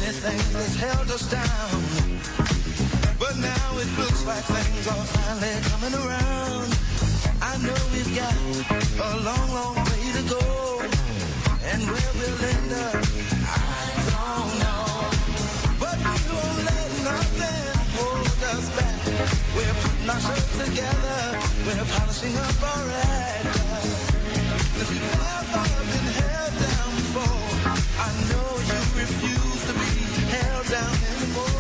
many things that's held us down. But now it looks like things are finally coming around. I know we've got a long, long way to go. And where we'll end up, I don't know. But we won't let nothing hold us back. We're putting ourselves together. We're polishing up our act. If you've ever been held down before, I know you refuse to be held down anymore.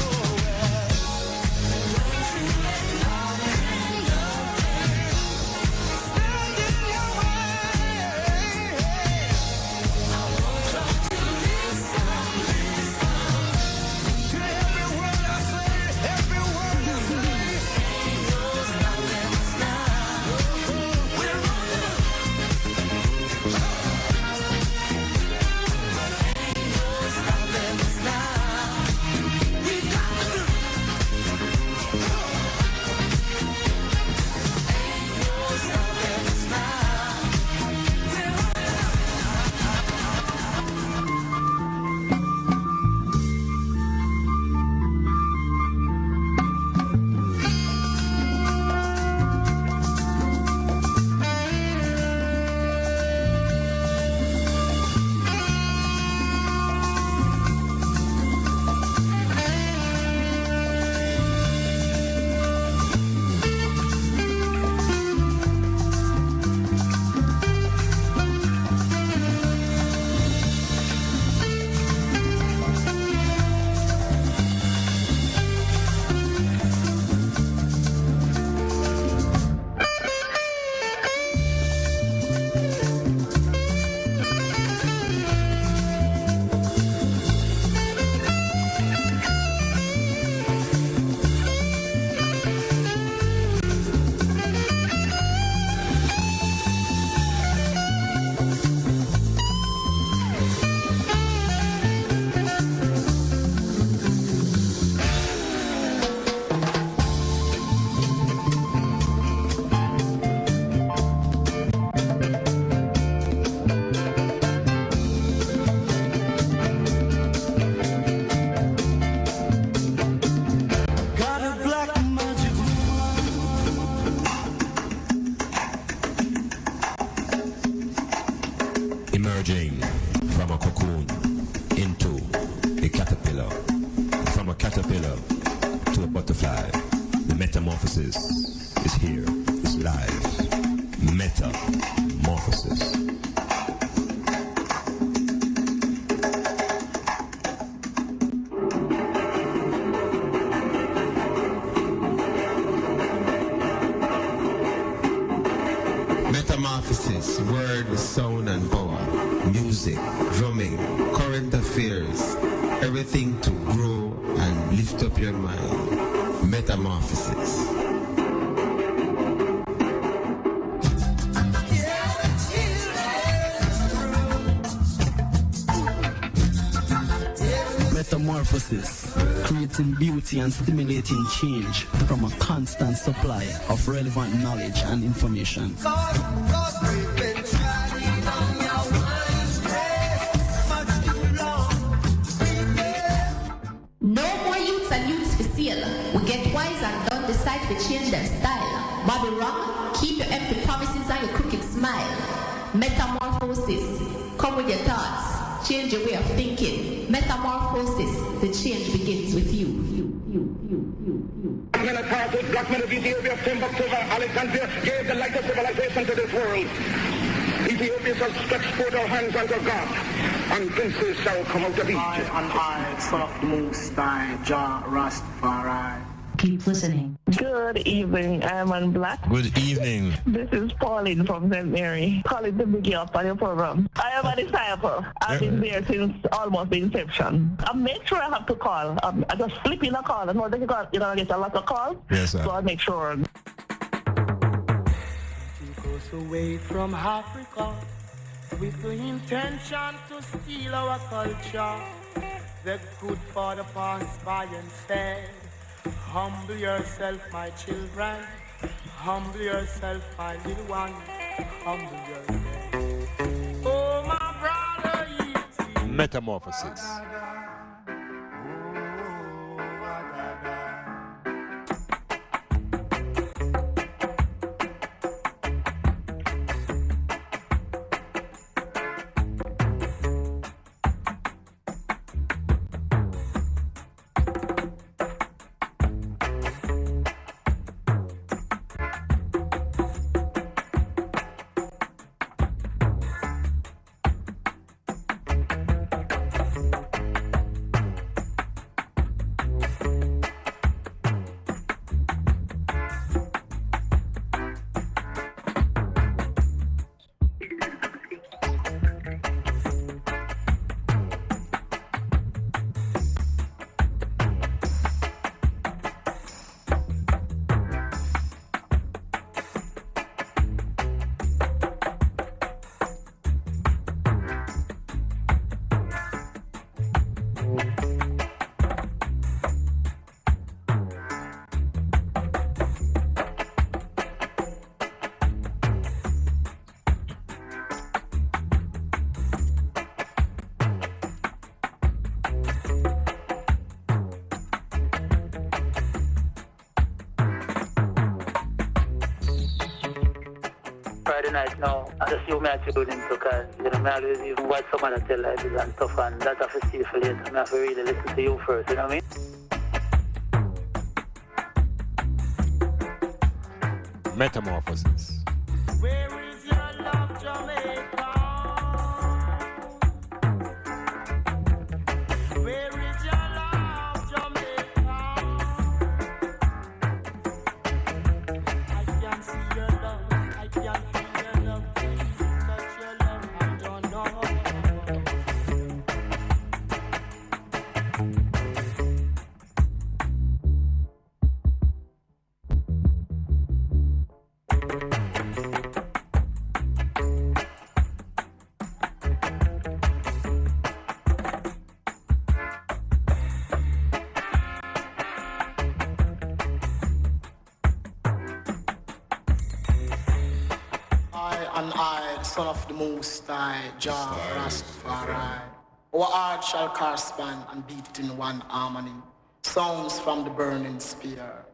Emerging from a cocoon into a caterpillar, from a caterpillar to a butterfly. The metamorphosis is here, it's live. Metamorphosis. Metamorphosis, word, sound and power, music, drumming, current affairs, everything to grow and lift up your mind. Metamorphosis. Metamorphosis, creating beauty and stimulating change from a constant supply of relevant knowledge and information. No more youths and youths for sale. We get wise and don't decide to change their style. Bobby wrong, keep your empty promises and your crooked smile. Metamorphosis, come with your thoughts, change your way of thinking. Metamorphosis, the change begins with you. Black men of Ethiopia, Timbuktu, Alexandria gave the light of civilization to this world. Ethiopia shall stretch forth our hands unto God, and princes shall come out of Egypt. I, son of the Most High, Jah Rastafari. Keep listening. Good evening, Iman Blak. Good evening. This is Pauline from St. Mary. Calling to big you up on your program. I am a disciple. I've been there since almost the inception. I make sure I have to call. I just flip in a call. I know that you're going to get a lot of calls. Yes, sir. So I make sure. Goes away from Africa with the intention to steal our culture. The good father passed by and said, humble yourself, my children. Humble yourself, my little one. Humble yourself. Oh, my brother, Metamorphosis. the night now. I just see me I tune into because, you know, I always even watch some other tell like this and stuff and that I have to see for later. I have to really listen to you first, you know what I mean? Metamorphosis. Where is your love, Jamaica? Where is your love, Jamaica? I can see your love, I can feel your love, please touch your love, I don't know. Son of the Most High, Jah Rastafari. Our heart shall correspond and beat it in one harmony. Sounds from the burning spear.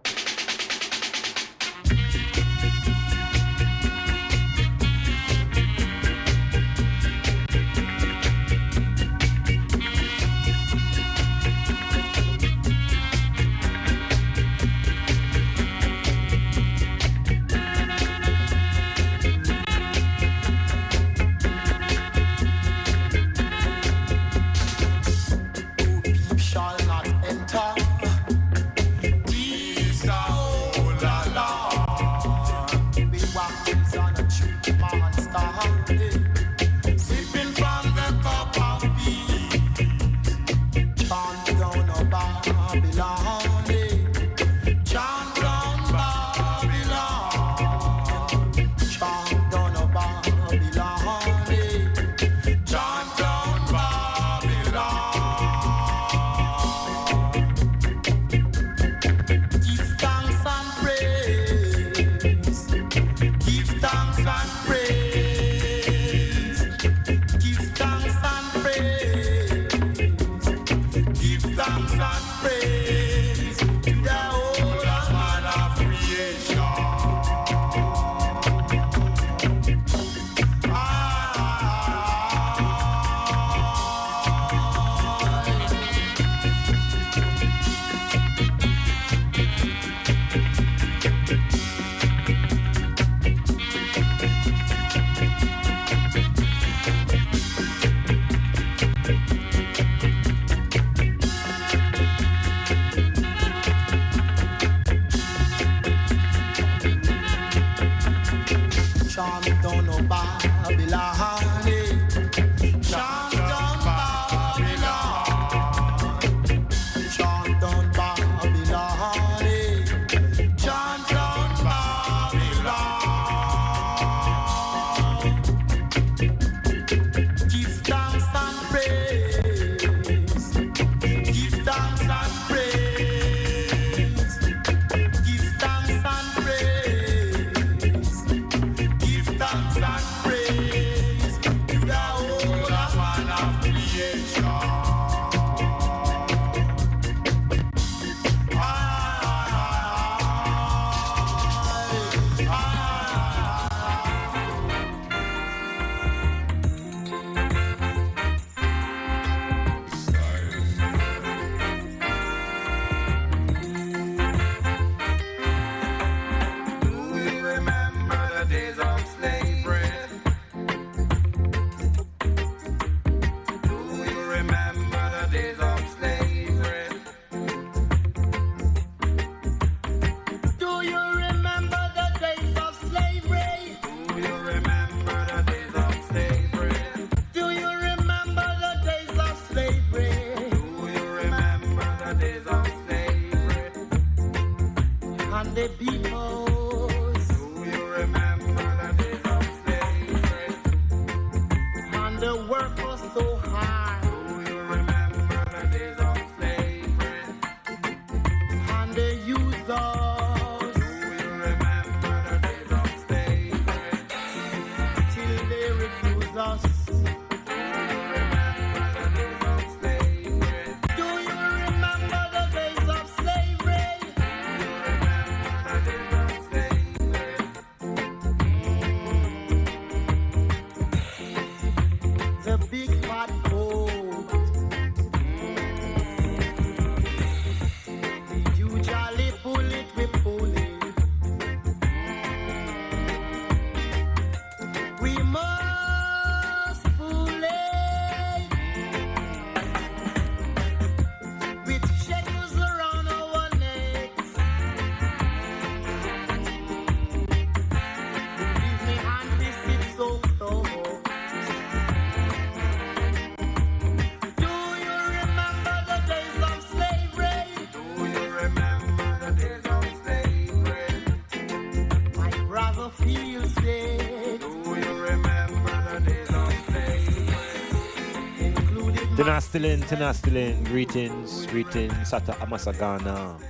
Tinastilin, greetings, Sata Amasagana.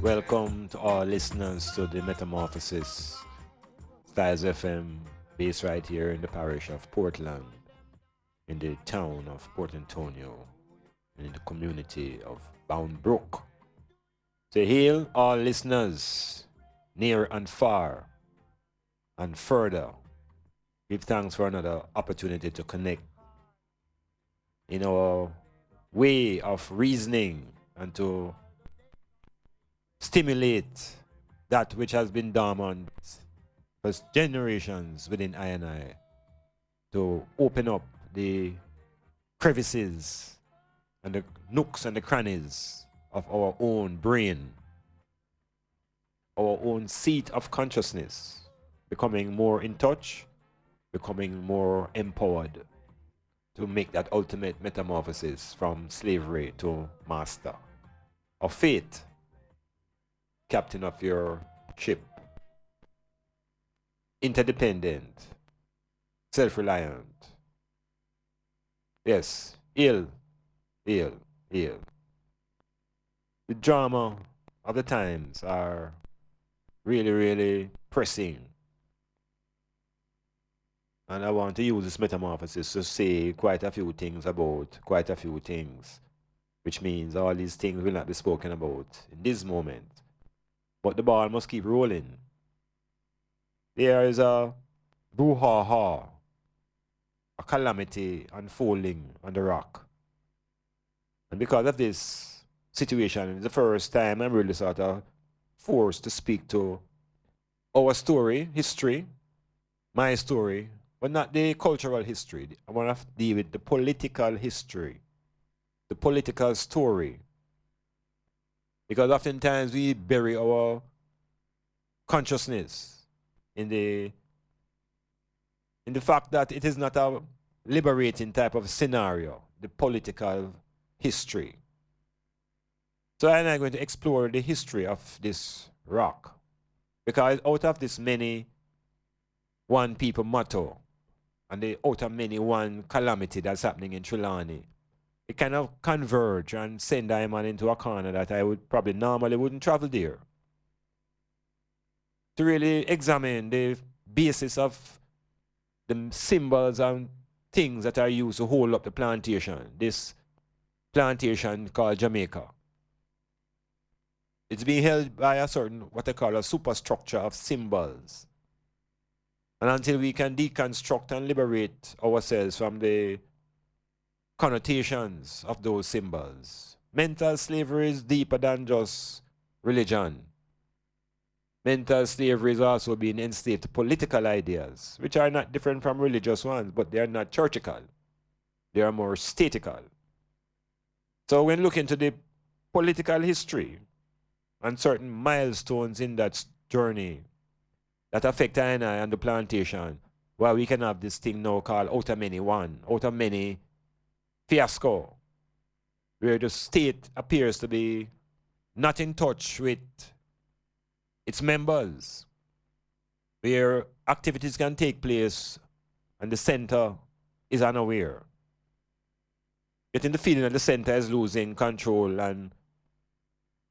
Welcome to all listeners to the Metamorphosis Styles FM, based right here in the parish of Portland, in the town of Port Antonio, and in the community of Bound Brook. To hail all listeners, near and far, and further. Give thanks for another opportunity to connect in our way of reasoning and to stimulate that which has been dormant for generations within I and I, to open up the crevices and the nooks and the crannies of our own brain, our own seat of consciousness, becoming more in touch, becoming more empowered to make that ultimate metamorphosis from slavery to master of fate, captain of your ship, interdependent, self-reliant. Yes, ill. The drama of the times are really, really pressing. And I want to use this metamorphosis to say quite a few things about quite a few things, which means all these things will not be spoken about in this moment. But the ball must keep rolling. There is a brouhaha, a calamity unfolding on the rock. And because of this situation, it's the first time I'm really sort of forced to speak to our story, history, my story, but not the cultural history. I want to deal with the political history, the political story. Because oftentimes we bury our consciousness in the fact that it is not a liberating type of scenario, the political history. So I'm going to explore the history of this rock. Because out of this many one people motto, and out of many one calamity that's happening in Trelawney, it kind of converge and send Iman into a corner that I would probably normally wouldn't travel there. To really examine the basis of the symbols and things that are used to hold up the plantation, this plantation called Jamaica. It's being held by a certain, what they call a superstructure of symbols. And until we can deconstruct and liberate ourselves from the connotations of those symbols, mental slavery is deeper than just religion. Mental slavery is also being enslaved to political ideas, which are not different from religious ones, but they are not churchical. They are more statical. So when looking to the political history and certain milestones in that journey that affect I and the plantation, well, we can have this thing now called out of many fiasco, where the state appears to be not in touch with its members, where activities can take place and the center is unaware. Getting the feeling that the center is losing control and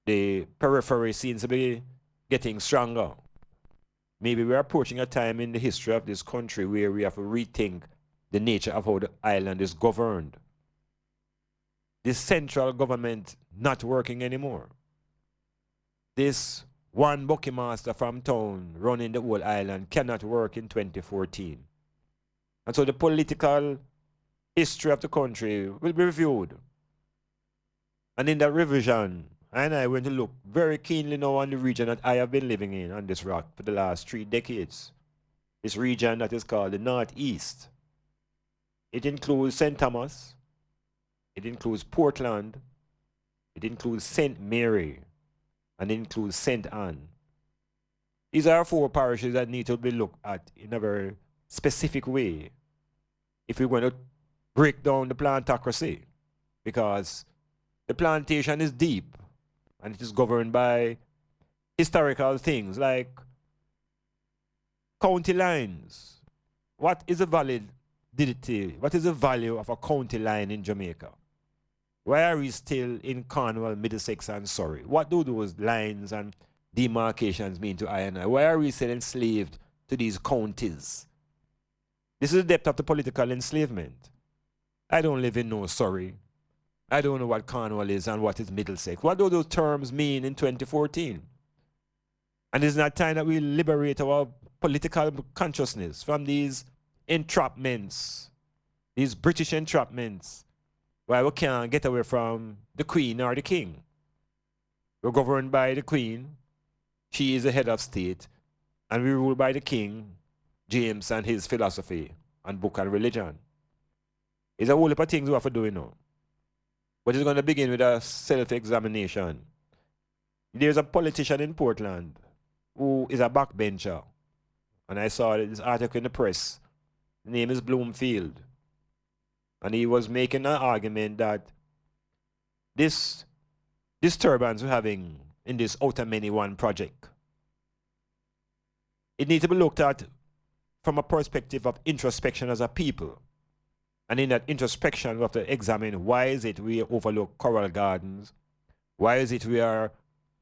the periphery seems to be getting stronger. Maybe we're approaching a time in the history of this country where we have to rethink the nature of how the island is governed. This central government not working anymore. This one buckymaster from town running the whole island cannot work in 2014. And so the political history of the country will be reviewed. And in that revision, I went to look very keenly now on the region that I have been living in on this rock for the last 3 decades. This region that is called the Northeast. It includes St. Thomas, it includes Portland, it includes St. Mary, and it includes St. Anne. These are 4 parishes that need to be looked at in a very specific way if we're going to break down the plantocracy, because the plantation is deep and it is governed by historical things like county lines. What is the validity? What is the value of a county line in Jamaica? Why are we still in Cornwall, Middlesex, and Surrey? What do those lines and demarcations mean to I and I? Why are we still enslaved to these counties? This is the depth of the political enslavement. I don't live in no Surrey. I don't know what Cornwall is and what is Middlesex. What do those terms mean in 2014? And it's not time that we liberate our political consciousness from these entrapments, these British entrapments, where we can't get away from the Queen or the King. We're governed by the Queen. She is the head of state. And we rule by the King, James, and his philosophy and book and religion. It's a whole heap of things we have to do now. But it's going to begin with a self-examination. There's a politician in Portland who is a backbencher. And I saw this article in the press. His name is Bloomfield. And he was making an argument that this disturbance we're having in this Outer Many One project, it needs to be looked at from a perspective of introspection as a people. And in that introspection, we have to examine why is it we overlook Coral Gardens? Why is it we are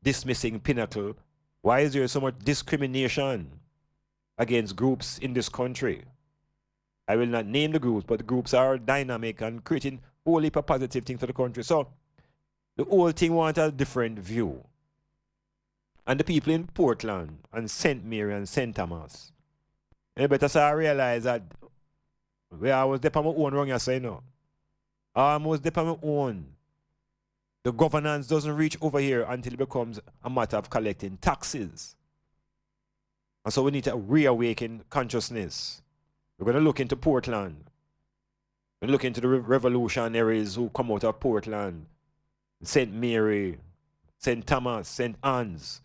dismissing Pinnacle? Why is there so much discrimination against groups in this country? I will not name the groups, but the groups are dynamic and creating a whole heap of positive things for the country. So the whole thing wants a different view. And the people in Portland and St. Mary and St. Thomas, you better say I realize that I was there on my own wrong, you say no. I was there on my own. The governance doesn't reach over here until it becomes a matter of collecting taxes. And so we need to reawaken consciousness. We're going to look into Portland. We're going to look into the revolutionaries who come out of Portland, St. Mary, St. Thomas, St. Anne's,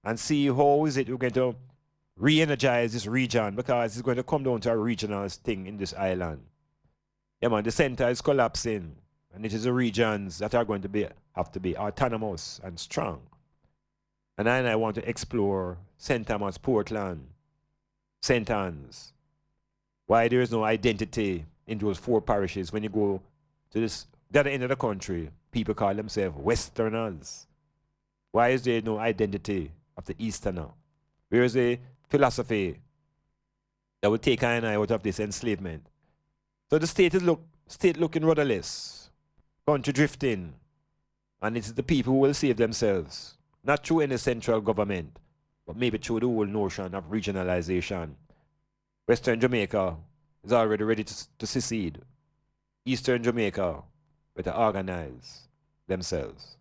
and see how is it we're going to re-energize this region, because it's going to come down to a regional thing in this island. Yeah, man, the center is collapsing, and it is the regions that are going to have to be autonomous and strong. And I want to explore St. Thomas, Portland, St. Anne's. Why there is no identity in those four parishes. When you go to the other end of the country, people call themselves Westerners. Why is there no identity of the Easterner? Where is the philosophy that will take I and I out of this enslavement? So the state is looking rudderless, country drifting, and it's the people who will save themselves, not through any central government, but maybe through the whole notion of regionalization. Western Jamaica is already ready to secede. Eastern Jamaica better organize themselves.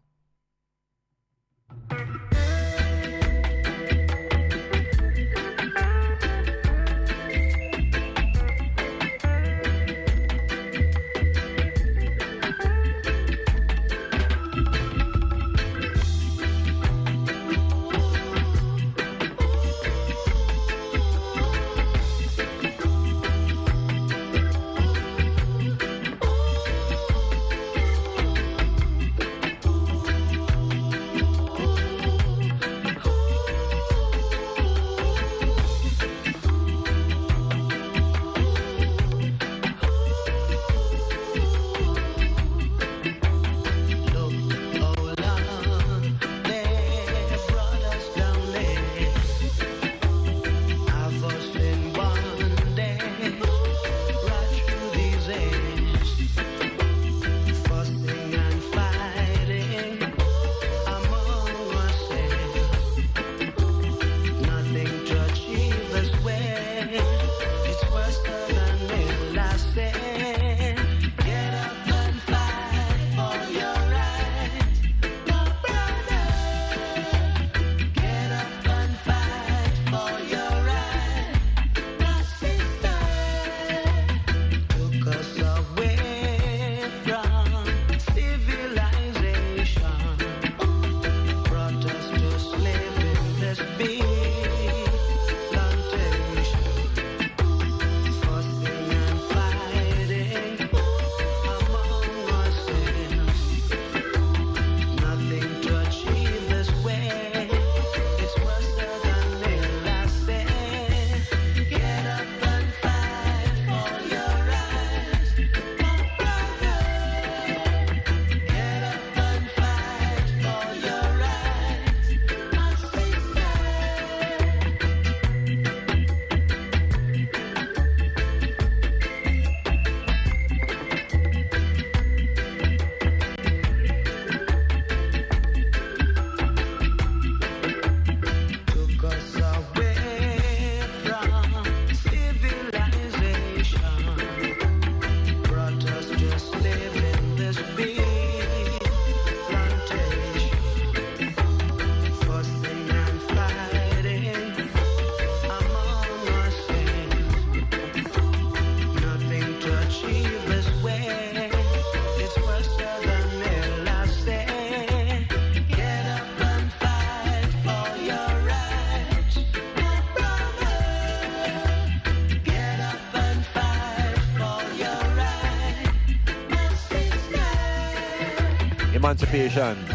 Emancipation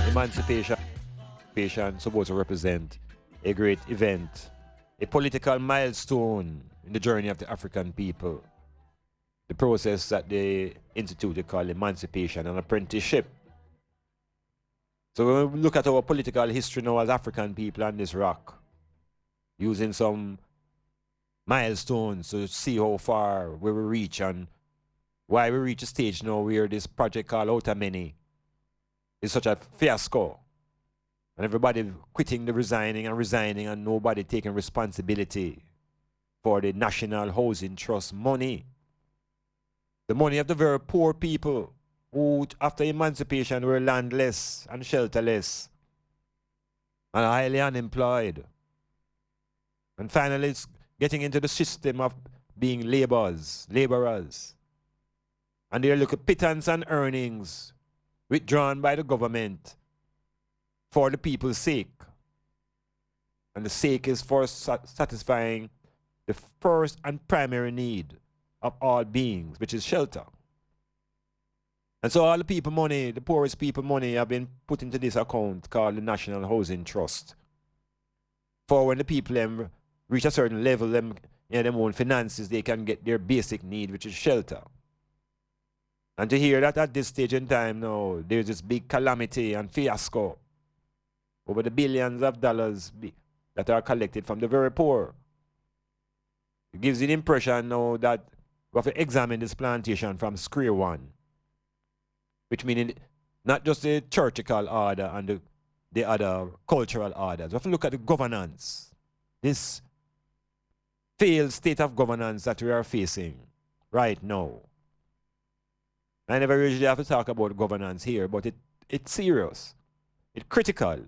supposed to represent a great event, a political milestone in the journey of the African people. The process that they instituted called emancipation and apprenticeship. So when we look at our political history now as African people on this rock, using some milestones to see how far we will reach and why we reach a stage now where this project called Outer Many is such a fiasco. And everybody quitting the resigning and nobody taking responsibility for the National Housing Trust money. The money of the very poor people who after emancipation were landless and shelterless and highly unemployed. And finally it's getting into the system of being laborers. And they look at pittance and earnings withdrawn by the government for the people's sake. And the sake is for satisfying the first and primary need of all beings, which is shelter. And so all the people money, the poorest people money have been put into this account called the National Housing Trust. For when the people reach a certain level, them own finances, they can get their basic need, which is shelter. And to hear that at this stage in time now, there's this big calamity and fiasco over the billions of dollars that are collected from the very poor. It gives you the impression now that we have to examine this plantation from square one, which means not just the churchical order and the other cultural orders. We have to look at the governance, this failed state of governance that we are facing right now. I never usually have to talk about governance here, but it's serious. It's critical.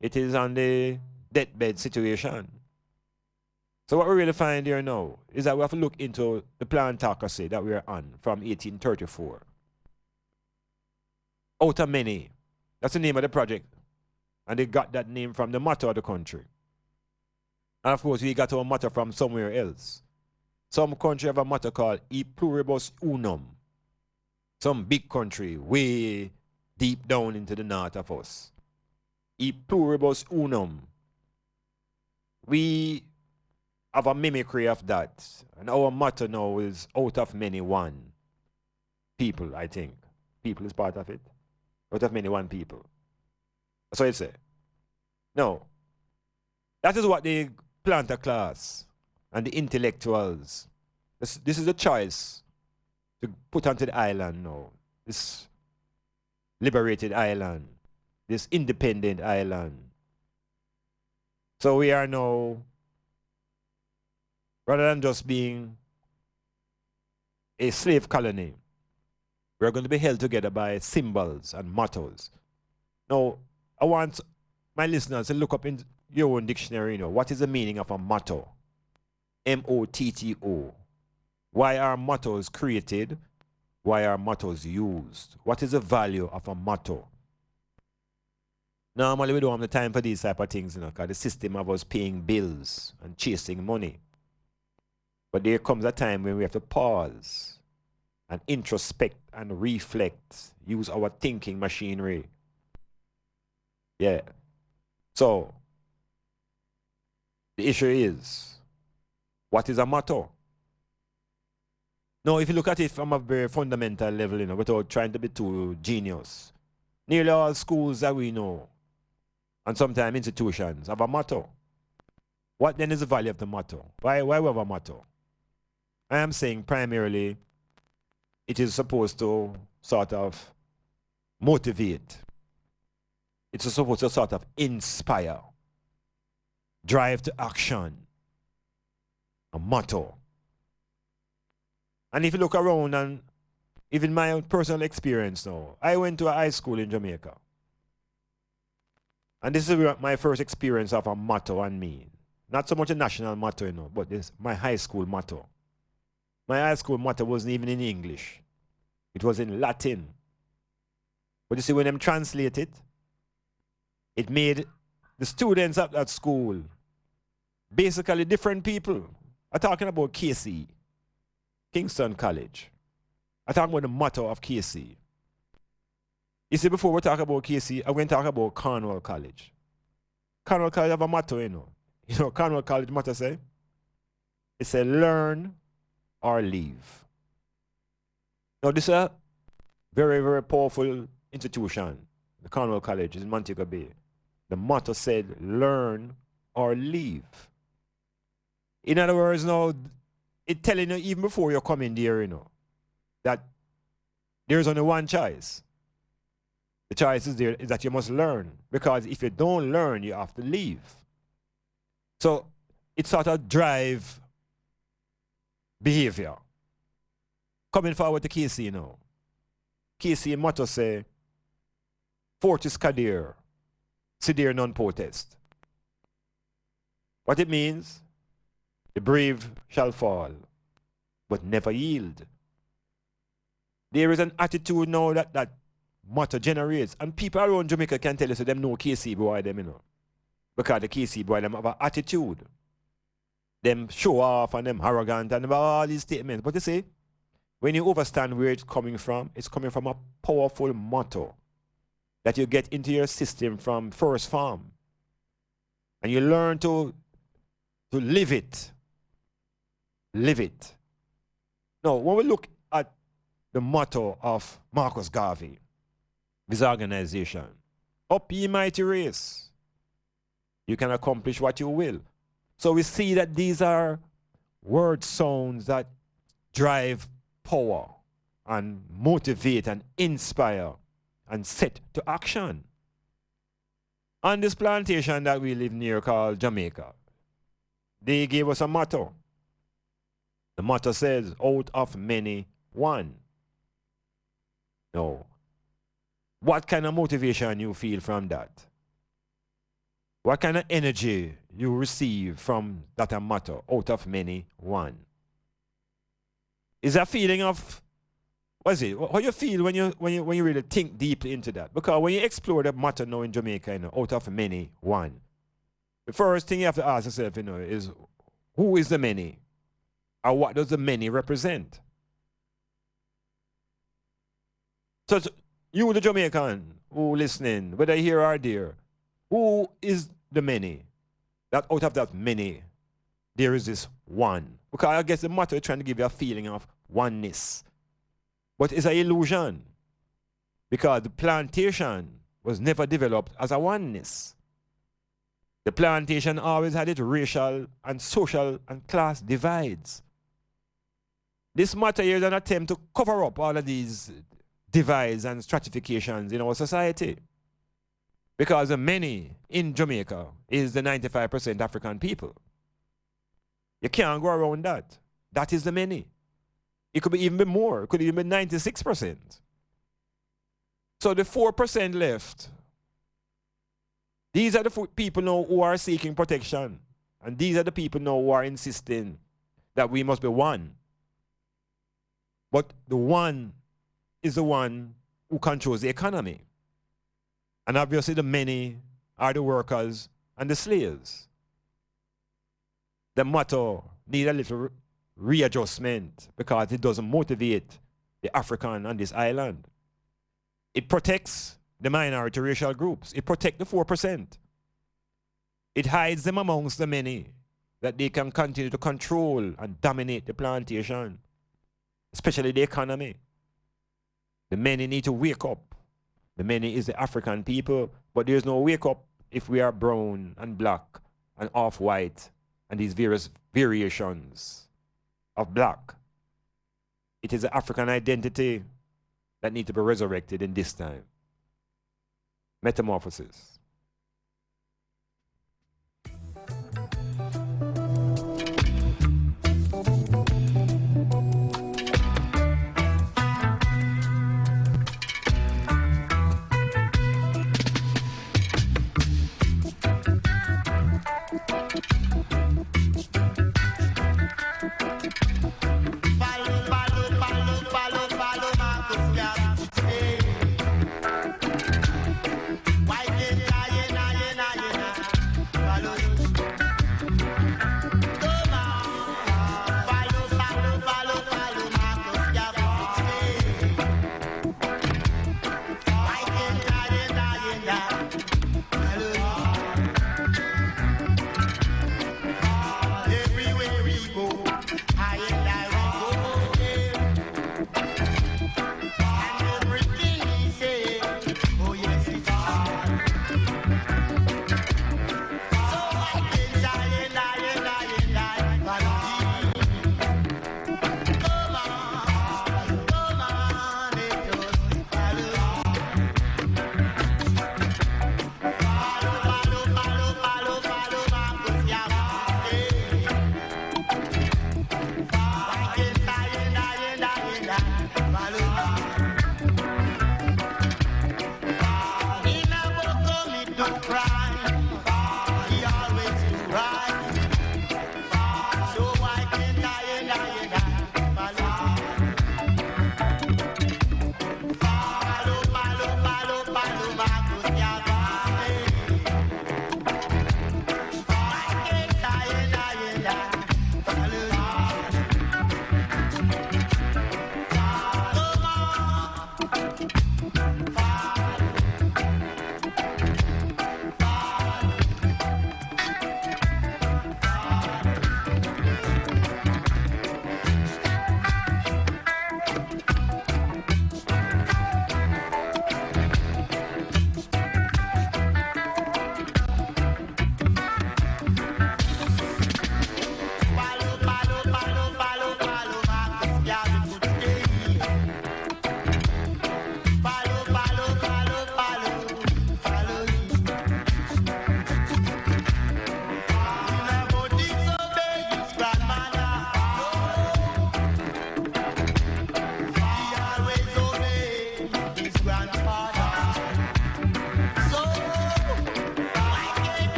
It is on the deathbed situation. So what we really find here now is that we have to look into the plantocracy that we are on from 1834. Outer Many, that's the name of the project. And they got that name from the motto of the country. And of course, we got our motto from somewhere else. Some country have a motto called E Pluribus Unum. Some big country way deep down into the north of us. E Pluribus Unum. We have a mimicry of that. And our motto now is out of many one. People, I think. People is part of it. Out of many one people. That's what it say. No. That is what the planter class and the intellectuals, this is a choice to put onto the island now. This liberated island. This independent island. So we are now, rather than just being a slave colony, we're going to be held together by symbols and mottos. Now, I want my listeners to look up in your own dictionary, what is the meaning of a motto? M-O-T-T-O. Why are mottos created? Why are mottos used? What is the value of a motto? Normally, we don't have the time for these type of things, because the system of us paying bills and chasing money. But there comes a time when we have to pause and introspect and reflect, use our thinking machinery. Yeah. So, the issue is, what is a motto? Now, if you look at it from a very fundamental level, without trying to be too genius, nearly all schools that we know, and sometimes institutions, have a motto. What then is the value of the motto? Why we have a motto? I am saying primarily, it is supposed to sort of motivate. It's supposed to sort of inspire, drive to action, a motto. And if you look around, and even my own personal experience now, I went to a high school in Jamaica. And this is my first experience of a motto on me. Not so much a national motto, but this my high school motto. My high school motto wasn't even in English. It was in Latin. But you see, when them translate it, it made the students at that school basically different people. I'm talking about KC, Kingston College. I'm talking about the motto of KC. You see, before we talk about KC, I'm going to talk about Cornwall College. Cornwall College have a motto, you know. You know, Cornwall College motto say? It say, learn or leave. Now, this is a very, very powerful institution. The Cornwall College is in Montego Bay. The motto said, learn or leave. In other words, now, it's telling you even before you come in there, you know, that there's only one choice. The choice is there is that you must learn. Because if you don't learn, you have to leave. So it sort of drive behavior. Coming forward to KC now. KC motto say, Fortis cadir, sidir non potest. What it means? The brave shall fall, but never yield. There is an attitude now that motto generates. And people around Jamaica can tell you, so them know KC boy them, you know. Because the KC boy them have an attitude. Them show off and them arrogant and all these statements. But you see, when you understand where it's coming from a powerful motto that you get into your system from first form. And you learn to live it. Live it. Now, when we look at the motto of Marcus Garvey, his organization, up ye mighty race, you can accomplish what you will. So we see that these are word sounds that drive power and motivate and inspire and set to action. On this plantation that we live near called Jamaica, they gave us a motto. The motto says, out of many, one. Now, what kind of motivation you feel from that? What kind of energy you receive from that motto, out of many, one? Is a feeling of, what is it? How you feel when you really think deeply into that? Because when you explore the motto now in Jamaica, you know, out of many, one. The first thing you have to ask yourself, you know, is who is the many? Or what does the many represent? So you, the Jamaican who listening, whether here or there, who is the many? That out of that many, there is this one. Because I guess the motto is trying to give you a feeling of oneness. But it's an illusion. Because the plantation was never developed as a oneness. The plantation always had its racial and social and class divides. This motto here is an attempt to cover up all of these divides and stratifications in our society. Because the many in Jamaica is the 95% African people. You can't go around that. That is the many. It could even be more. It could even be 96%. So the 4% left, these are the people now who are seeking protection. And these are the people now who are insisting that we must be one. But the one is the one who controls the economy. And obviously the many are the workers and the slaves. The motto needs a little readjustment because it doesn't motivate the African on this island. It protects the minority racial groups. It protects the 4%. It hides them amongst the many that they can continue to control and dominate the plantation, especially the economy. The many need to wake up. The many is the African people, but there's no wake up if we are brown and black and off-white and these various variations of black. It is the African identity that needs to be resurrected in this time. Metamorphosis. Why can't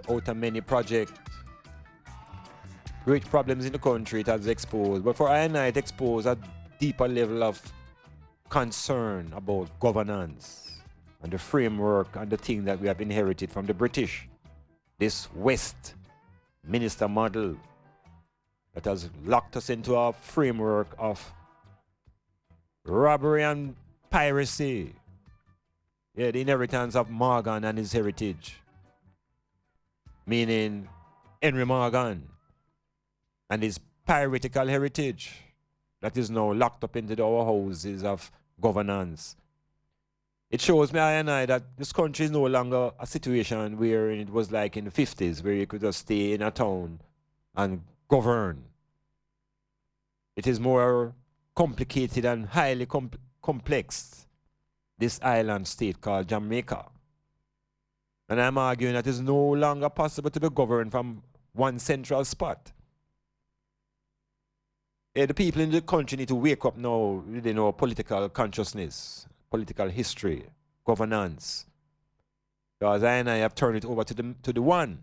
Out of many projects, great problems in the country it has exposed. But for I and I, it exposed a deeper level of concern about governance and the framework and the thing that we have inherited from the British. This West minister model that has locked us into a framework of robbery and piracy. Yeah, the inheritance of Morgan and his heritage. Meaning Henry Morgan and his piratical heritage that is now locked up into our houses of governance. It shows me and I that this country is no longer a situation where it was like in the 50s where you could just stay in a town and govern. It is more complicated and highly complex. This island state called Jamaica. And I'm arguing that it's no longer possible to be governed from one central spot. Yeah, the people in the country need to wake up now, they know political consciousness, political history, governance. Because I and I have turned it over to the one.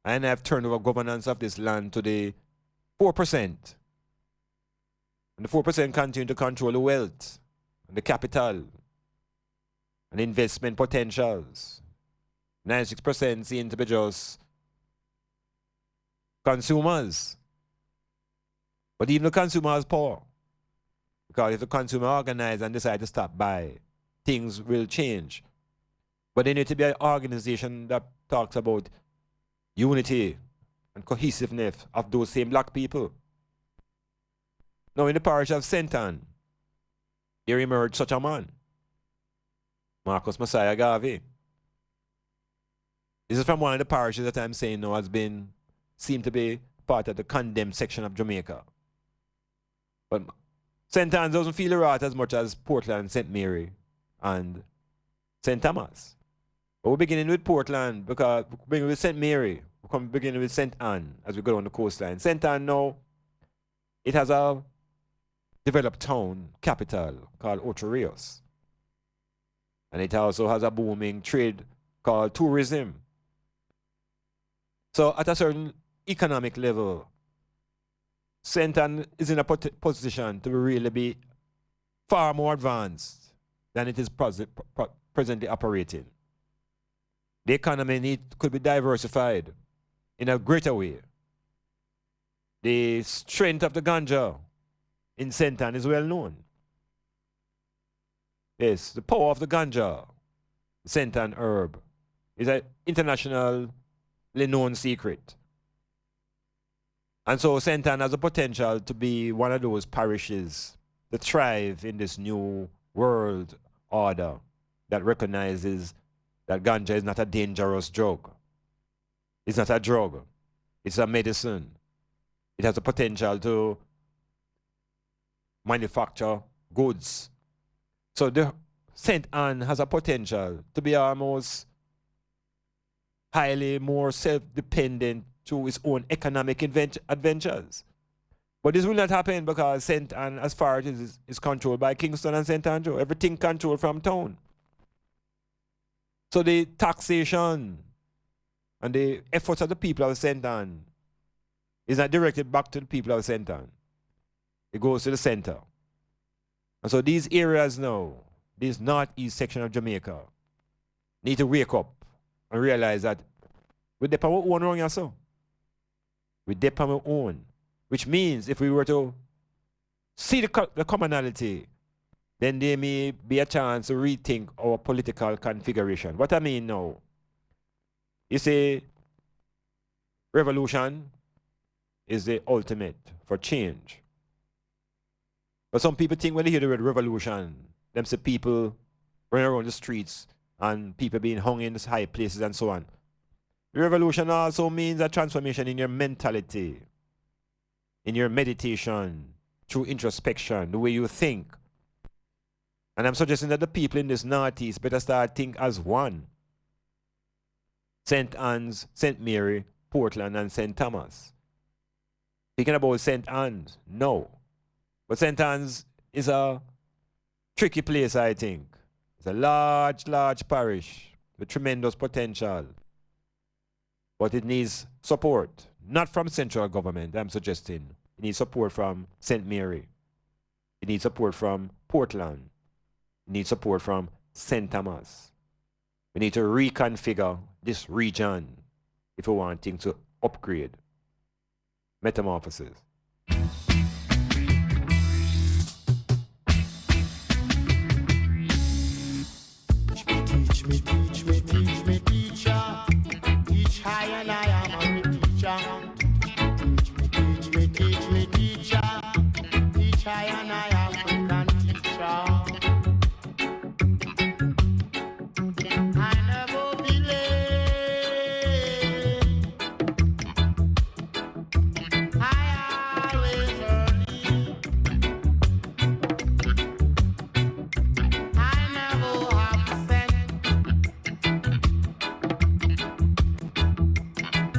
I and I have turned over governance of this land to the 4%. And the 4% continue to control the wealth, and the capital, and investment potentials. 96% seem to be just consumers. But even the consumer has power. Because if the consumer organize and decide to stop by, things will change. But there need to be an organization that talks about unity and cohesiveness of those same black people. Now in the parish of St. Ann, there emerged such a man, Marcus Messiah Garvey. This is from one of the parishes that I'm saying now seemed to be part of the condemned section of Jamaica. But St. Anne's doesn't feel the wrath as much as Portland, St. Mary, and St. Thomas. But we're beginning with Portland because we're beginning with St. Mary. We're beginning with St. Anne as we go down the coastline. St. Anne now, it has a developed town capital called Ocho Rios. And it also has a booming trade called tourism. So at a certain economic level, St. Anne is in a position to really be far more advanced than it is presently operating. The economy could be diversified in a greater way. The strength of the ganja in St. Anne is well known. Yes, the power of the ganja, St. Anne herb, is an internationally known secret. And so St. Anne has the potential to be one of those parishes that thrive in this new world order that recognizes that ganja is not a dangerous drug. It's not a drug. It's a medicine. It has the potential to manufacture goods. So the St. Anne has a potential to be almost highly more self-dependent through its own economic adventures. But this will not happen because St. Anne, as far as it is controlled by Kingston and St. Andrew. Everything controlled from town. So the taxation and the efforts of the people of St. Anne is not directed back to the people of St. Anne. It goes to the center. And so these areas now, this northeast section of Jamaica, need to wake up and realize that we depend on our own wrong, so. We depend on our own. Which means if we were to see the commonality, then there may be a chance to rethink our political configuration. What I mean now, you see, revolution is the ultimate for change. But some people think when they hear the word revolution, them say people running around the streets and people being hung in high places and so on. Revolution also means a transformation in your mentality, in your meditation, through introspection, the way you think. And I'm suggesting that the people in this Northeast better start think as one. St. Anne's, St. Mary, Portland, and St. Thomas. Speaking about St. Anne's, no. But St. Anne's is a tricky place, I think. It's a large, large parish with tremendous potential. But it needs support, not from central government, I'm suggesting. It needs support from St. Mary. It needs support from Portland. It needs support from St. Thomas. We need to reconfigure this region if we want things to upgrade. Metamorphosis. Teach me, teacher. Teach high and I am a teacher. Teach me, teacher. Teach high and I am African teacher. I never believe. I always early. I never absent.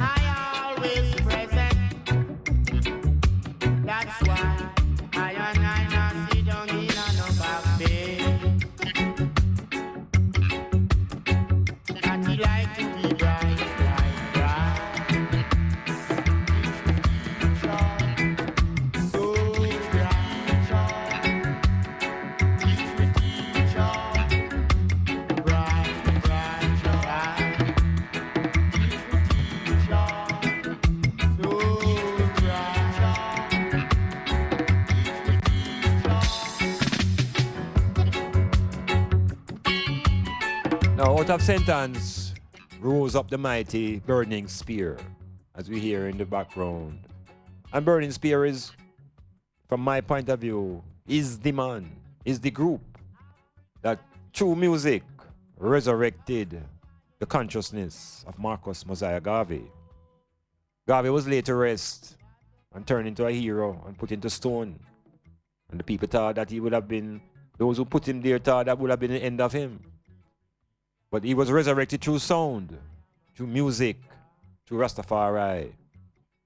I always present. That's why I and I not sit down in a no back bay. That he like to be bright, bright, bright. So bright, teach me, teacher. Bright, bright, bright. Teach me, teacher. So bright. Now, out of St. Anne's rose up the mighty Burning Spear, as we hear in the background. And Burning Spear is, from my point of view, is the man, is the group that through music resurrected the consciousness of Marcus Mosiah Garvey. Garvey was laid to rest and turned into a hero and put into stone. And the people thought that he would have been, those who put him there thought that would have been the end of him. But he was resurrected through sound, through music, through Rastafari,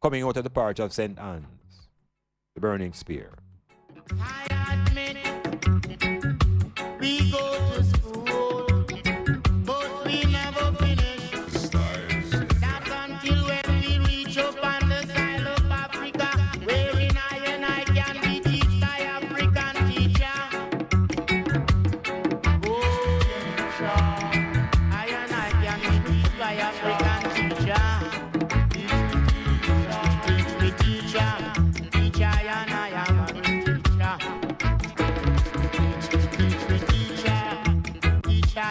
coming out of the parish of St. Anne's, the Burning Spear. I admit we go to school, but we never finish. That's until when we reach up on the side of Africa, wherein I can be teached by African teacher. Oh, teacher, I can be teached by African teacher. Teach me, teacher. Teacher, I am a teacher. Teach me, teacher. Teacher, I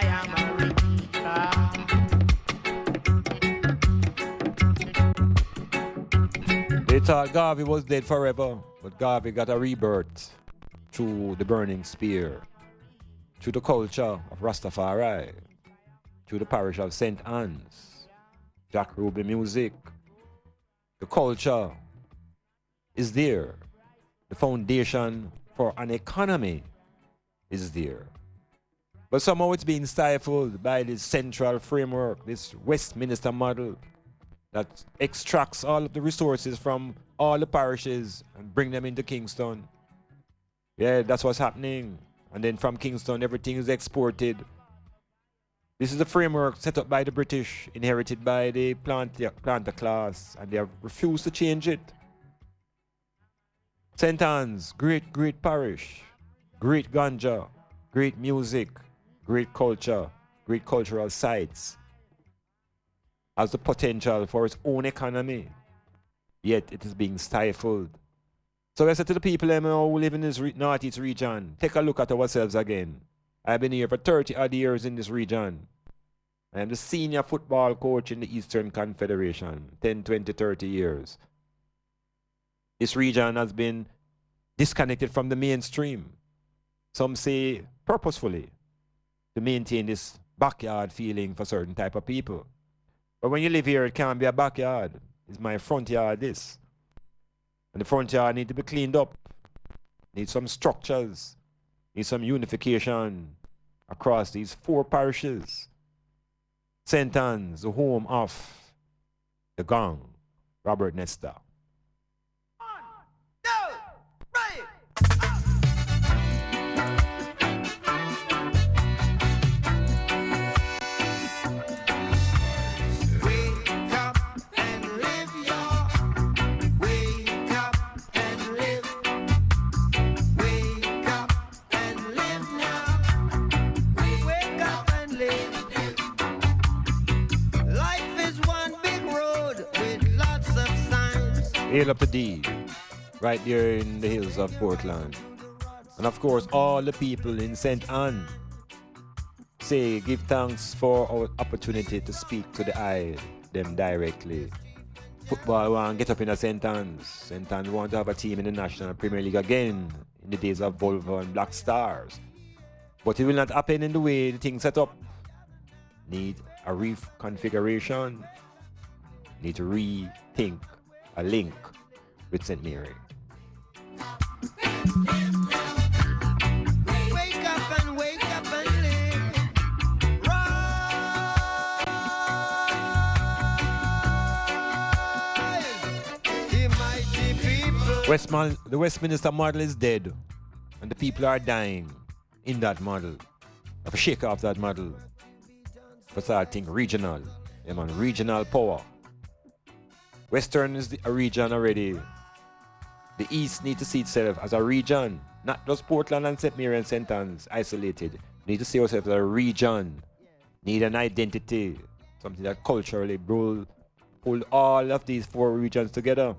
am a teacher. They thought Garvey was dead forever, but Garvey got a rebirth through the Burning Spear, through the culture of Rastafari, through the parish of St. Anne's, Jack Ruby music. The culture is there. The foundation for an economy is there. But somehow it's being stifled by this central framework, this Westminster model that extracts all of the resources from all the parishes and bring them into Kingston. Yeah, that's what's happening. And then from Kingston, everything is exported. This is the framework set up by the British, inherited by the planter class, and they have refused to change it. St. Anne's, great parish, great ganja, great music, great culture, great cultural sites, has the potential for its own economy, yet it is being stifled. So I said to the people who live in this northeast region, take a look at ourselves again. I've been here for 30 odd years in this region. I am the senior football coach in the Eastern Confederation, 10, 20, 30 years. This region has been disconnected from the mainstream. Some say purposefully, to maintain this backyard feeling for certain type of people. But when you live here, it can't be a backyard. It's my front yard, this. And the front yard need to be cleaned up. Need some structures. Need some unification across these 4 parishes. St. Anne's, the home of the gang, Robert Nesta. Hail up the D, right there in the hills of Portland. And of course, all the people in St. Anne say, give thanks for our opportunity to speak to the eye, them directly. Football want to get up in a St. Anne's. St. Anne's want to have a team in the National Premier League again, in the days of Volvo and Black Stars. But it will not happen in the way the thing set up. Need a reconfiguration. Need to rethink a link with St. Mary. Wake up and live. Rise. The mighty people. The Westminster model is dead, and the people are dying in that model. I have to shake off that model. But I think regional. Yeah, man, regional power. Western is a region already. The East needs to see itself as a region, not just Portland and St. Mary and St. Anne's isolated. Need to see ourselves as a region. Need an identity, something that culturally pull all of these 4 regions together.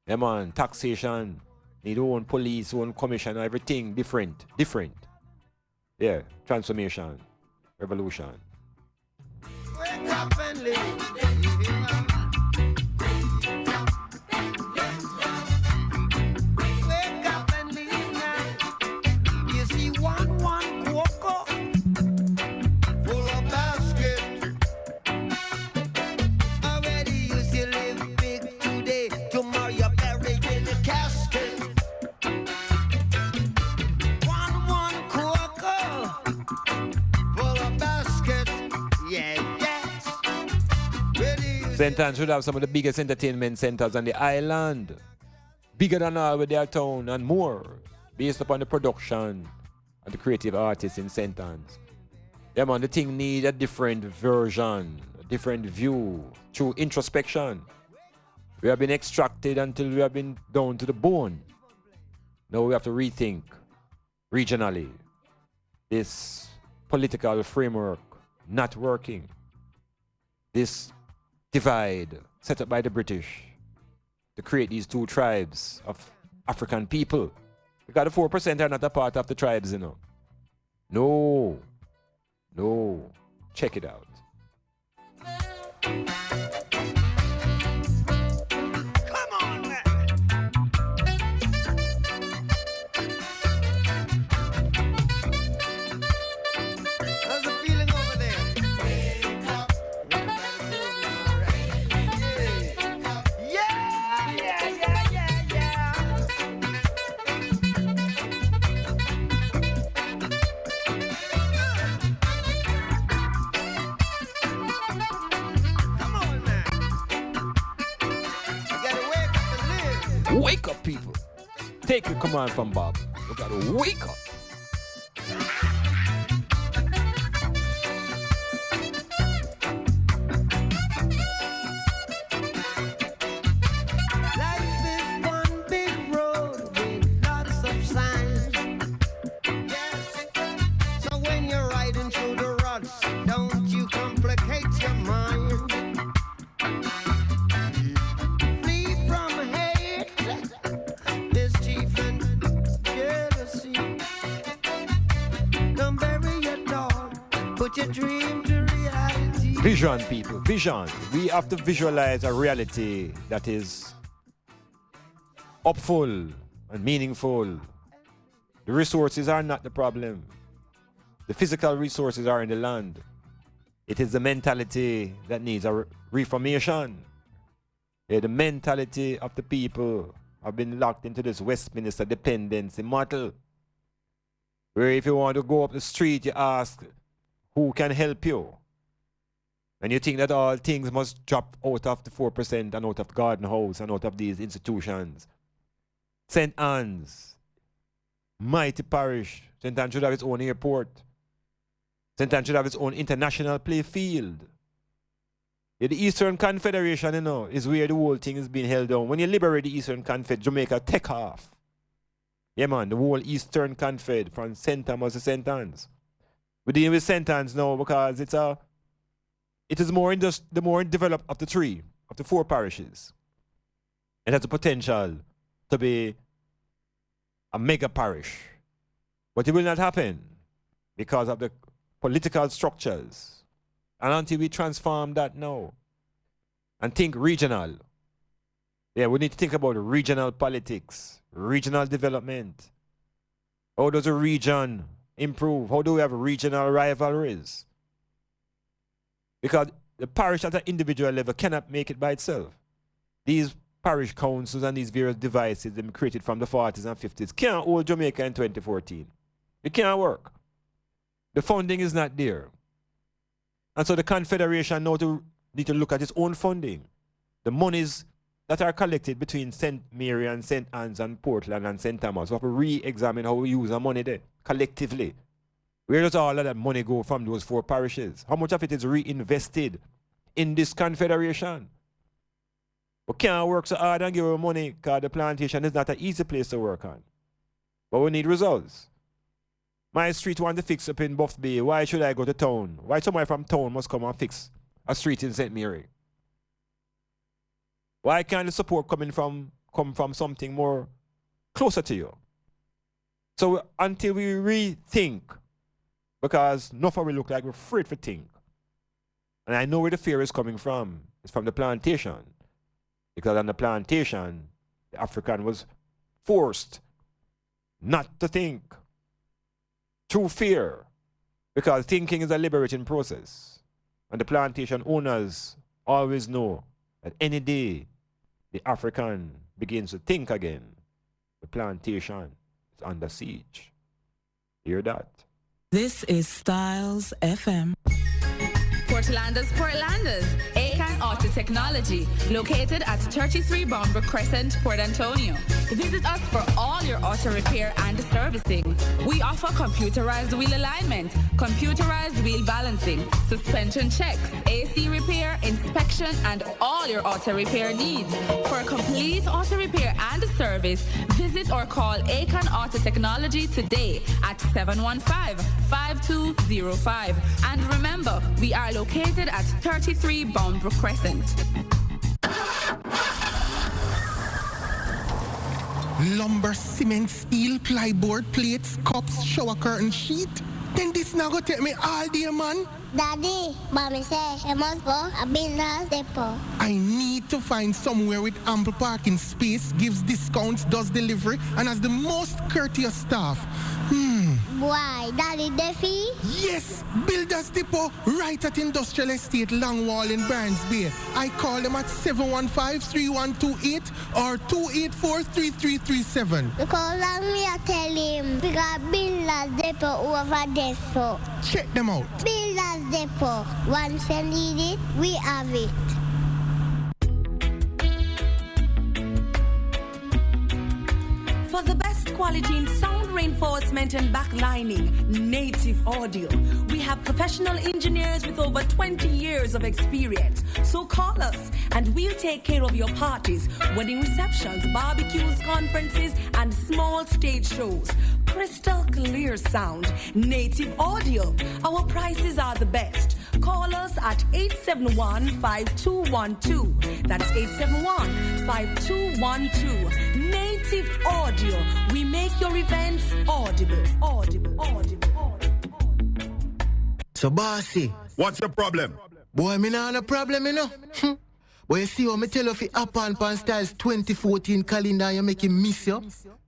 Yeah, man, taxation, need own police, own commission, everything different. Yeah, transformation, revolution. Wake up and live. St. Anne should have some of the biggest entertainment centers on the island. Bigger than all with their town and more. Based upon the production and the creative artists in St. Anne's. Yeah, man, the thing need a different version, a different view, through introspection. We have been extracted until we have been down to the bone. Now we have to rethink regionally. This political framework not working. This divide set up by the British to create these 2 tribes of African people. Because the 4% are not a part of the tribes, you know. No. Check it out. Take the command from Bob. We gotta wake up. Life is one big road with lots of signs. Yes. So when you're riding through the ruts, don't you complicate your mind. Flee from hate, mischief and jealousy. Don't bury your dog, put your dream to reality. Vision, people, vision. We have to visualize a reality that is hopeful and meaningful. The resources are not the problem. The physical resources are in the land. It is the mentality that needs a reformation. The mentality of the people have been locked into this Westminster dependency model, where if you want to go up the street, you ask, who can help you? And you think that all things must drop out of the 4% and out of Garden House and out of these institutions. St. Anne's, mighty parish. St. Anne should have its own airport. St. Anne should have its own international play field. Yeah, the Eastern Confederation, you know, is where the whole thing is being held down. When you liberate the Eastern Confed, Jamaica take off. Yeah, man, the whole Eastern Confed from St. Thomas to St. Anne's. We're dealing with St. Anne's now because it is the more developed of the three, of the four parishes. It has the potential to be a mega parish. But it will not happen because of the political structures. And until we transform that now and think regional, yeah, we need to think about regional politics, regional development. How does a region improve? How do we have regional rivalries? Because the parish at an individual level cannot make it by itself. These parish councils and these various devices them created from the 40s and 50s can't hold Jamaica in 2014. It can't work. The funding is not there. And so the Confederation now need to look at its own funding. The monies that are collected between St. Mary and St. Anne's and Portland and St. Thomas. We have to re-examine how we use our money there, collectively. Where does all of that money go from those four parishes? How much of it is reinvested in this Confederation? We can't work so hard and give our money because the plantation is not an easy place to work on. But we need results. My street want to fix up in Buff Bay. Why should I go to town? Why somebody from town must come and fix a street in St. Mary? Why can't the support come from something more closer to you? So until we rethink, because nothing will look like we're afraid to think. And I know where the fear is coming from. It's from the plantation. Because on the plantation, the African was forced not to think through fear. Because thinking is a liberating process. And the plantation owners always know that any day the African begins to think again, the plantation is under siege. Hear that? This is Styles FM. Portlanders, Akan Auto Technology, located at 33 Bombrook Crescent, Port Antonio. Visit us for all your auto repair and servicing. We offer computerized wheel alignment, computerized wheel balancing, suspension checks, AC repair, inspection, and all your auto repair needs. For a complete auto repair and service, visit or call Akan Auto Technology today at 715-5205. And remember, we are located at 33 Bombrook Crescent. Lumber, cement, steel, plyboard, plates, cups, shower curtain, sheet. Then this now go take me all day, man. Daddy, mommy say I must go a business depot. I need to find somewhere with ample parking space, gives discounts, does delivery, and has the most courteous staff. Why, Daddy Duffy? Yes, Builders Depot, right at Industrial Estate, Longwall in Barnes Bay. I call them at 715-3128 or 284-3337. Because me I tell him, we got Builders Depot over there, so. Check them out. Builders Depot, once you need it, we have it. For the best quality in sound reinforcement and backlining, native audio. We have professional engineers with over 20 years of experience. So call us and we'll take care of your parties, wedding receptions, barbecues, conferences, and small stage shows. Crystal clear sound, native audio. Our prices are the best. Call us at 871-5212. That's 871-5212. Native audio. We make your events audible. So, bossy. What's your problem? Boy, me nah no problem, you know. But you see how me tell you fi up on Pan Styles 2014 calendar you make him miss you.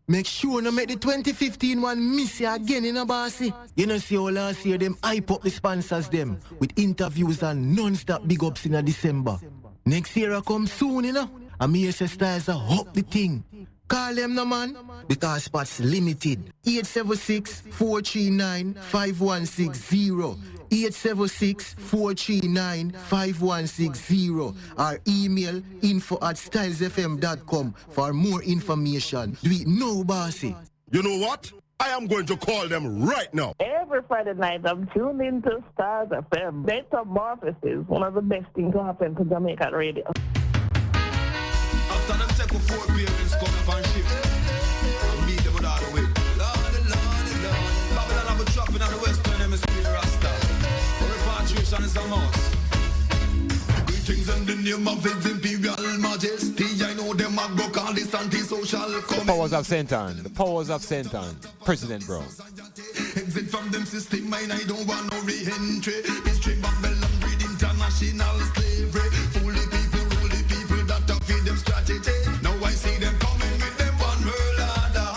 Make sure no make the 2015 one miss you again, you know, bossy. You know, see how last year them hype up the sponsors them with interviews and non-stop big ups in December. Next year I come soon, you know. And me say Styles up the thing. Call them no man, because spots limited. 876-439-5160. 876-439-5160. Or email info@stylesfm.com for more information. Do it now, bossy. You know what? I am going to call them right now. Every Friday night, I'm tuned into Stars FM. Metamorphosis, one of the best things to happen to Jamaican radio. After them take a 4 parents come up and shift and beat them with all the way. Lord. Babylon have a dropping on the western hemisphere, Rasta. For repatriation is a must. Greetings in the name of His Imperial Majesty. I know them a go call this anti-social The powers of Satan. The powers of Satan. President Brown. Exit from them system, mine, I don't want no re-entry. History Babylon breed international slavery. Fool the people, rule the people, that to feed them strategy. Now I see them coming with them one world order.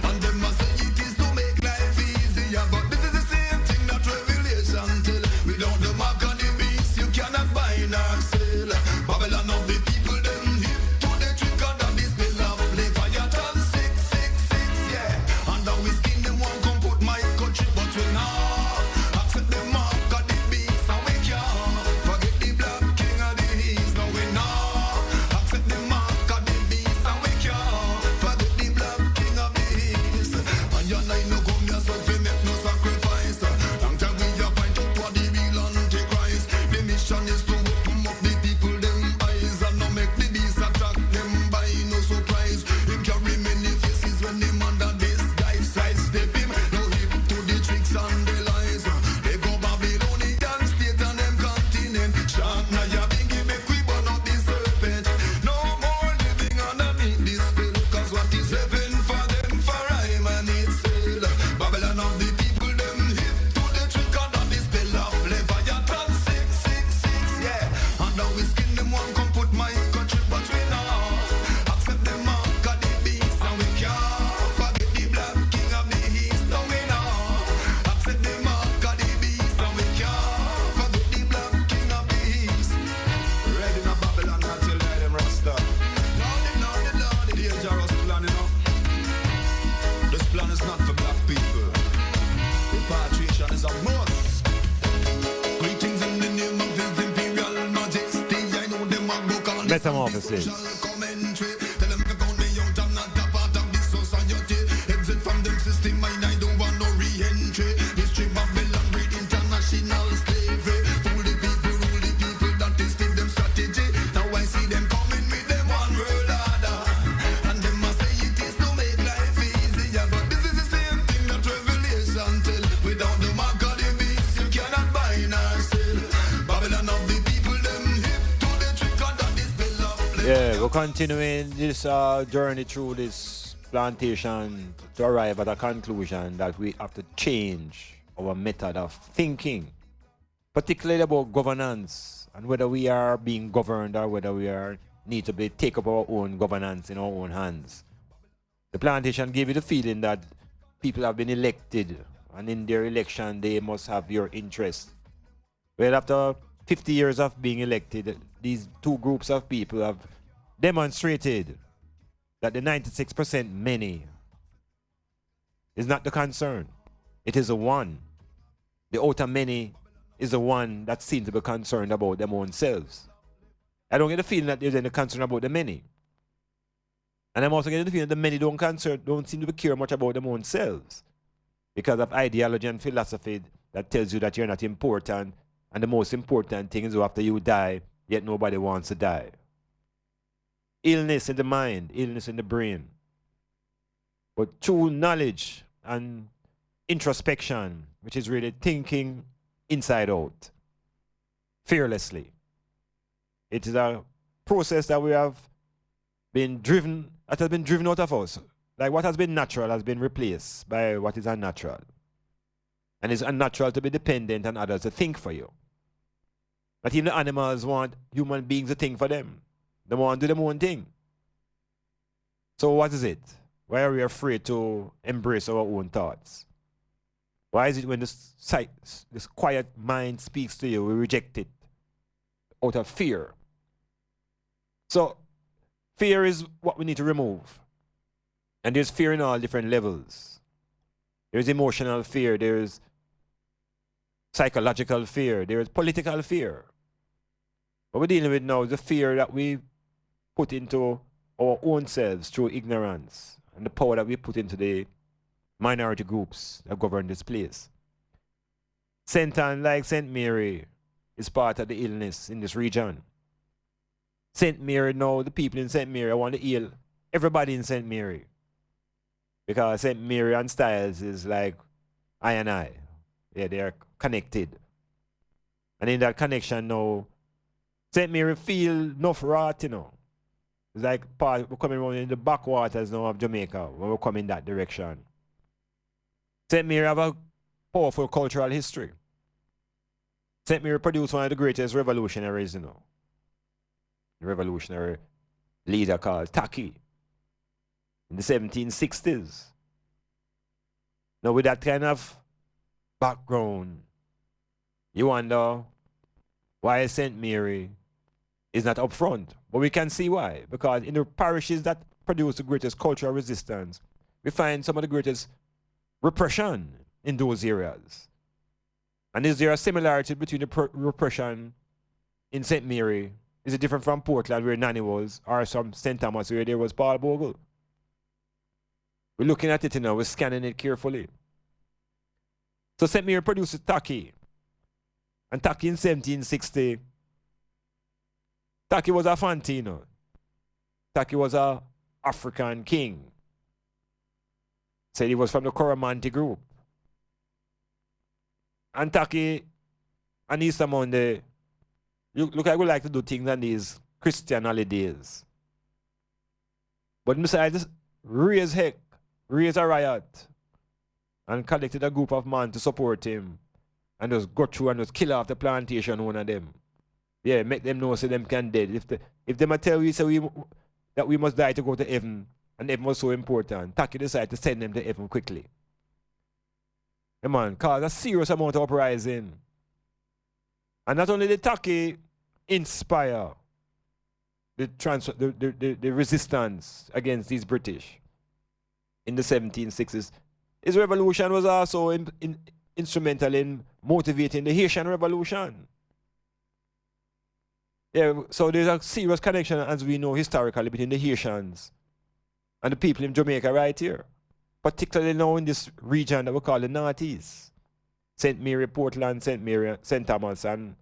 And them must say it is to make life easier. But this is the same thing that Revelation tell. Without the mark of the beast, you cannot buy nor sell. Babylon of the people, them hip to the trick under this bill of Leviathan 666, yeah. And now we skin them one come put my country, but we now accept the mark of the beast and we can't forget the black king of the east. Now we now accept the mark of the beast and we can't forget the black king of the east. And you know no come yourself we make no sacrifice. Long time we are find out what the real antichrist. The mission is to open up the people them eyes and not make the beast attract them by no surprise. Him carry many faces when him under this guy sidestep him. No hip to the tricks and the lies. They go Babylonian state and them continent. Shan't now you bingy make we burn up the serpent. No more living underneath this spell. Cause what is heaven for them for I man it's hell. Babylon of the people them hip to the trick under the spell of Leviathan 666, yeah. And now we skin them one come put my country, but we now accept the mark of the beast and we can't forget the black king of the east. Now we now accept the mark of the beast and we can't forget the black king of the east. Ready now Babylon not till them Rasta. Lord, the dangerous plan, you know. This plan is not for black people. Repatriation is a must. Greetings in the name of His Imperial Majesty. I know them a go call this Metamorphosis. commentary. Tell them to count me out, I'm not a part of this society. Exit from them system, mine, I don't want no re-entry. History Babylon breed international slavery. Fool the people, rule the people, that is fit them strategy. Now I see them coming with them one world order. And them must say it is to make life easier. But this is the same thing that Revelation tell. Without the mark of the beast, you cannot buy nor sell. Babylon of the people, them hip to the trick under this bill of Yeah, we're continuing this journey through this plantation to arrive at a conclusion that we have to change our method of thinking, particularly about governance and whether we are being governed or whether we need to take up our own governance in our own hands. The plantation gave you the feeling that people have been elected and in their election they must have your interest. Well, after 50 years of being elected, these two groups of people have demonstrated that the 96% many is not the concern. It is the one. The outer many is the one that seems to be concerned about them own selves. I don't get the feeling that there's any concern about the many. And I'm also getting the feeling that many don't seem to care much about their own selves because of ideology and philosophy that tells you that you're not important, and the most important thing is after you die, yet nobody wants to die. Illness in the mind, illness in the brain. But true knowledge and introspection, which is really thinking inside out, fearlessly. It is a process that we have been driven, that has been driven out of us. Like what has been natural has been replaced by what is unnatural. And it's unnatural to be dependent on others to think for you. But even the animals want human beings to think for them. They want to do their own thing. So what is it? Why are we afraid to embrace our own thoughts? Why is it when this quiet mind speaks to you, we reject it out of fear? So fear is what we need to remove. And there's fear in all different levels. There's emotional fear, there's psychological fear, there's political fear. What we're dealing with now is the fear that we put into our own selves through ignorance and the power that we put into the minority groups that govern this place. St. Anne, like St. Mary, is part of the illness in this region. St. Mary, now the people in St. Mary, I want to heal everybody in St. Mary. Because St. Mary and Styles is like I and I. Yeah, they are connected. And in that connection now, St. Mary feel enough rot, you know. It's like we're coming around in the backwaters now of Jamaica when we come in that direction. St. Mary have a powerful cultural history. St. Mary produced one of the greatest revolutionaries, you know. A revolutionary leader called Taki in the 1760s. Now with that kind of background, you wonder why St. Mary is not up front. But we can see why. Because in the parishes that produce the greatest cultural resistance, we find some of the greatest repression in those areas. And is there a similarity between the repression in St. Mary? Is it different from Portland where Nanny was, or from St. Thomas where there was Paul Bogle? We're looking at it now, we're scanning it carefully. So St. Mary produces Taki. And Taki in 1760, Taki was a Fantino. Taki was an African king. Said he was from the Coromantee group. And Taki and Easter Monday, look, I would like to do things on these Christian holidays. But besides, raise a riot, and collected a group of men to support him, and just go through and just kill off the plantation, one of them. Yeah, make them know so them can dead. If them tell you that we must die to go to heaven, and heaven was so important, Taki decided to send them to heaven quickly. Yeah, man, cause a serious amount of uprising. And not only did Taki inspire the resistance against these British in the 1760s, his revolution was also instrumental in motivating the Haitian Revolution. Yeah, so there's a serious connection, as we know historically, between the Haitians and the people in Jamaica right here. Particularly now in this region that we call the Northeast. St. Mary, Portland, St. Mary, St. Thomas, and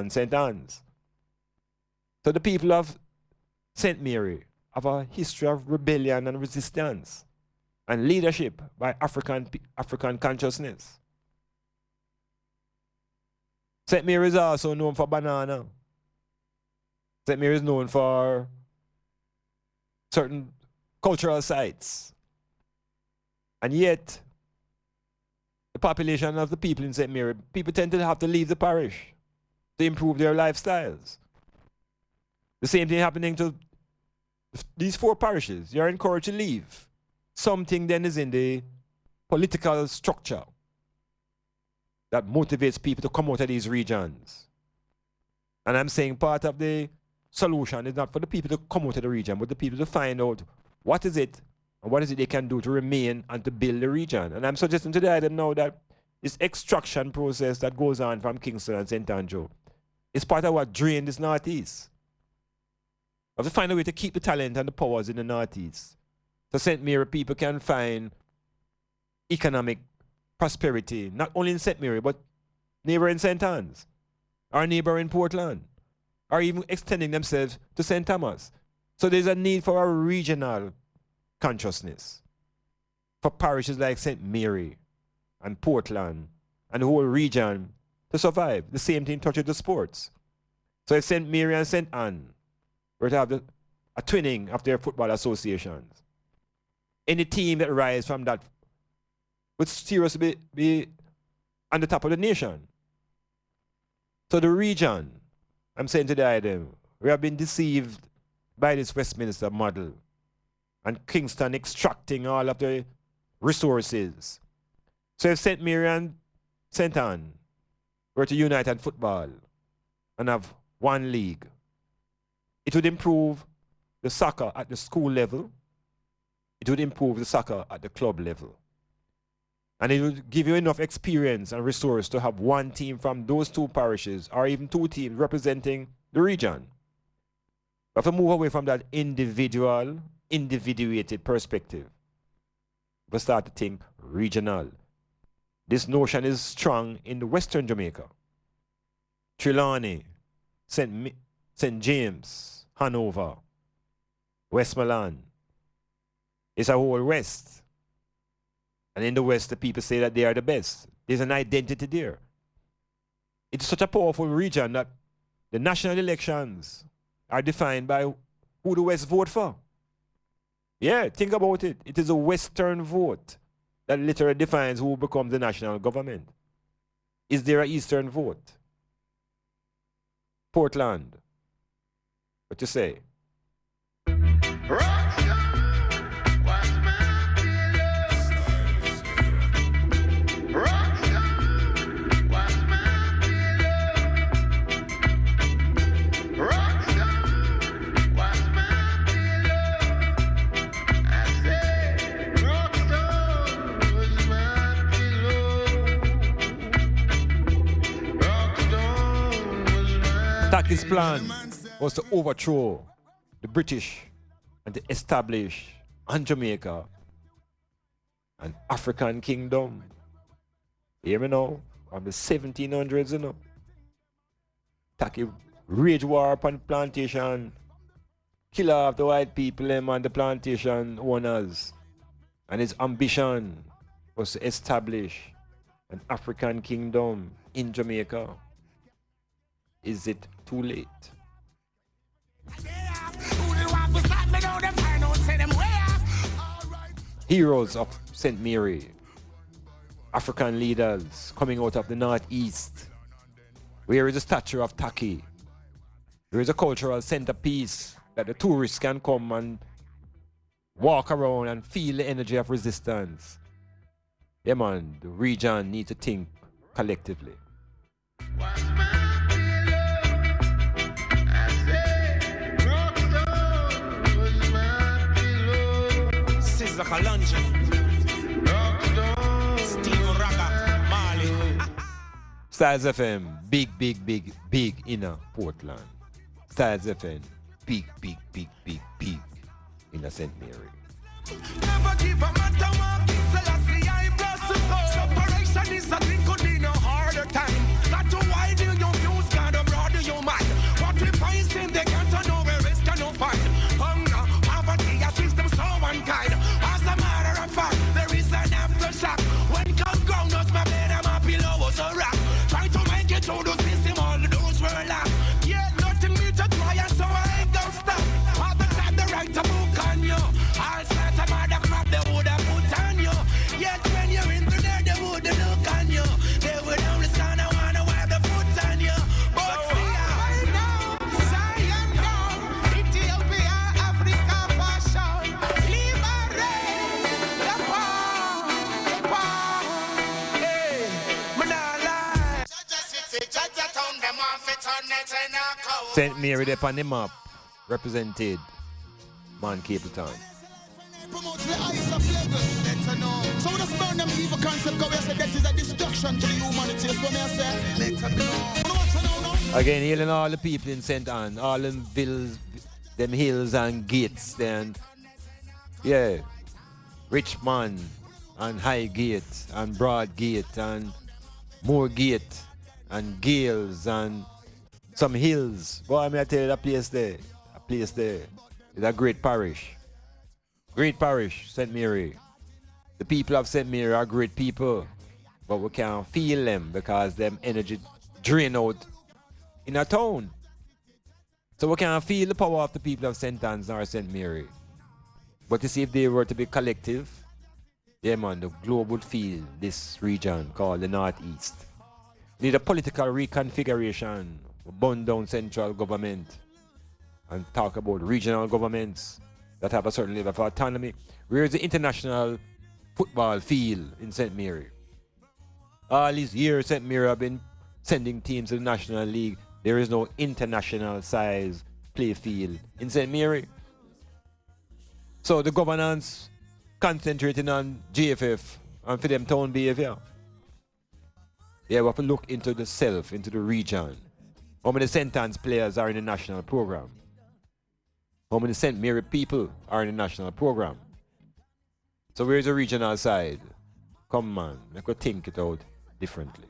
St. Anne's. So the people of St. Mary have a history of rebellion and resistance and leadership by African consciousness. St. Mary is also known for banana. St. Mary is known for certain cultural sites. And yet, the population of the people in St. Mary, people tend to have to leave the parish to improve their lifestyles. The same thing happening to these 4 parishes. You're encouraged to leave. Something then is in the political structure that motivates people to come out of these regions. And I'm saying part of the solution is not for the people to come out of the region, but the people to find out what is it and what is it they can do to remain and to build the region. And I'm suggesting to the item now that this extraction process that goes on from Kingston and St. Andrew is part of what drained this Northeast. have to find a way to keep the talent and the powers in the Northeast. So St. Mary people can find economic prosperity, not only in St. Mary, but neighboring St. Anne's, our neighbor in Portland, or even extending themselves to St. Thomas. So there's a need for a regional consciousness for parishes like St. Mary and Portland and the whole region to survive. The same thing touches the sports. So if St. Mary and St. Anne were to have a twinning of their football associations, any team that rise from that would seriously be on the top of the nation. So the region, I'm saying to the item, we have been deceived by this Westminster model and Kingston extracting all of the resources. So if St. Mary and St. Anne were to unite at football and have one league, it would improve the soccer at the school level, it would improve the soccer at the club level. And it would give you enough experience and resource to have one team from those two parishes or even two teams representing the region. But if we move away from that individuated perspective, we start to think regional. This notion is strong in the Western Jamaica. Trelawney, St. James, Hanover, Westmoreland. It's a whole West. And in the West, the people say that they are the best. There's an identity there. It's such a powerful region that the national elections are defined by who the West vote for. Yeah, think about it. It is a Western vote that literally defines who becomes the national government. Is there an Eastern vote? Portland. What you say? His plan was to overthrow the British and to establish on Jamaica an African kingdom. Hear me now? From the 1700s, you know. Taki rage war upon the plantation, kill off the white people and the plantation owners. And his ambition was to establish an African kingdom in Jamaica. Is it too late? Heroes of St. Mary, African leaders coming out of the Northeast. Where is the statue of Taki? There is a cultural centerpiece that the tourists can come and walk around and feel the energy of resistance. Yeah, man, the region needs to think collectively. Styles FM, big in Portland. Styles FM, big in St. Mary. Never give a matter what Selassie I bless. Separation is a thing could be no harder time. Got to widen your views, gotta broaden your mind. What we find in the can't know where it's gonna find. Hunger, poverty, a system so unkind. As a matter of fact, there is an aftershock. When come ground us, my bed and my pillow was a rock. Try to make it through the system, all those were locked. Yeah, nothing me to try, and so I ain't gonna stop. All the time the right to book on you. I'll start a mother crap they would have put on you. Yet when you're in there, they would look on you. They would only stand and wanna wear the foot on you. But see how now, Zion down, Ethiopia, Africa, fashion, liberate the poor, hey, Manala. St. Mary there on the map represented Man Capleton. Promotes the highest of level. Better know. So when I burn them evil concept, go and say that is a destruction to the humanity. So when I say, let me know. Again, hailing all the people in St. Anne, all them them hills and gates then. Yeah. Richmond and Highgate and Broadgate and Moorgate and Gales and some hills. Boy, I mean, I tell you, that place there, is a great parish. Great parish, St. Mary. The people of St. Mary are great people, but we can't feel them because them energy drain out in a town. So we can't feel the power of the people of St. Anne's or St. Mary. But you see, if they were to be collective, yeah man, the globe would feel this region called the Northeast. Need a political reconfiguration, burn down central government and talk about regional governments that have a certain level of autonomy. Where is the international football field in St. Mary? All these years St. Mary have been sending teams to the National League. There is no international size play field in St. Mary. So the governance concentrating on GFF and for them town behavior. Yeah, we have to look into the self, into the region. How many St. Anne's players are in the national program? How many St. Mary people are in the national program? So where's the regional side? Come on, make us think it out differently.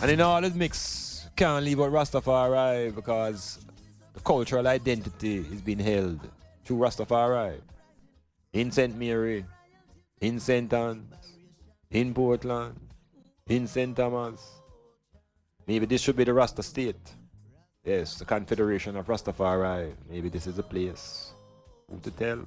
And in all this mix, can't leave out Rastafari because the cultural identity is being held through Rastafari. In St. Mary, in St. Anne's, in Portland, in St. Thomas. Maybe this should be the Rasta state. Yes, the Confederation of Rastafari. Maybe this is the place. Who to tell?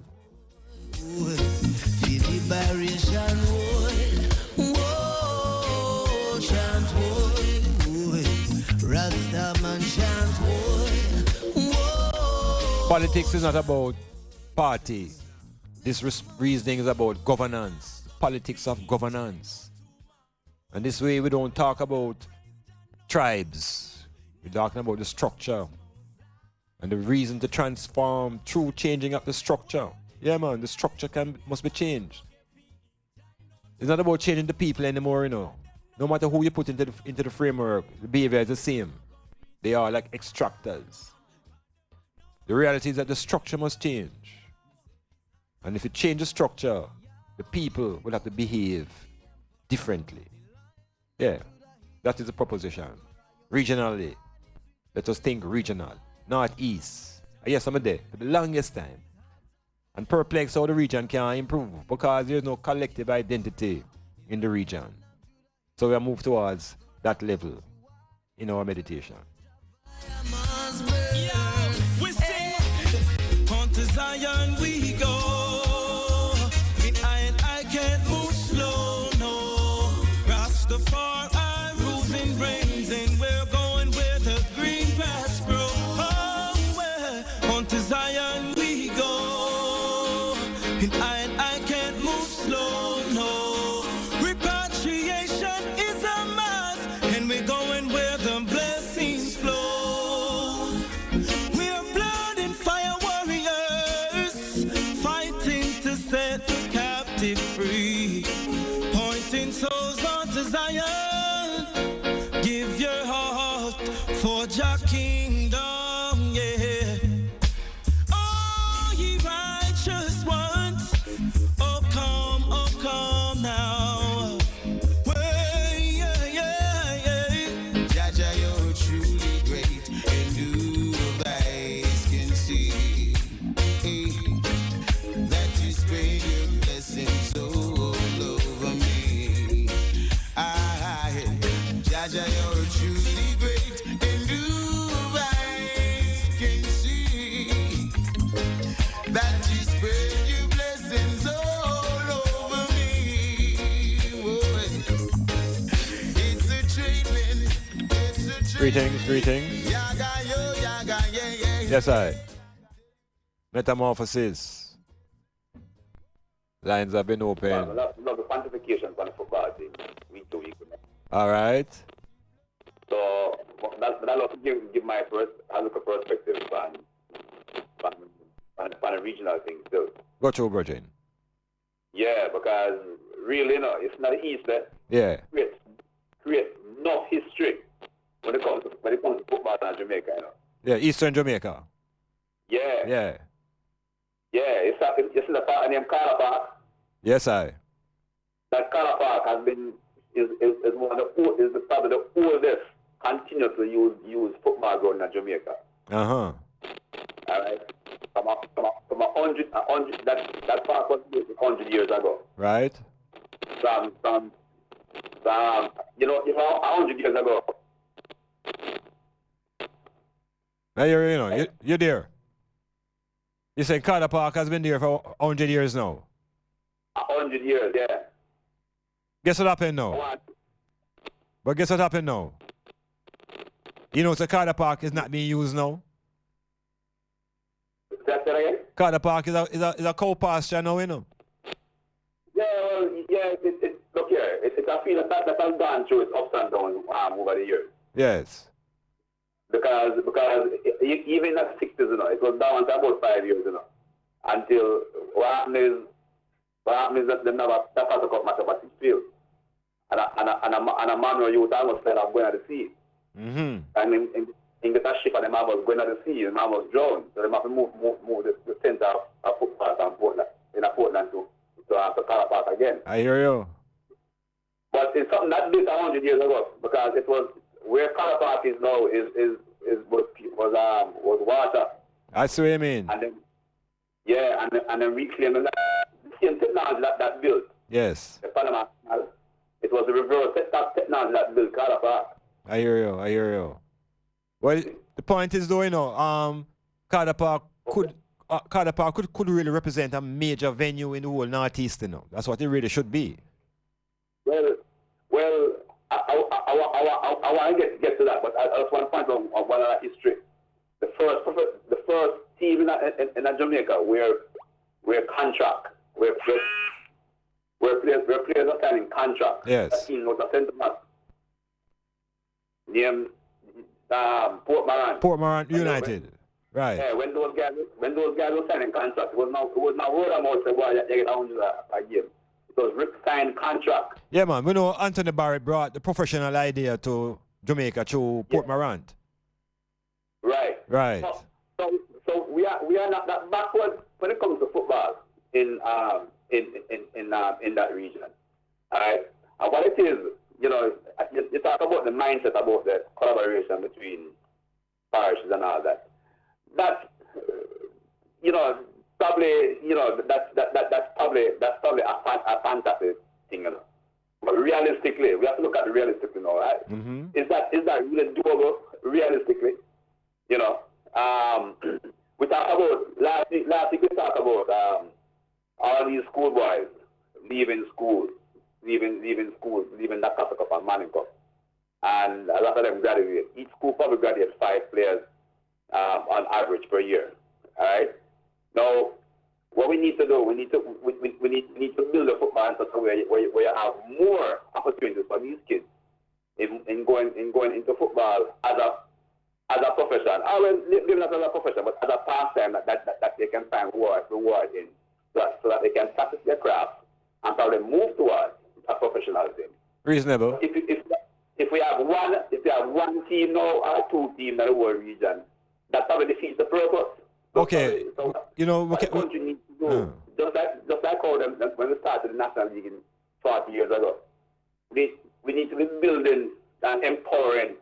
Politics is not about party. This reasoning is about governance, politics of governance. And this way we don't talk about tribes. We're talking about the structure and the reason to transform through changing up the structure. Yeah, man, the structure must be changed. It's not about changing the people anymore, you know. No matter who you put into the framework, the behavior is the same. They are like extractors. The reality is that the structure must change. And if you change the structure, the people will have to behave differently. Yeah, that is the proposition. Regionally, let us think regional, Northeast. Yes, I'm there for the longest time. And perplexed how the region can improve because there's no collective identity in the region. So we move towards that level in our meditation. We sing, on to Zion we go. I can't move slow, no. Rastafari ruling reigns, and we're going where the green grass grows. Oh, on to Zion we go. I can't move slow, no. Repatriation is a must, and we're going where the blessings flow. We are blood and fire warriors, fighting to set the captive free, pointing souls onto Zion. Give your heart for your kingdom, yeah. Oh, ye righteous ones, oh come now. Well, yeah. Jaja, you're truly great, and who eyes can see that you spread your blessings all over me. Jaja, you're truly great, and who eyes can see that you spread your blessings all over me. It's a treatment, it's a treatment. Greetings. Yaga, yo, yaga, yeah. Yes, I. Metamorphosis. Lines have been open. Love the quantification for the football team, week to week. All right. So, that love to give my first, I look at perspective on a regional thing still. Got you, Virgin. Yeah, because really, it's not the East that create enough history when it comes to football in Jamaica, Yeah, Eastern Jamaica. Yeah. Yeah. Yeah, it's a park named Carla Park. Yes, I. That Carla Park has been is probably the oldest continuously used football ground in Jamaica. Uh-huh. All right. From a hundred that park was built 100 years ago. Right. From 100 years ago. Now you're there. You say Carter Park has been there for 100 years now. 100 years, yeah. Guess what happened now? But guess what happened now? You know, so Carter Park is not being used now. That's that again? Carter Park is a cow pasture now, Yeah, well, yeah. Look here. It's a field that has gone through its ups and downs over the years. Yes. Because even in the 60s, it was down to about 5 years, until what happened is that they never that has to cut much of a field, and a manual youth almost fell off going to the sea. Mm-hmm. And in the ship and the man was going to the sea, and the man was drowned, so they have to move the center of football from Portland to Carla Park again. I hear you. But it's something that built 100 years ago, because it was where Carla Park is now was water. I see what you mean. And then and then reclaiming the same technology that built. Yes. The Panama Canal. It was the reverse technology that built Carla Park. I hear you. Well, the point is though, Carter Park could really represent a major venue in the whole Northeast, That's what it really should be. Well, I want to get to that, but I just want to point on one other history. The first team in Jamaica where contract, where players are signing contract. Yes. That team was a sentiment named Port Morant. Port Morant United. Right. Yeah, when those guys were signing contract, it was not word of mouth say, boy, they get 100 a game. It was Rick signed contract. Yeah, man. We know Anthony Barrett brought the professional idea to Jamaica through Port Morant. Right. Right. So we are not that backward when it comes to football in that region. All right. And what it is, you talk about the mindset about the collaboration between parishes and all that. That's probably that's probably a fantasy thing, But realistically, we have to look at it realistically now, right? Mm-hmm. Is that really doable realistically? We talk about last week we talked about all these schoolboys leaving that Casa Cup and Manning Cup. And a lot of them graduate. Each school probably graduates 5 players on average per year. All right. Now, what we need to do, we need to build a football in such a way where you have more opportunities for these kids in going into football as a profession. I will live not as a profession, but as a pastime that they can find reward in, so that they can practice their craft and probably move towards a professionalism. Reasonable. If we have one team now or 2 teams in the whole region, that probably defeats the purpose. Okay. What the country needs to do, just like how them when we started the National League 40 years ago, we need to be building and empowering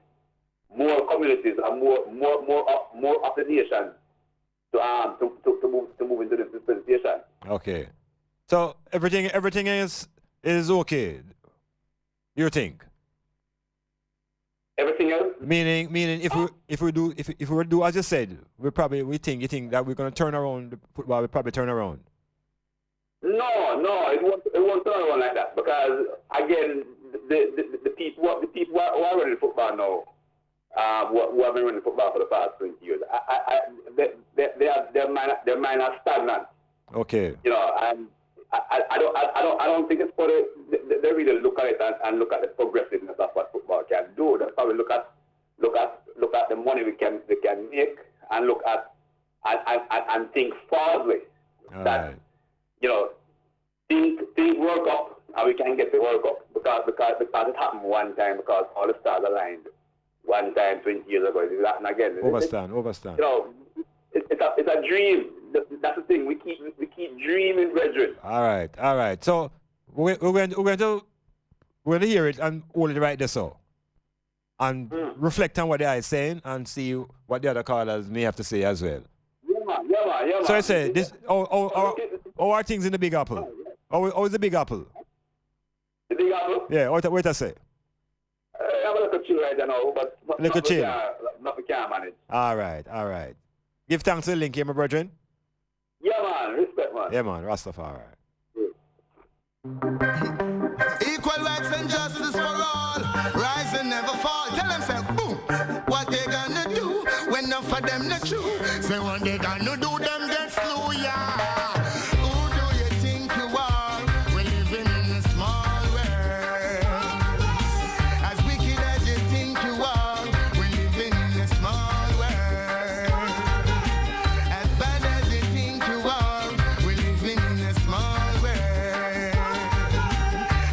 more communities and more of the nation to move into this dispensation. Okay. So everything is okay. You think? Everything else? Meaning if we do as you said, you think that we're gonna turn around the football, we probably turn around. No, it won't turn around like that, because again the people who are running football now, who have been running football for the past 20 years, their mind are stagnant. Okay. And I don't think it's for they really look at it and look at the progressiveness of what football can do. They probably look at the money they can make, and look at and think forwardly. That, you know, things work up and we can get the work up because it happened one time because all the stars aligned one time 20 years ago. It happened again. Overstand. You know, it's a dream. That's the thing. We keep dreaming, brethren. All right. So we're going to hear it and hold it right there, so. And reflect on what they are saying and see what the other callers may have to say as well. Yeah, man. So I say, this, how are things in the Big Apple? How is the Big Apple? The Big Apple? Yeah, what I say? I'm a little chill right now, but little chill. Not we can't manage. All right. Give thanks to the link here, my brethren. Yeah, man. Respect, man. Yeah, man. Rastafari. Equal rights and justice for all. Rise and never fall. Tell them, say, boom. What they gonna do when enough of them not true? Say, what they gonna do, them get slow, yeah. Who do you think you are? We're living in a small world. As wicked as you think you are, we're living in a small world. As bad as you think you are, we're living in a small world.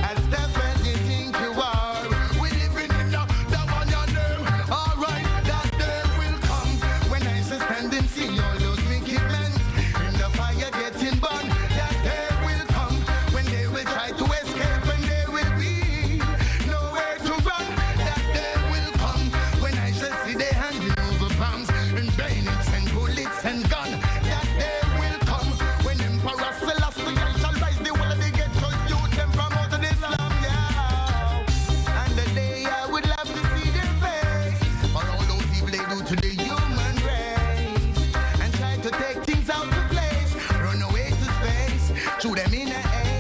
As tough as you think you are, we're living in the one you know. All right, that day will come when I stand and see all those wicked men in the fire getting burned. That day will come when they will try to escape and there will be nowhere to run. That day will come when I shall see they handing over bombs and bayonets and bullets and guns. That day will come when Emperor Selassie shall rise the wall of the ghetto youth them from out of Islam, yeah. And the day I would love to see their face for all those evil they do to the human race and try to take things out of place, run away to space, shoot them in the air.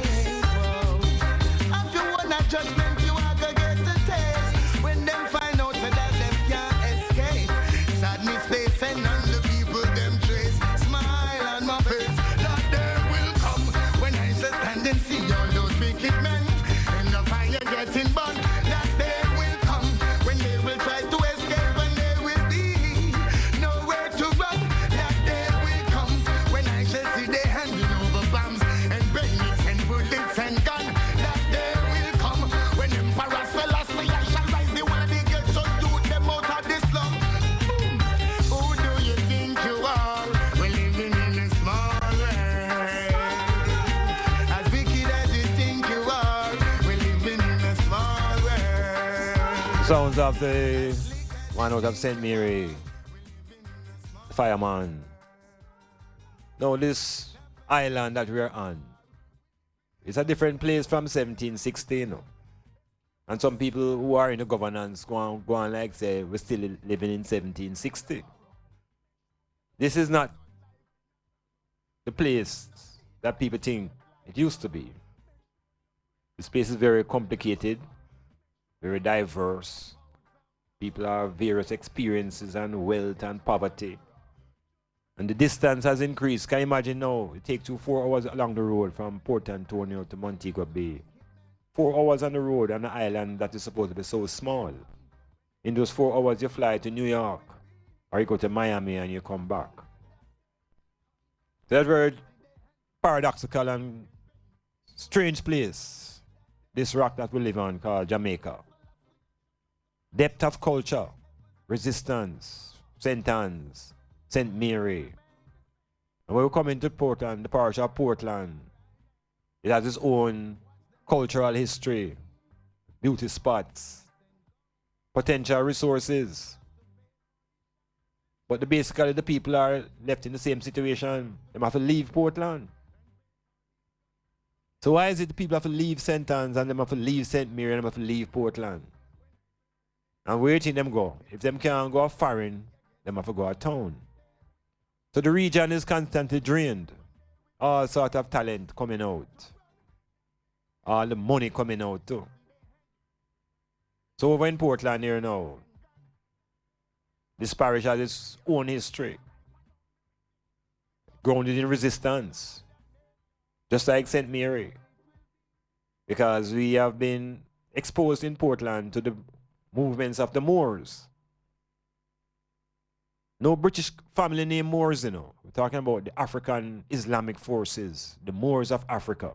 If you want a judgment, you are gonna get the taste when them find out that them can't escape. Sadness they send on the people them trace. Smile on my face. That day will come when I shall stand and see all those wicked men in the fire getting burned. That day will come when they will try to escape and there will be nowhere to run. That day will come when I shall see they handing over bombs and bayonets and bullets and guns. That day will come when Emperor Selassie shall rise the wall of the ghetto youth them out of the slum. Who do you think you are? We're living in a small world. As wicked as you think you are, we're living in a small world. Sounds of the one out of St. Mary, the fireman. Now this island that we're on, it's a different place from 1760, you know. And some people who are in the governance go on like say we're still living in 1760. This is not the place that people think it used to be. The space is very complicated, very diverse. People have various experiences and wealth and poverty. And the distance has increased. Can you imagine now? It takes you 4 hours along the road from Port Antonio to Montego Bay. 4 hours on the road on an island that is supposed to be so small. In those 4 hours you fly to New York or you go to Miami and you come back. That's very paradoxical and strange place, this rock that we live on called Jamaica. Depth of culture, resistance, St. Anne's, St. Mary. And when we come into Portland, the parish of Portland, it has its own cultural history, beauty spots, potential resources. But basically the people are left in the same situation. They have to leave Portland. So why is it the people have to leave St. Anne's and they have to leave St. Mary and they have to leave Portland? And where do you think them go? If them can't go foreign, they have to go out town. So the region is constantly drained. All sort of talent coming out. All the money coming out too. So over in Portland here now, this parish has its own history. Grounded in resistance. Just like St. Mary. Because we have been exposed in Portland to the movements of the Moors. No British family name Moors, you know. We're talking about the African Islamic forces, the Moors of Africa,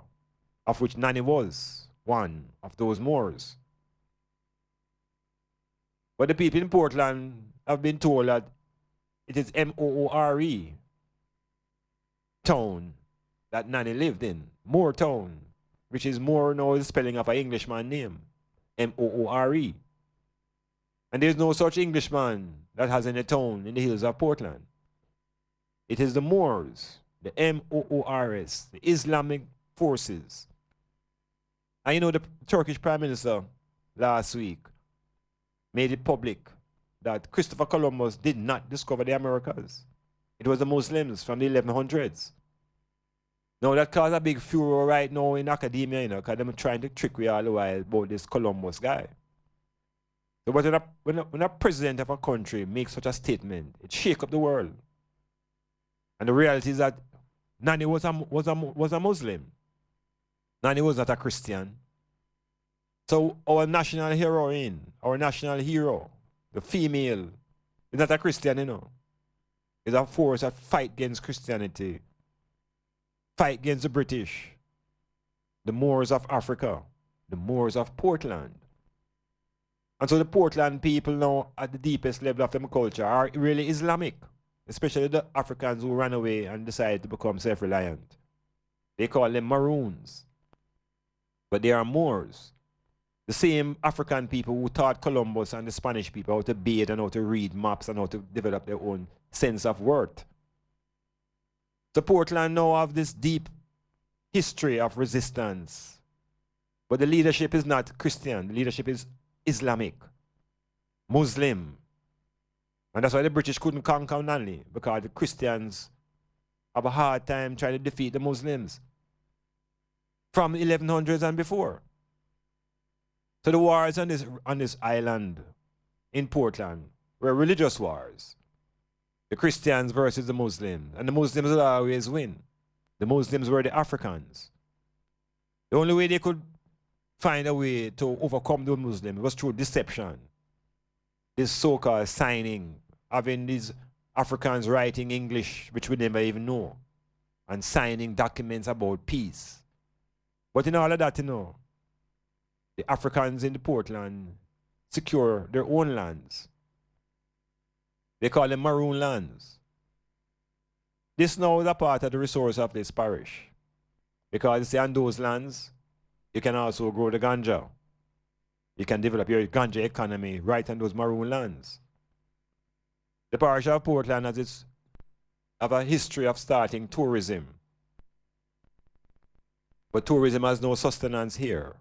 of which Nani was one of those Moors. But the people in Portland have been told that it is M-O-O-R-E town that Nani lived in, Moore Town, which is Moore now is the spelling of an Englishman name, M-O-O-R-E. And there's no such Englishman that has any town in the hills of Portland. It is the Moors, the M-O-O-R-S, the Islamic forces. And you know, the Turkish Prime Minister last week made it public that Christopher Columbus did not discover the Americas. It was the Muslims from the 1100s. Now that caused a big furor right now in academia, you know, because they're trying to trick we all the while about this Columbus guy. So but when a president of a country makes such a statement, it shakes up the world. And the reality is that Nani was a Muslim. Nani was not a Christian. So our national heroine, our national hero, the female, is not a Christian, you know. It's a force that fight against Christianity, fight against the British, the Moors of Africa, the Moors of Portland. And so the Portland people now at the deepest level of their culture are really Islamic, especially the Africans who ran away and decided to become self-reliant. They call them Maroons, but they are Moors. The same African people who taught Columbus and the Spanish people how to bathe and how to read maps and how to develop their own sense of worth. So Portland now have this deep history of resistance. But the leadership is not Christian. The leadership is Islamic, Muslim. And that's why the British couldn't conquer Nani, because the Christians have a hard time trying to defeat the Muslims from the 1100s and before. So the wars on this island in Portland were religious wars. The Christians versus the Muslims. And the Muslims would always win. The Muslims were the Africans. The only way they could find a way to overcome the Muslims was through deception. This so-called signing, having these Africans writing English, which we never even know, and signing documents about peace. But in all of that, you know, the Africans in the Portland secure their own lands. They call them Maroon lands. This now is a part of the resource of this parish. Because you see, on those lands, you can also grow the ganja. You can develop your ganja economy right on those Maroon lands. The parish of Portland has a history of starting tourism. But tourism has no sustenance here.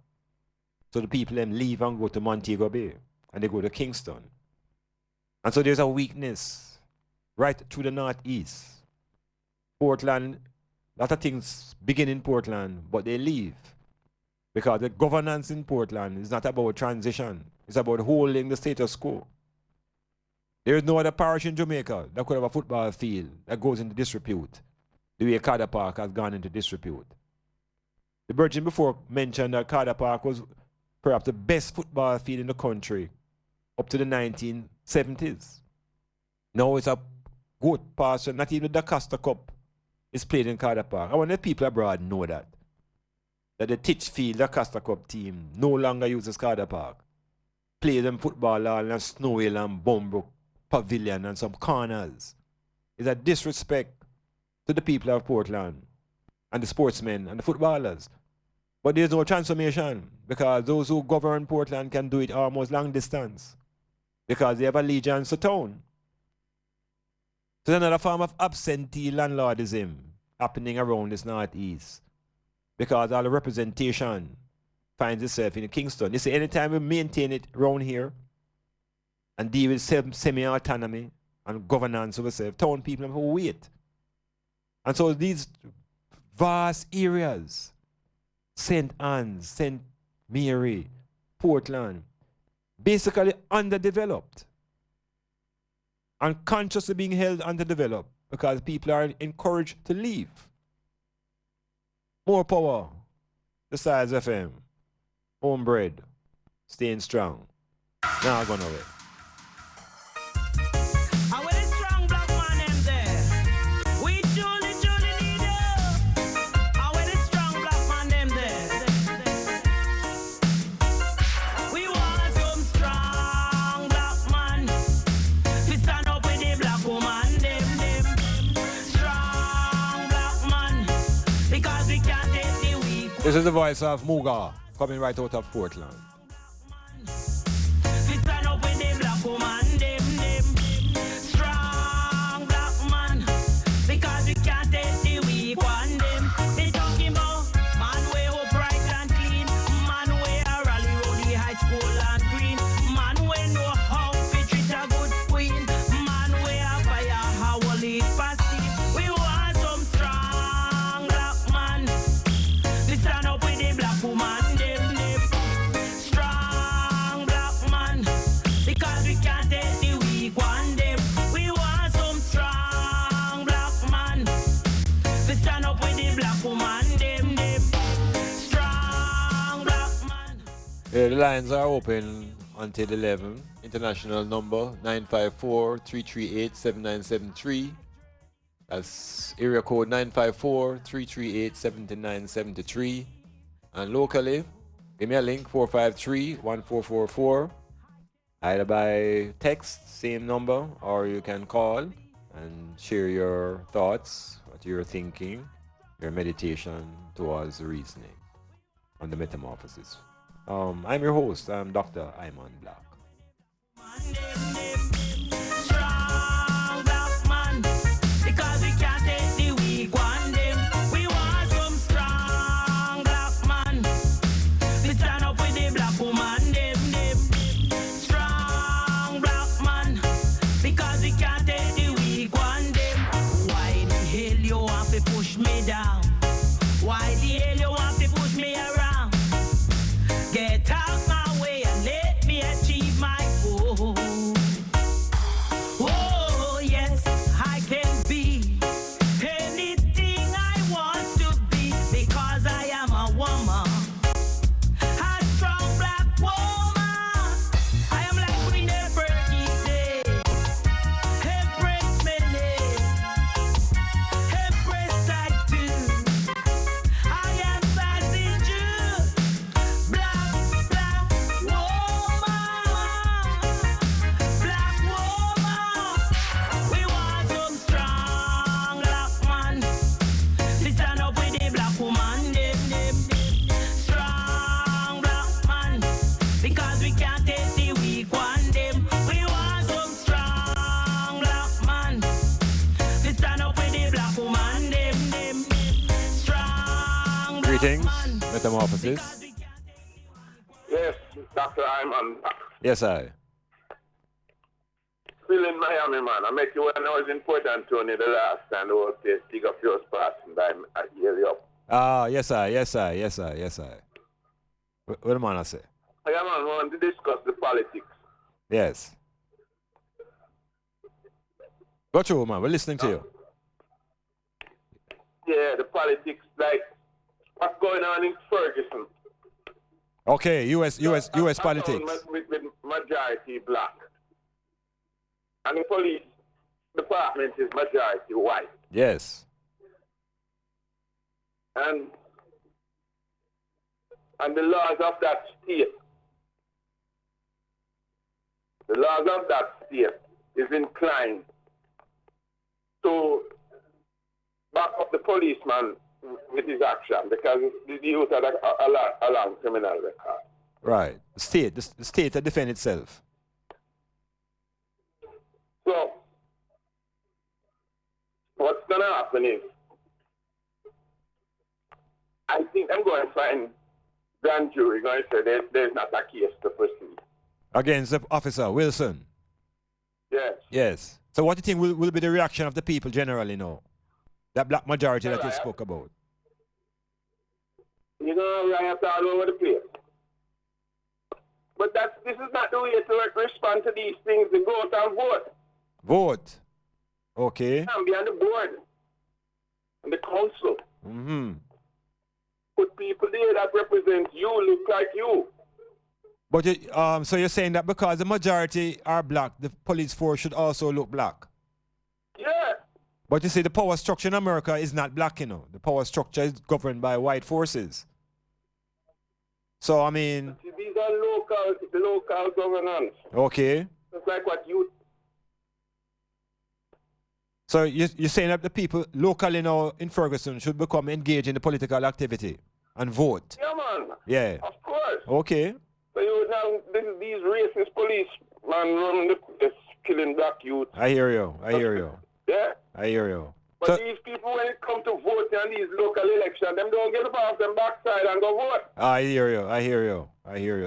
So the people then leave and go to Montego Bay, and they go to Kingston. And so there's a weakness right through the northeast. Portland, a lot of things begin in Portland, but they leave. Because the governance in Portland is not about transition. It's about holding the status quo. There is no other parish in Jamaica that could have a football field that goes into disrepute the way Carter Park has gone into disrepute. The Virgin before mentioned that Carter Park was perhaps the best football field in the country up to the 1970s. Now it's a good pasture. Not even the Costa Cup is played in Carter Park. I want the people abroad know that the Titchfield, the Costa Cup team, no longer uses Carter Park. Play them football all in Snow Hill and Bombrook Pavilion and some corners. It's a disrespect to the people of Portland and the sportsmen and the footballers. But there's no transformation because those who govern Portland can do it almost long distance because they have allegiance to town. So there's another form of absentee landlordism happening around this northeast because all the representation finds itself in Kingston. You see, anytime we maintain it around here and deal with semi-autonomy and governance of ourselves, town people will wait. And so these vast areas, St. Anne's, St. Mary, Portland, basically underdeveloped and consciously being held underdeveloped because people are encouraged to leave. More power, the size FM, homebred, staying strong. Now I'm going away. And when it's strong black This is the voice of Muga coming right out of Portland. Strong black man, because we can't take the weak one them. They talking about man way upright and clean, man way a rally round the high school and green, man way know how to treat a good queen, man way a fire how will it passive. We want some strong black man. We stand up with the black woman them. Strong black man, because we can't take the weak one them. We want some strong black man. We stand up with the black woman them. Strong black man. The lines are open until 11. International number 954-338-7973. That's area code 954-338-7973. And locally, give me a link 453-1444. Either by text, same number, or you can call and share your thoughts, what you're thinking, your meditation towards the reasoning on the metamorphosis. I'm your host. I'm Dr. Iman Blak. Strong black man, because we can't take the weak one them. We want some strong black man. We stand up with the black woman them. Strong black man, because we can't take the weak one them. Why the hell you want to push me down? Why the hell you want to push me around? Get out my way and let me achieve my goal. Oh yes, I can be anything I want to be, because I am a woman, a strong black woman. I am like Queen Nefertiti, Empress Mene, Empress Tatu. I am passenger, black woman. We want some strong black man. We stand up with the black woman them. Strong black man, because we can't take the weak one them. We want some strong black man. We stand up with the black woman them. Strong black Greetings, man. Metamorphosis. Yes, Dr. Iman. Yes, I. Still in Miami, man. I met you when I was in Port Antonio the last time. The whole place dig up your spots and I hear you up. Yes, I. What do man I say? I want to discuss the politics. Yes. Go through, man. We're listening to you. Yeah, the politics, like what's going on in Ferguson. Okay, U.S. politics. With majority black. And the police department is majority white. Yes. And the laws of that state, is inclined to back up the policeman with his action, because the youth had a long criminal record. Right. The state to defend itself. So, what's going to happen is, I think I'm going to find grand jury going to say there's not a case to proceed. Against the officer, Wilson. Yes. Yes. So what do you think will be the reaction of the people generally now? That black majority that you spoke about. You know, riots all over the place. But this is not the way to respond to these things. To go out and vote. Vote. Okay. And be on the board. And the council. Mm-hmm. Put people there that represent you, look like you. But so you're saying that because the majority are black, the police force should also look black? Yeah. But you see, the power structure in America is not black, you know. The power structure is governed by white forces. So, I mean... See, these are local governance. Okay. It's like what you... So you're saying that the people locally now in Ferguson should become engaged in the political activity? and vote. Yeah, man. Yeah. Of course. Okay. So you now these racist police man running the killing black youth. I hear you. Yeah. I hear you. But So, these people, when it comes to voting on these local elections, them don't get up off them backside and go vote. I hear you.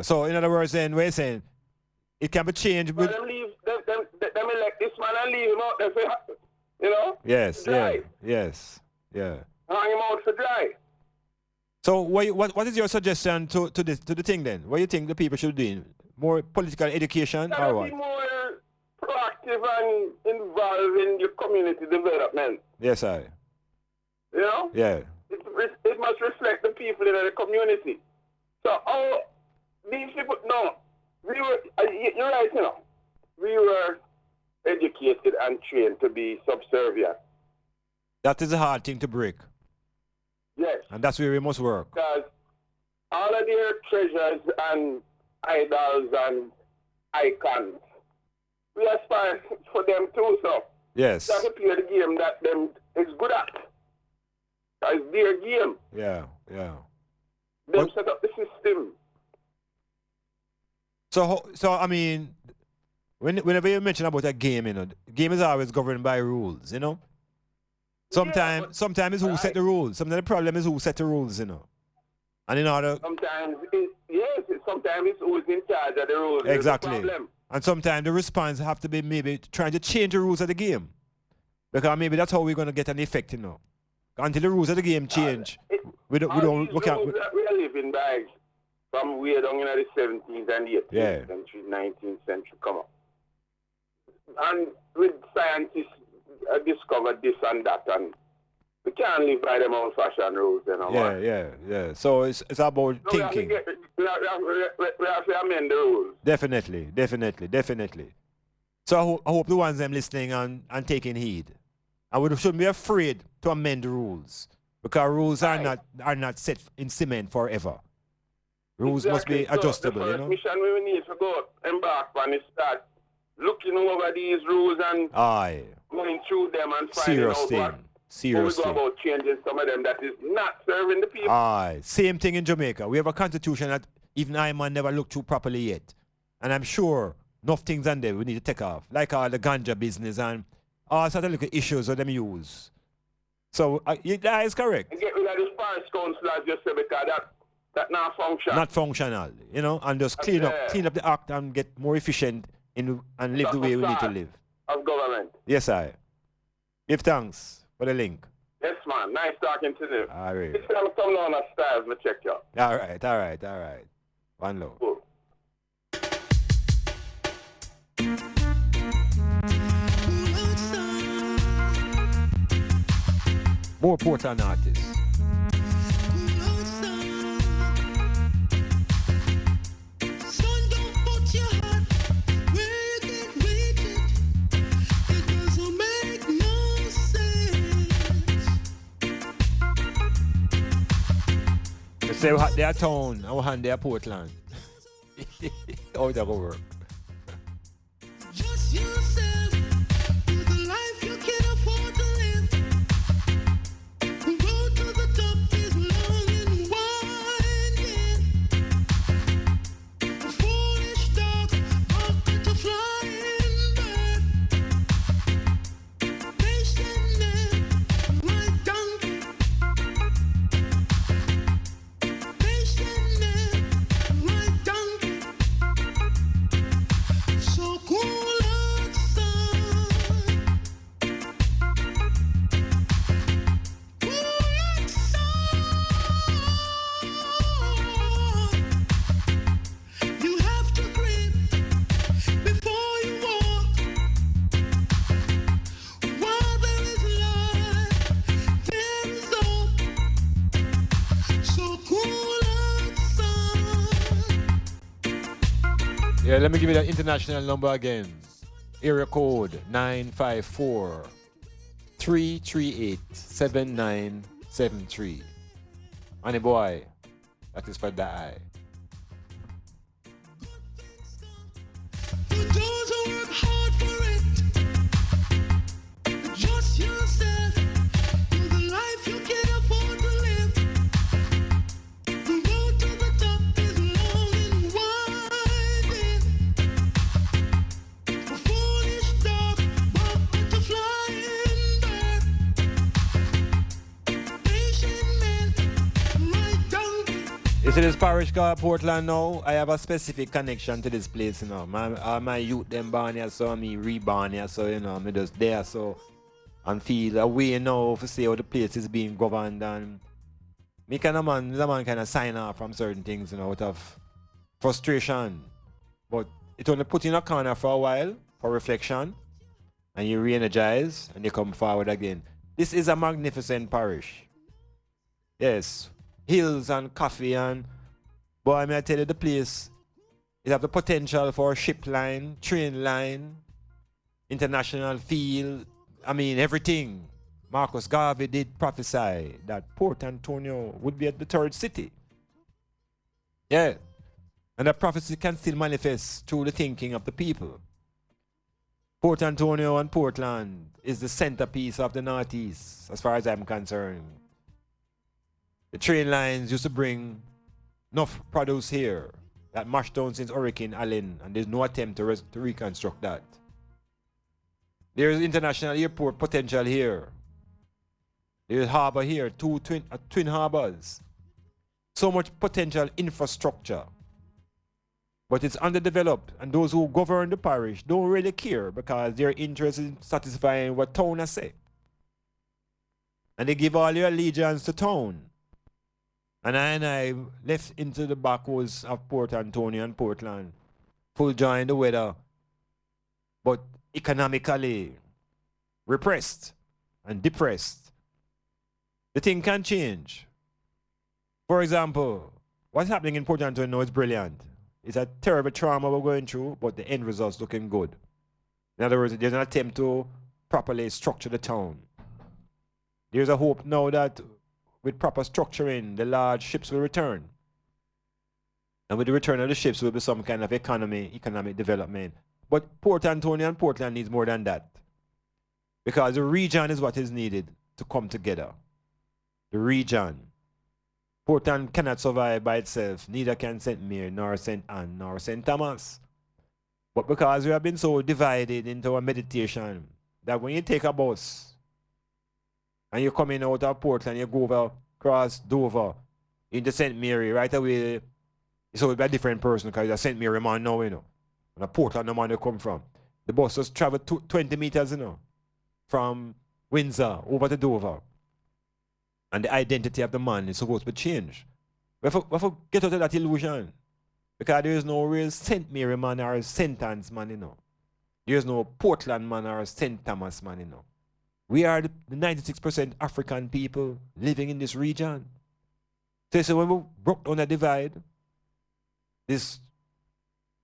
So in other words, then we're saying it can be changed with. But them elect this man and leave him out there for, you know? Yes. Dry. Yes. Yeah. Hang him out for dry. So what is your suggestion to the thing then? What do you think the people should do? More political education or what? Be more proactive and involved in your community development. Yes, I. You know? Yeah. It must reflect the people in the community. So these people, no, we were, you're right, you know. We were educated and trained to be subservient. That is a hard thing to break. Yes. And that's where we must work. Because all of their treasures and idols and icons, we aspire for them too, so. Yes. That's to play the game that them is good at. That's their game. Yeah. Them set up the system. So I mean, whenever you mention about a game, you know, the game is always governed by rules, you know. Sometimes it's who set the rules. Sometimes the problem is who set the rules, you know. And in order. Sometimes it's who's in charge of the rules. Exactly. And sometimes the response have to be maybe trying to change the rules of the game, because maybe that's how we're going to get an effect, you know. Until the rules of the game change, we can't. That we are living by from way down in the 17th and 18th century, 19th century, come on. And with scientists discovered this and that, and we can't live by them old-fashioned rules, you know. Yeah. So it's about thinking. We have to amend the rules. Definitely. So I hope the ones them listening and taking heed. And we shouldn't be afraid to amend the rules, because rules are not set in cement forever. Rules must be adjustable, the you know. mission we need to go embark on is start looking over these rules and going through them and finding out Serious we go thing. about changing some of them that is not serving the people. Same thing in Jamaica. We have a constitution that even Iman never looked through properly yet. And I'm sure enough things on there we need to take off, like all the ganja business and all sort of little issues that them use. So that is correct. And get rid of this parish council, as you say, because that not function. Not functional, you know, and just clean up the act and get more efficient and live the way we need to live. Of government. Yes, I. Give thanks for the link. Yes, man. Nice talking to you. All right. It's going to come down on Styles. Me check you. All right. One love. Cool. More Portland artists. They say we had their town, our hand their Portland. How that go work? Just yourself, live the life you can afford to live. The road to the top is long and winding. A foolish dog walking to flying bird. Patient man, like donkey. Patient man, like donkey. So cool outside. You have to grip before you walk. While there is life, there is hope. So cool outside. Yeah, let me give you that international number again. Area code 954-338-7973. Honey boy, that is for die. For those who work hard for it, adjust yourself to the life you can afford to live. see this parish called Portland now, I have a specific connection to this place, you know. My youth them born here, so me reborn here, so you know, me just there, so and feel a way now to see how the place is being governed, and me kind of man kind of sign off from certain things, you know, out of frustration. But it only put you in a corner for a while for reflection, and you re-energize and you come forward again. This is a magnificent parish. Yes, hills and coffee, and boy, may I tell you, the place, it have the potential for a ship line, train line, international field, I mean everything. Marcus Garvey did prophesy that Port Antonio would be at the third city. Yeah, and that prophecy can still manifest through the thinking of the people. Port Antonio and Portland is the centerpiece of the Northeast, as far as I'm concerned. The train lines used to bring enough produce here that mashed down since Hurricane Allen, and there's no attempt to reconstruct that. There is international airport potential here. There is harbor here, twin harbors. So much potential infrastructure. But it's underdeveloped, and those who govern the parish don't really care because they're interested in satisfying what town has said. And they give all their allegiance to town. And I left into the backwoods of Port Antonio and Portland, full joy in the weather, but economically repressed and depressed. The thing can change. For example, what's happening in Port Antonio now is brilliant. It's a terrible trauma we're going through, but the end result's looking good. In other words, there's an attempt to properly structure the town. There's a hope now that with proper structuring, the large ships will return. And with the return of the ships will be some kind of economic development. But Port Antonio and Portland needs more than that. Because the region is what is needed to come together. The region. Portland cannot survive by itself, neither can St. Mary, nor St. Anne, nor St. Thomas. But because we have been so divided into a meditation, that when you take a bus, and you're coming out of Portland, you go over, cross Dover, into St. Mary, right away, it's always a different person, because you're a St. Mary man now, you know. And a Portland man you come from. The bus just travel 20 meters, you know, from Windsor over to Dover. And the identity of the man is supposed to change. We have to get out of that illusion. Because there is no real St. Mary man or St. Anne's man, you know. There is no Portland man or St. Thomas man, you know. We are the 96% African people living in this region. So when we broke down a divide, this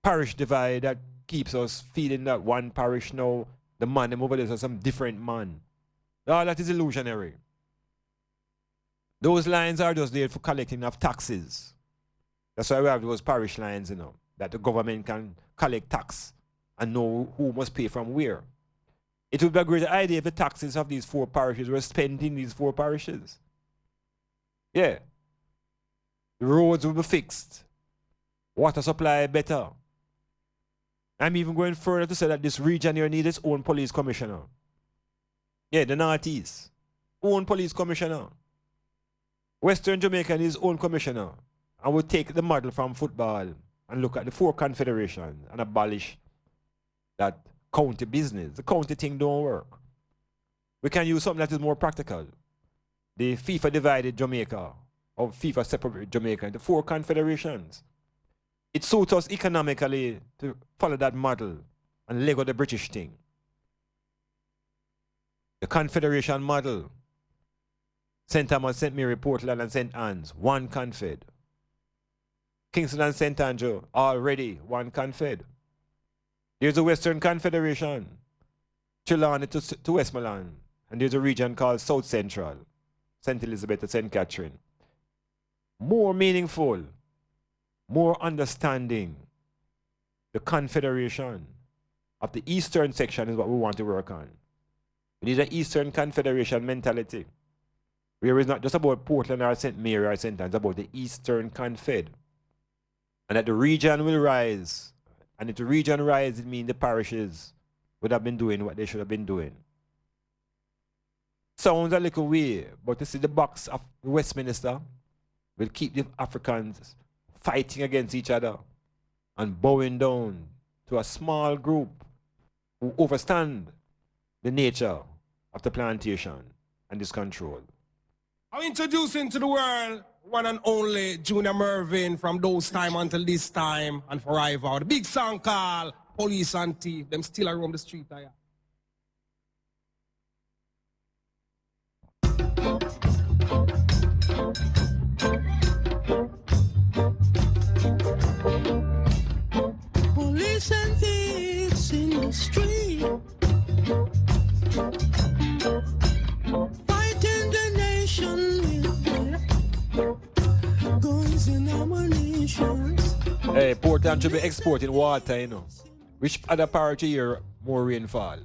parish divide that keeps us feeling that one parish now, the man them over there is some different man. All that is illusionary. Those lines are just there for collecting of taxes. That's why we have those parish lines, you know, that the government can collect tax and know who must pay from where. It would be a great idea if the taxes of these 4 parishes were spent in these 4 parishes. Yeah. The roads will be fixed. Water supply better. I'm even going further to say that this region here needs its own police commissioner. Yeah, the Northeast. Own police commissioner. Western Jamaica needs its own commissioner. And we'll take the model from football and look at the 4 confederations and abolish that county business. The county thing don't work. We can use something that is more practical. The FIFA divided Jamaica, or FIFA separated Jamaica into 4 confederations. It suits us economically to follow that model and Lego the British thing. The confederation model. St. Thomas, St. Mary, Portland, and St. Anne's, 1 confed. Kingston and St. Andrew, already 1 confed. There's a Western Confederation, Trelawney to Westmoreland, and there's a region called South Central, St. Elizabeth to St. Catherine. More meaningful, more understanding. The confederation of the Eastern section is what we want to work on. We need an Eastern Confederation mentality, where it's not just about Portland or St. Mary or St. Anne's, it's about the Eastern Confed. And that the region will rise. And if the region rises, it means the parishes would have been doing what they should have been doing. Sounds a little weird, but to see the box of Westminster will keep the Africans fighting against each other and bowing down to a small group who understand the nature of the plantation and this control. I'm introducing to the world one and only Junior Mervin from those time until this time and forever. The big song called Police and Thief. Them still around the street. Police and thieves in the street, fighting the nation with their guns and ammunition. Hey, Portland should be exporting water, you know. Which other part of year more rainfall?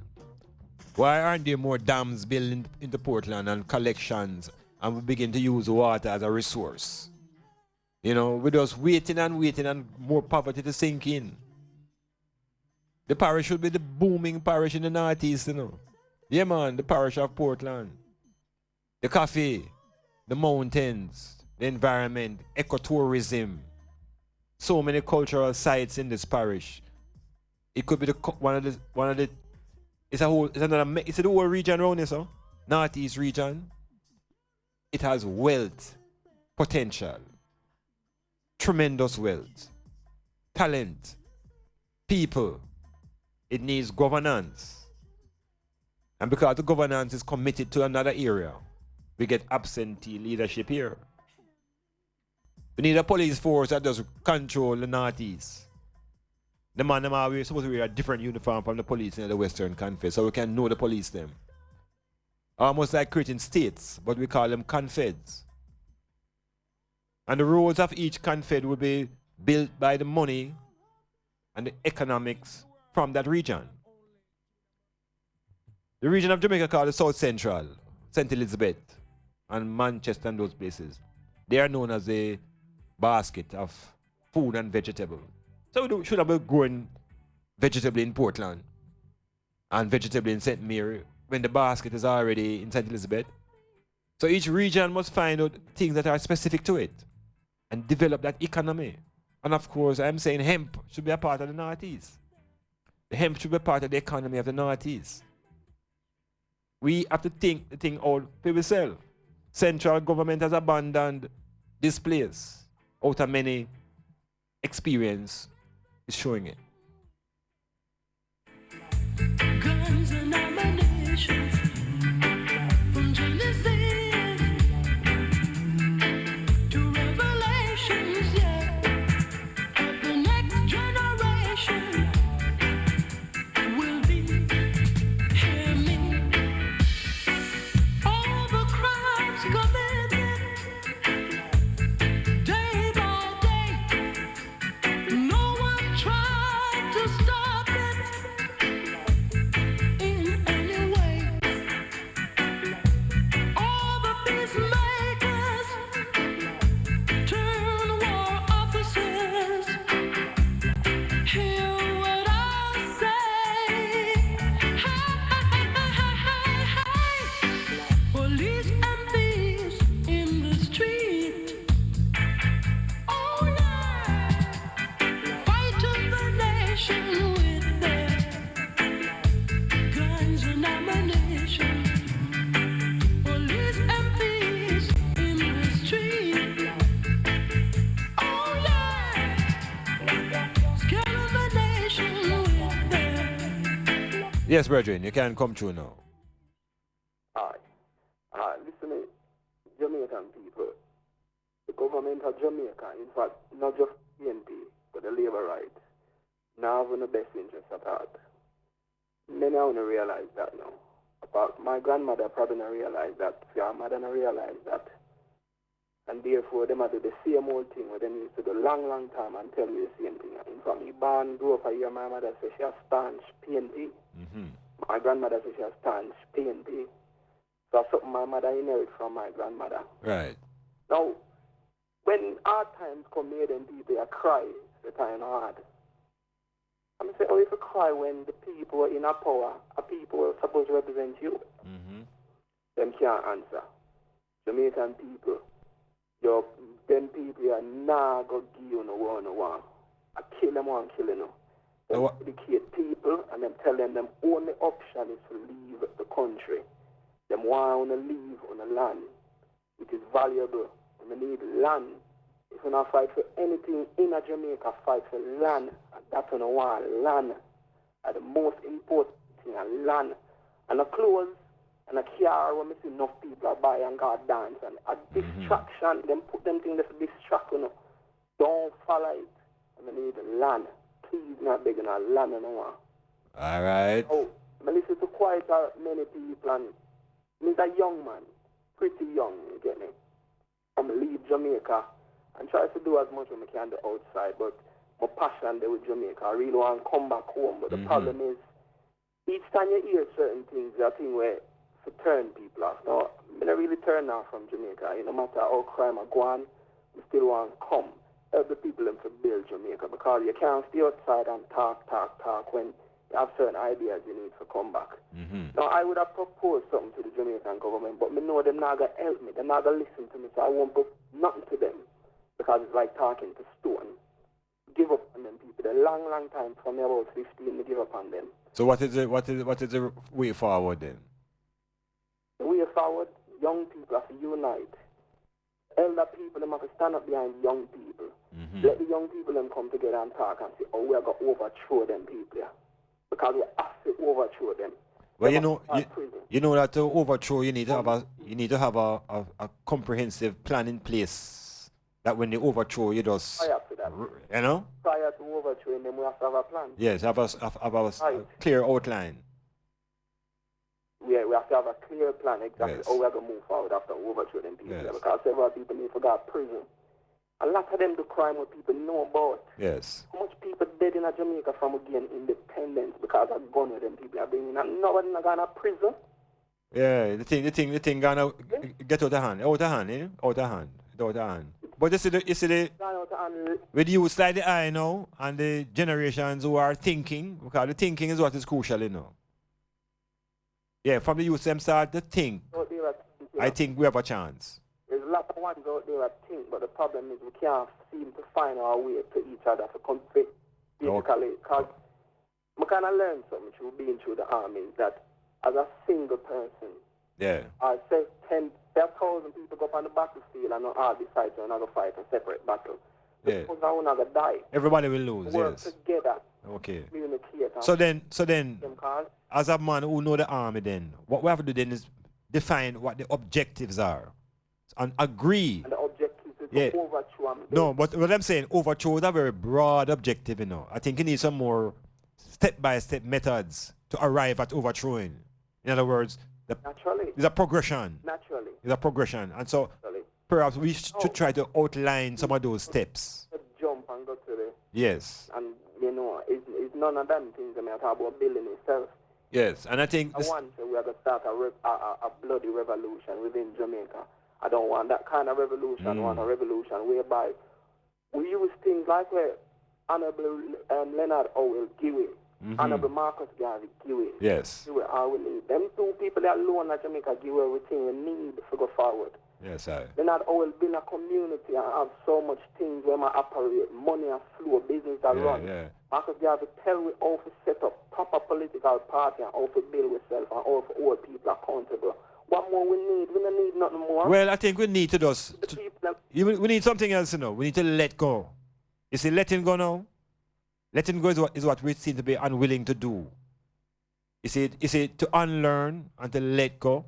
Why aren't there more dams built into Portland and collections and we begin to use water as a resource? You know, we're just waiting and more poverty to sink in. The parish should be the booming parish in the northeast, you know. Yeah, man, the parish of Portland. The coffee, the mountains, the environment, ecotourism. So many cultural sites in this parish. It could be one of the. It's the whole region around here, so northeast region. It has wealth, potential, tremendous wealth, talent, people. It needs governance. And because the governance is committed to another area, we get absentee leadership here. We need a police force that does control the northeast. The man them are supposed to wear a different uniform from the police in the Western Confed, so we can know the police them. Almost like creating states, but we call them confeds. And the roads of each confed will be built by the money and the economics from that region. The region of Jamaica called the South Central, St. Elizabeth, and Manchester and those places. They are known as a basket of food and vegetable. So we should have been growing vegetable in Portland and vegetable in St. Mary when the basket is already in St. Elizabeth. So each region must find out things that are specific to it and develop that economy. And of course, I'm saying hemp should be a part of the Northeast. The hemp should be part of the economy of the Northeast. We have to think the thing out for ourselves. Central government has abandoned this place out of many experience is showing it. Guns and ammunition from Genesis to Revelations, yeah. But the next generation will be, hear me, all the crimes committed day by day. No one tried to stop it in any way. All the peacemakers turn war officers. Hear what I say. Hey, police and thieves in the street. Oh yeah, fighting the nation with their guns and ammunition. Police and thieves in the street. Oh yeah, scaring the nation with their. Yes, brethren, you can come through now. Listen, Jamaican people, the government of Jamaica, in fact, not just PNP, but the labor rights, now have in the best interest at heart. Many don't realize that now. But my grandmother probably not realize that, your mother not realize that. And therefore, they might do the same old thing where they used to do long, long time and tell you the same thing. In fact, me born, grew up a year, my mother said she has staunch PNP. My grandmother said she has staunch PNP. So that's something my mother inherited from my grandmother. Right. Now, when hard times come here, then people they cry, the time hard. I'm saying, oh, if you cry when the people in a power, are people supposed to represent you, them can't answer. Jamaican people, Yo, them people are not going to give you no one. I kill them one, kill them. They educate people and then tell them only option is to leave the country. Them want to leave on the land. It is valuable. And we need land. If we not fight for anything in a Jamaica, fight for land. And that's what we want, land. And the most important thing, land. And the clothes and a car when we see enough people are buy and go dance. And a distraction, them put them things that's distraction. Don't follow it. And we need land. Please not begging our land no more. All right. Oh, I listen to quite many people and me's a young man, pretty young, you get me? I'm leave Jamaica and try to do as much as I can do outside, but my passion there with Jamaica, I really want to come back home. But the problem is, each time you hear certain things, there's a thing where to turn people off. Now, I don't really turn off from Jamaica. No matter how crime are going, we still want to come. Help the people them to build Jamaica, because you can't stay outside and talk when you have certain ideas you need to come back. Now, I would have proposed something to the Jamaican government, but I know they're not going to help me. They're not going to listen to me, so I won't put nothing to them, because it's like talking to stone. Give up on them people. A long time from me about 15 to give up on them. So what is the way forward then? The way forward, young people have to unite. Elder people them have to stand up behind young people. Let the young people them come together and talk and say, oh, we are going to overthrow them people here. Because we have to overthrow them. Well, you know that to overthrow, you need to have a comprehensive plan in place. That when they overthrow, you just, you know? Prior to overthrowing them, we have to have a plan. Yes, have a clear outline. Yeah, we have to have a clear plan exactly how we're going to move forward after overthrow them people. Yes. Because several people may forgot prison. A lot of them do crime what people know about. Yes. How much people dead in Jamaica from again independence because of gun with them people are bringing, and nobody not going to prison. Yeah, the thing gonna get out of hand. Out of hand. But you see the with you slide the eye now and the generations who are thinking, because the thinking is what is crucial, you know. Yeah, from the youth them start to think. I think we have a chance. There's a lot of ones out there that think, but the problem is we can't seem to find our way to each other to compete. Basically, because we kind of learned something through being through the army, that as a single person, I say 10,000 people go up on the battlefield and not all decide to another fight a separate battle. Because I will not die. Everybody will lose, work together. Okay. Communicate. So then, as a man who know the army then, what we have to do then is define what the objectives are. And agree. And the objective is to overthrow. No, but what I'm saying, overthrow is a very broad objective, you know. I think you need some more step-by-step methods to arrive at overthrowing. In other words, it's a progression. Naturally. It's a progression. And so perhaps we should try to outline some of those steps. Jump and go to the... Yes. And, you know, it's none of them things that I talk about building itself. Yes, and I think... I want to, we are going to start a bloody revolution within Jamaica. I don't want that kind of revolution. I want a revolution whereby we use things like where Honorable Leonard Owell Giwe, Honorable Marcus Garvey Giwe. Yes. Giwe, all we need. Them two people that alone at Jamaica give everything we need to go forward. Yes, I. Leonard Owell build a community and have so much things where I operate, money and flow, business that run. Yeah. Marcus Garvey tell we how to set up proper political party and how to build ourselves and how to hold people accountable. What more we need? We don't need nothing more. Well, I think we need to just... we need something else, you know. We need to let go. You see, letting go now? Letting go is what we seem to be unwilling to do. You see, to unlearn and to let go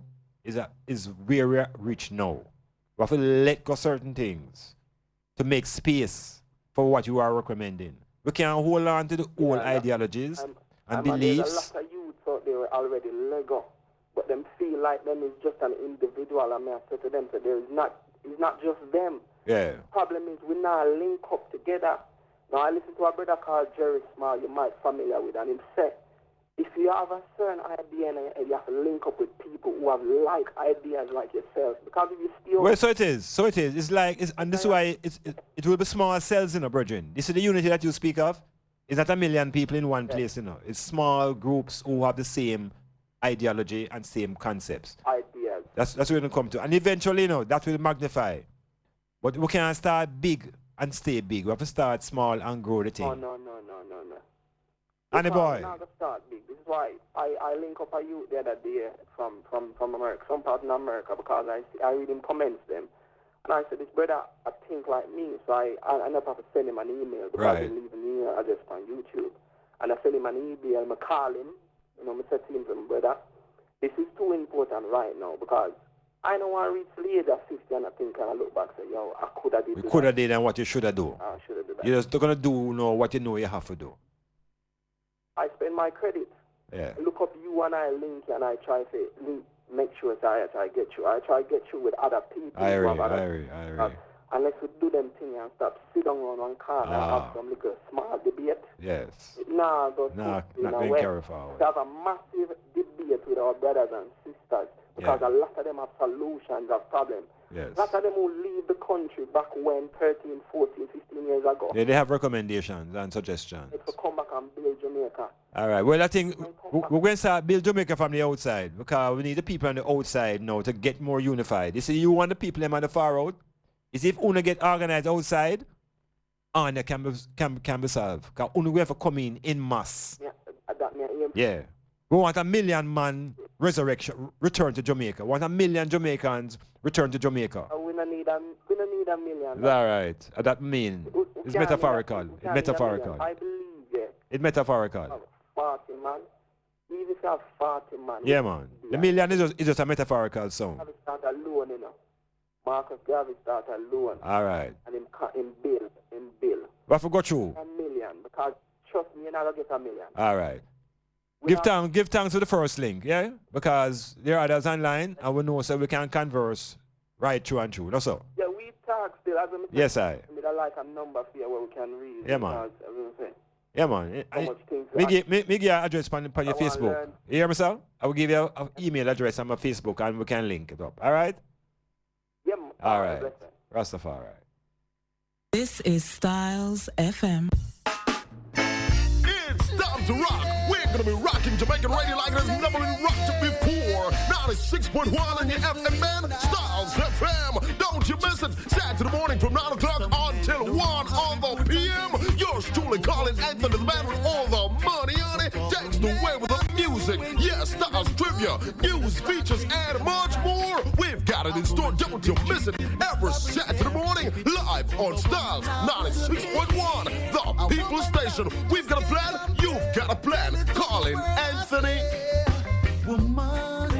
is where we reach now. We have to let go certain things to make space for what you are recommending. We can't hold on to the old ideologies and beliefs. There's a lot of youths out there already let go. But them feel like them is just an individual, and I say to them, so it's not just them. Yeah. The problem is we now link up together. Now I listen to a brother called Jerry Small, you might be familiar with, and he said, if you have a certain idea and you have to link up with people who have like ideas like yourself, because if you still... Well, so it is. It's like, and this is why it will be small cells, you know, brethren. This is the unity that you speak of. It's not a million people in one place, you know. It's small groups who have the same ideology and same concepts. Ideas. That's where it'll come to. And eventually, you know, that will magnify. But we can't start big and stay big. We have to start small and grow the thing. No. And the boy. We're not going to start big. This is why I link up a youth the other day from America, some part in America, because I read him comments them. And I said, this brother, I think like me, so I never have to send him an email because he leave an email address on YouTube. And I send him an email, I call him, I said to him, brother, this is too important right now because I don't want to reach the age of 50 and I think and I look back and say, yo, I could have did that. You could have did and what you should have done. I should have done that. You're just going to do what you know you have to do. I spend my credit. Yeah. Look up you and I link and I try to make sure that I get you. I try to get you with other people. I agree. Unless we do them thing and stop, sit down on one corner and have some little small debate. Yes. Not being careful. To have a massive debate with our brothers and sisters because a lot of them have solutions of problems. Yes. A lot of them who leave the country back when 13, 14, 15 years ago. Yeah, they have recommendations and suggestions. To come back and build Jamaica. All right. Well, I think we're going to start build Jamaica from the outside because we need the people on the outside now to get more unified. You see, you want the people them on the far out. Is if Una get organized outside, and it can be solved. Because Una will have to come in mass. Yeah. We want 1 million man return to Jamaica. We want 1 million Jamaicans return to Jamaica. We don't need a million. All right. That mean it's metaphorical. It's metaphorical. I believe it's metaphorical. 40 man. Even if you have 40 man. Yeah, man. The million is just a metaphorical song. Have to start alone, Marcus Garvey started alone. All right. And in bill. What if we go through? 1 million. Because trust me, you're not going to get 1 million. All right. Give thanks to the first link, yeah? Because there are others online and we know so we can converse right through and through. No, so? Yeah, we talk still. As yes, I. We like a number here where we can read. Yeah, man. Yeah, man. Me give you an address on your Facebook. You hear me, sir? I will give you an email address on my Facebook and we can link it up. All right? Yeah, man. All right. Rastafari. This is Styles FM. It's time to rock. We're going to be rocking Jamaican radio like it has never been rocked before. 96.1 on your FM, man. Styles FM. Don't you miss it. Saturday morning from 9 o'clock until 1 on the PM. Yours truly calling Anthony the man with all the money on it. Takes the way with the music. Yes, Styles trivia, news, features, and much more. We've got it in store. Don't you miss it. Every Saturday morning, live on Styles 96.1, the People Station. We've got a plan. You've got a plan. Calling Anthony.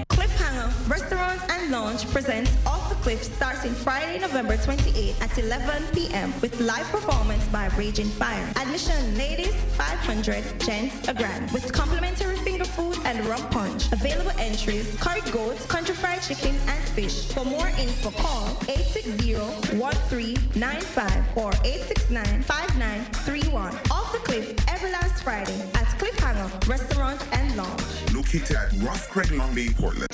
Cliffhanger Restaurant and Lounge presents Off the Cliff starting Friday, November 28th at 11 p.m. with live performance by Raging Fire. Admission ladies, 500, gents, $1,000 with complimentary finger food and rum punch. Available entries, curried goat, country fried chicken, and fish. For more info, call 860-1395 or 869-5931. Off the Cliff every last Friday at Cliffhanger Restaurant and Lounge. Located at Rough Creek, Long Bay, Portland.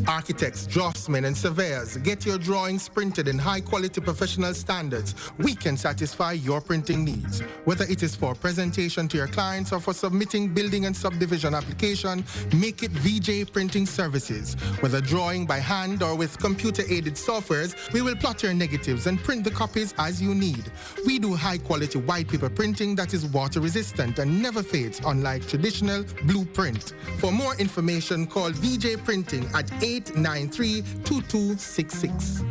Architects, draftsmen, and surveyors, get your drawings printed in high-quality professional standards. We can satisfy your printing needs. Whether it is for presentation to your clients or for submitting building and subdivision application, make it VJ Printing Services. Whether drawing by hand or with computer-aided softwares, we will plot your negatives and print the copies as you need. We do high-quality white paper printing that is water-resistant and never fades, unlike traditional blueprint. For more information, call VJ Printing at 893-2266.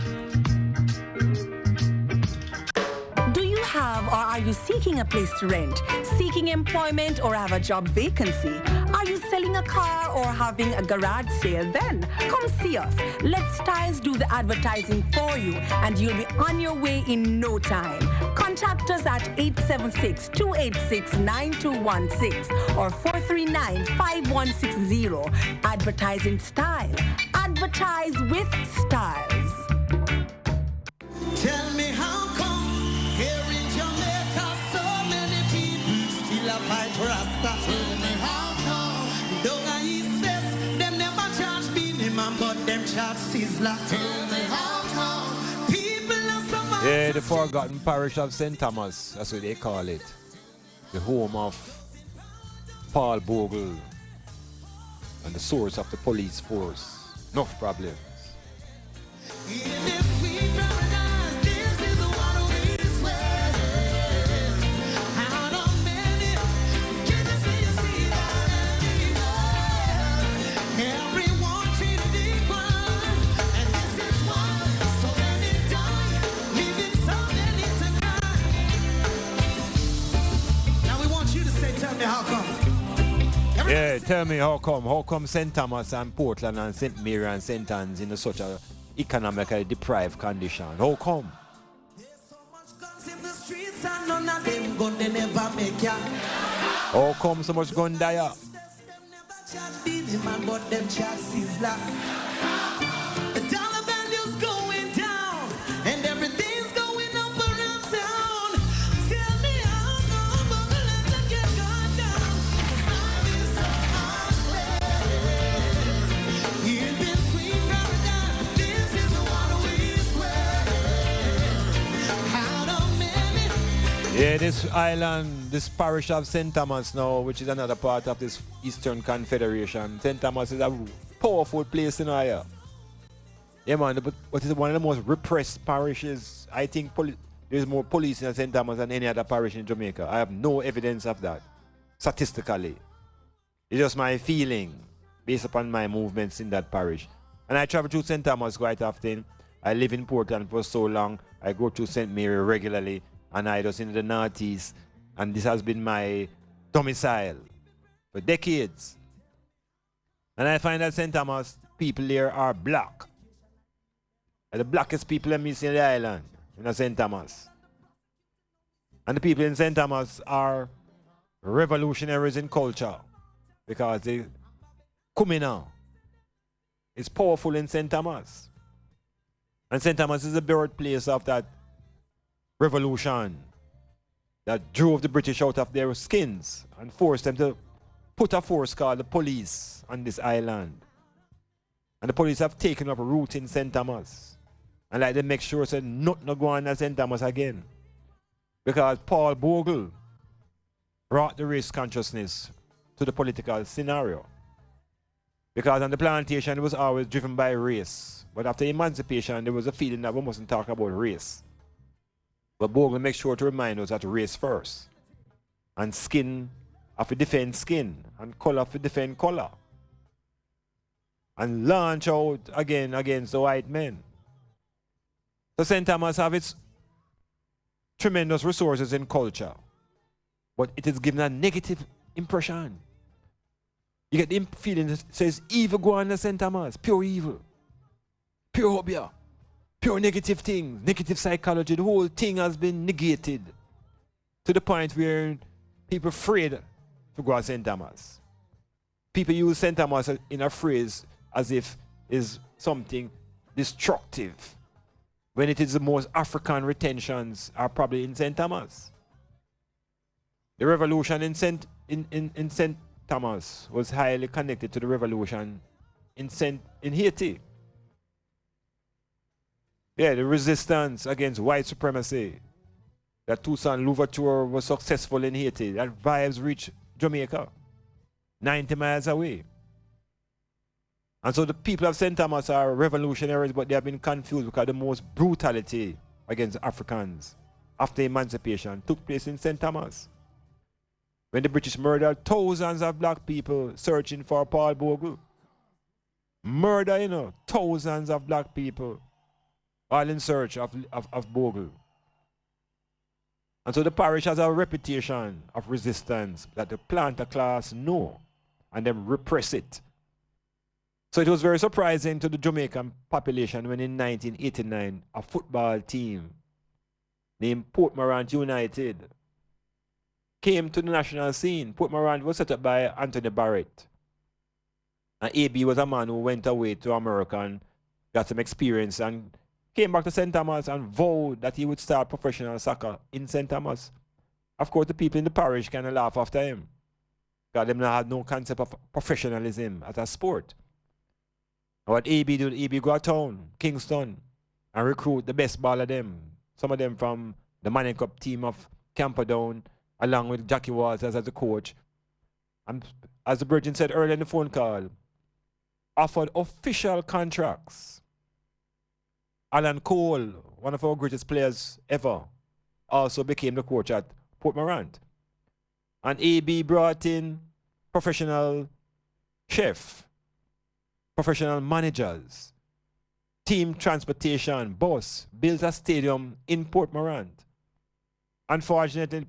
Do you have or are you seeking a place to rent, seeking employment or have a job vacancy? Are you selling a car or having a garage sale? Then come see us. Let Styles do the advertising for you and you'll be on your way in no time. Contact us at 876-286-9216 or 439-5160. Advertising Style. Advertise with Styles. Tell me how come here in Jamaica so many people still a fight Rasta. Tell me how come don't I says them never charge minimum but them charge Sizzler. Tell me how come people are so much. Yeah, the forgotten parish of St. Thomas, that's what they call it. The home of Paul Bogle and the source of the police force. Enough problems. Even if we recognize this is Yeah, tell me how come St. Thomas and Portland and St. Mary and St. Anne's in such a economically deprived condition? How come? How come so much gun die? The dollar value's going down, and everything's going up around town. Tell me how come I'm gonna let the get gone down? Life is so unfair. In this sweet paradise, this is what we swear. How to many? Yeah, this island, this parish of St. Thomas now, which is another part of this Eastern Confederation. St. Thomas is a powerful place in here. Yeah, man, but it's one of the most repressed parishes. I think there's more police in St. Thomas than any other parish in Jamaica. I have no evidence of that, statistically. It's just my feeling, based upon my movements in that parish. And I travel through St. Thomas quite often. I live in Portland for so long. I go to St. Mary regularly, and I just in the Northeast. And this has been my domicile for decades. And I find that St. Thomas people there are black. The blackest people I meet in the island, in St. Thomas. And the people in St. Thomas are revolutionaries in culture because they coming out. It's powerful in St. Thomas. And St. Thomas is the birthplace of that revolution that drove the British out of their skins and forced them to put a force called the police on this island. And the police have taken up root in St. Thomas. And like they make sure that nothing no go on at St. Thomas again. Because Paul Bogle brought the race consciousness to the political scenario. Because on the plantation it was always driven by race. But after emancipation there was a feeling that we mustn't talk about race. But Bogle makes sure to remind us that race first. And skin have to defend skin. And color have to defend color. And launch out again against the white men. So St. Thomas have its tremendous resources in culture. But it is given a negative impression. You get the feeling that says evil go on in St. Thomas. Pure evil. Pure hobia. Pure negative things. Negative psychology. The whole thing has been negated. To the point where people are afraid to go to St. Thomas. People use St. Thomas in a phrase as if is something destructive. When it is the most African retentions are probably in St. Thomas. The revolution in St. Thomas was highly connected to the revolution in Haiti. Yeah, the resistance against white supremacy. That Toussaint Louverture was successful in Haiti. That vibes reached Jamaica, 90 miles away. And so the people of St. Thomas are revolutionaries, but they have been confused because the most brutality against Africans after emancipation took place in St. Thomas. When the British murdered thousands of black people searching for Paul Bogle. Murder, you know, thousands of black people all in search of Bogle. And so the parish has a reputation of resistance that the planter class know and then repress it. So it was very surprising to the Jamaican population when in 1989 a football team named Port Morant United came to the national scene. Port Morant was set up by Anthony Barrett. And AB was a man who went away to America and got some experience and came back to St. Thomas and vowed that he would start professional soccer in St. Thomas. Of course, the people in the parish kind of laugh after him because they had no concept of professionalism as a sport. What AB did, AB go to town, Kingston, and recruit the best ball of them. Some of them from the Manning Cup team of Camperdown, along with Jackie Walters as the coach. And as the Virgin said earlier in the phone call, offered official contracts. Alan Cole, one of our greatest players ever, also became the coach at Port Morant. And AB brought in professional chef, professional managers, team transportation, bus, built a stadium in Port Morant. Unfortunately,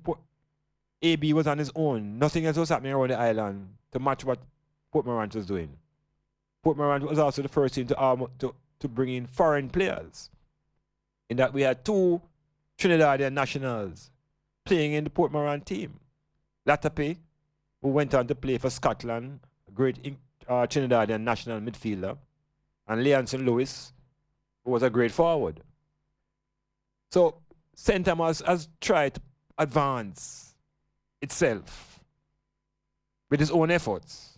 AB was on his own. Nothing else was happening around the island to match what Port Morant was doing. Port Morant was also the first team to bring in foreign players. In that we had 2 Trinidadian nationals playing in the Port Morant team. Latape, who went on to play for Scotland, a great Trinidadian national midfielder, and Leonson Lewis, who was a great forward. So St. Thomas has tried to advance itself with its own efforts.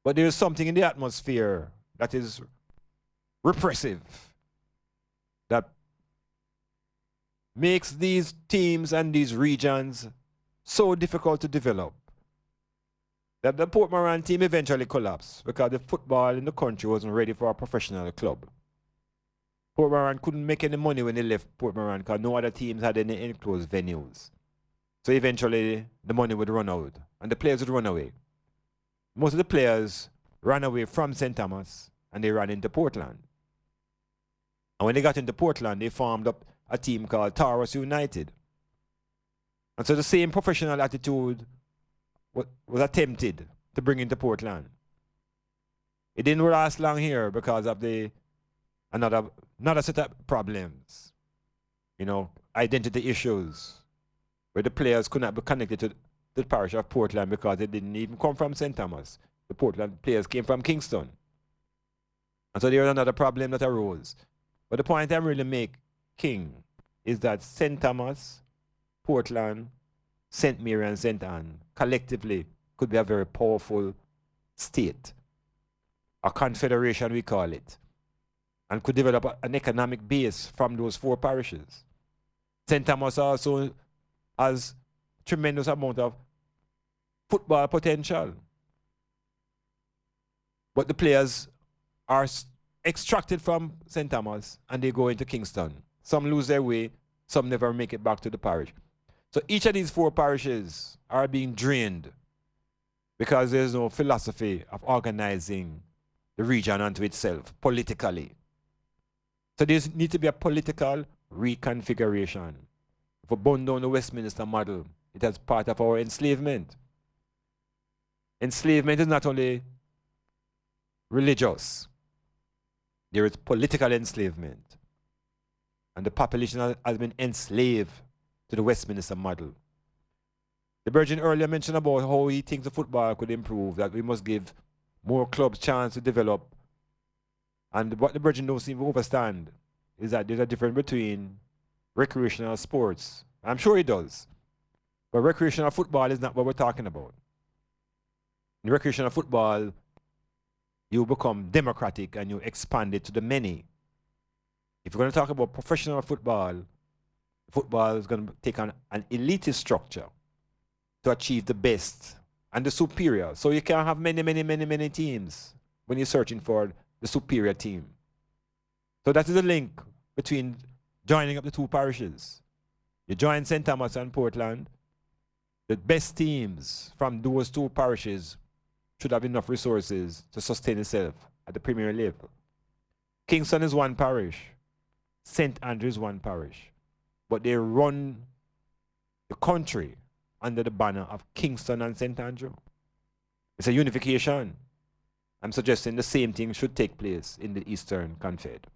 But there is something in the atmosphere that is repressive, that makes these teams and these regions so difficult to develop, that the Port Morant team eventually collapsed because the football in the country wasn't ready for a professional club. Port Morant couldn't make any money when they left Port Morant because no other teams had any enclosed venues. So eventually the money would run out and the players would run away. Most of the players ran away from St. Thomas and they ran into Portland. And when they got into Portland, they formed up a team called Taurus United. And so the same professional attitude was attempted to bring into Portland. It didn't last long here because of another set of problems. You know, identity issues, where the players could not be connected to the parish of Portland because they didn't even come from St. Thomas. The Portland players came from Kingston. And so there was another problem that arose. But the point I'm really making is that St. Thomas, Portland, St. Mary and St. Anne collectively could be a very powerful state, a confederation we call it, and could develop an economic base from those 4 parishes. St. Thomas also has tremendous amount of football potential. But the players are extracted from St. Thomas and they go into Kingston. Some lose their way, some never make it back to the parish. So each of these 4 parishes are being drained because there's no philosophy of organizing the region unto itself politically. So there needs to be a political reconfiguration. If we burn down the Westminster model, it is part of our enslavement. Enslavement is not only religious, there is political enslavement. And the population has been enslaved to the Westminster model. The Virgin earlier mentioned about how he thinks the football could improve, that we must give more clubs chance to develop. And what the Virgin don't seem to understand is that there's a difference between recreational sports. I'm sure he does. But recreational football is not what we're talking about. In recreational football, you become democratic and you expand it to the many. If you're going to talk about professional football, football is going to take on an elitist structure to achieve the best and the superior. So you can't have many teams when you're searching for the superior team. So that is the link between joining up the 2 parishes. You join St. Thomas and Portland, the best teams from those 2 parishes should have enough resources to sustain itself at the premier level. Kingston is 1 parish. St. Andrew is 1 parish. But they run the country under the banner of Kingston and St. Andrew. It's a unification. I'm suggesting the same thing should take place in the Eastern Confed.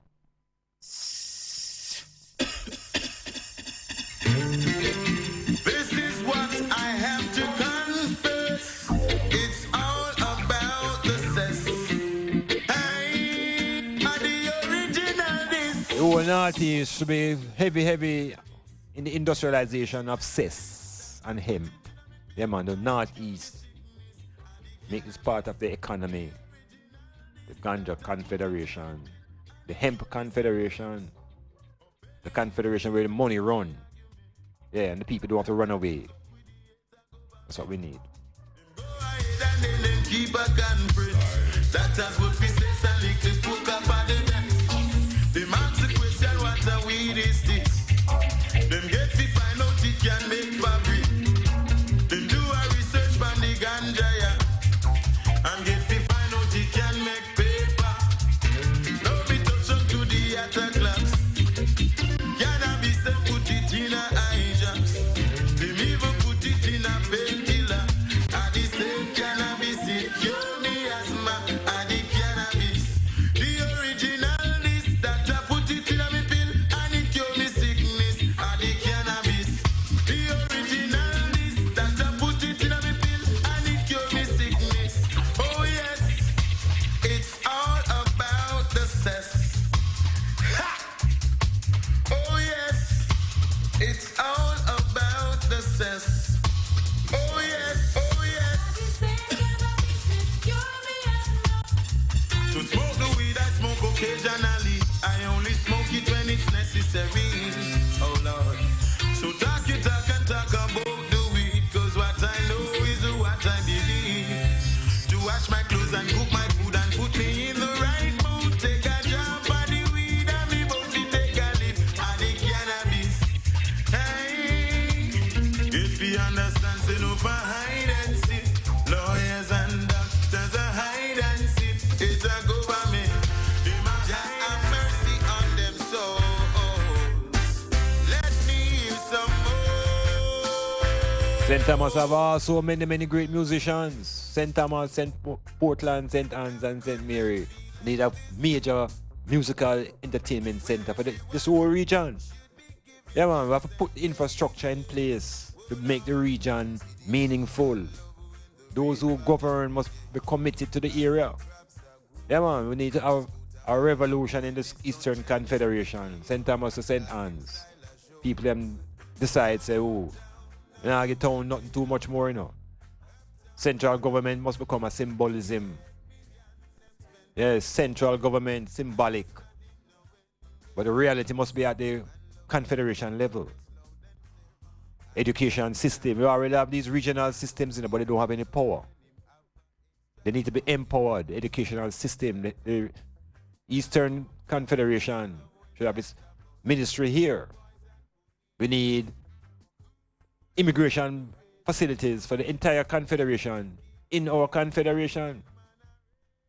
This is what I have to confess. It's all about the cess. I are the original this. The whole Northeast should be heavy in the industrialization of cess and hemp. Yeah, man, the Northeast make this part of the economy. The Ganja Confederation, the Hemp Confederation, the confederation where the money run. Yeah, and the people don't have to run away. That's what we need. Keep a conference. That's what we say, select to cook up at the next. The man's the question, what a weed is this? Them get to find out it can make fabric. Then do a research from the ganja, yeah. And get to find out it can make paper. Don't be touching to the other class. Cannabis and put it in a hijacks. Them even put it when it's necessary. Oh Lord. So talk you talk and talk about the weed, cause what I know is what I believe. To wash my clothes and cook my food and put me in the right mood. Take a job for the weed and me both to take a lift of the cannabis. Hey, if you understand, say no for hide and seek. Lawyers and doctors are hide and seek. It's a government. Jah have mercy on them souls. Let me hear some more. St. Thomas have so many great musicians. St. Thomas, St. Portland, St. Anne's, and St. Mary need a major musical entertainment center for this whole region. Yeah, man, we have to put the infrastructure in place to make the region meaningful. Those who govern must be committed to the area. Yeah, man, we need to have a revolution in this Eastern Confederation, St. Thomas to St. Anne's. People them decide, say, oh, I get town nothing too much more, you know. Central government must become a symbolism. Yes, central government, symbolic. But the reality must be at the confederation level. Education system. We already have these regional systems, you know, but they don't have any power. They need to be empowered. Educational system. The Eastern Confederation should have its ministry here. We need immigration facilities for the entire confederation in our confederation.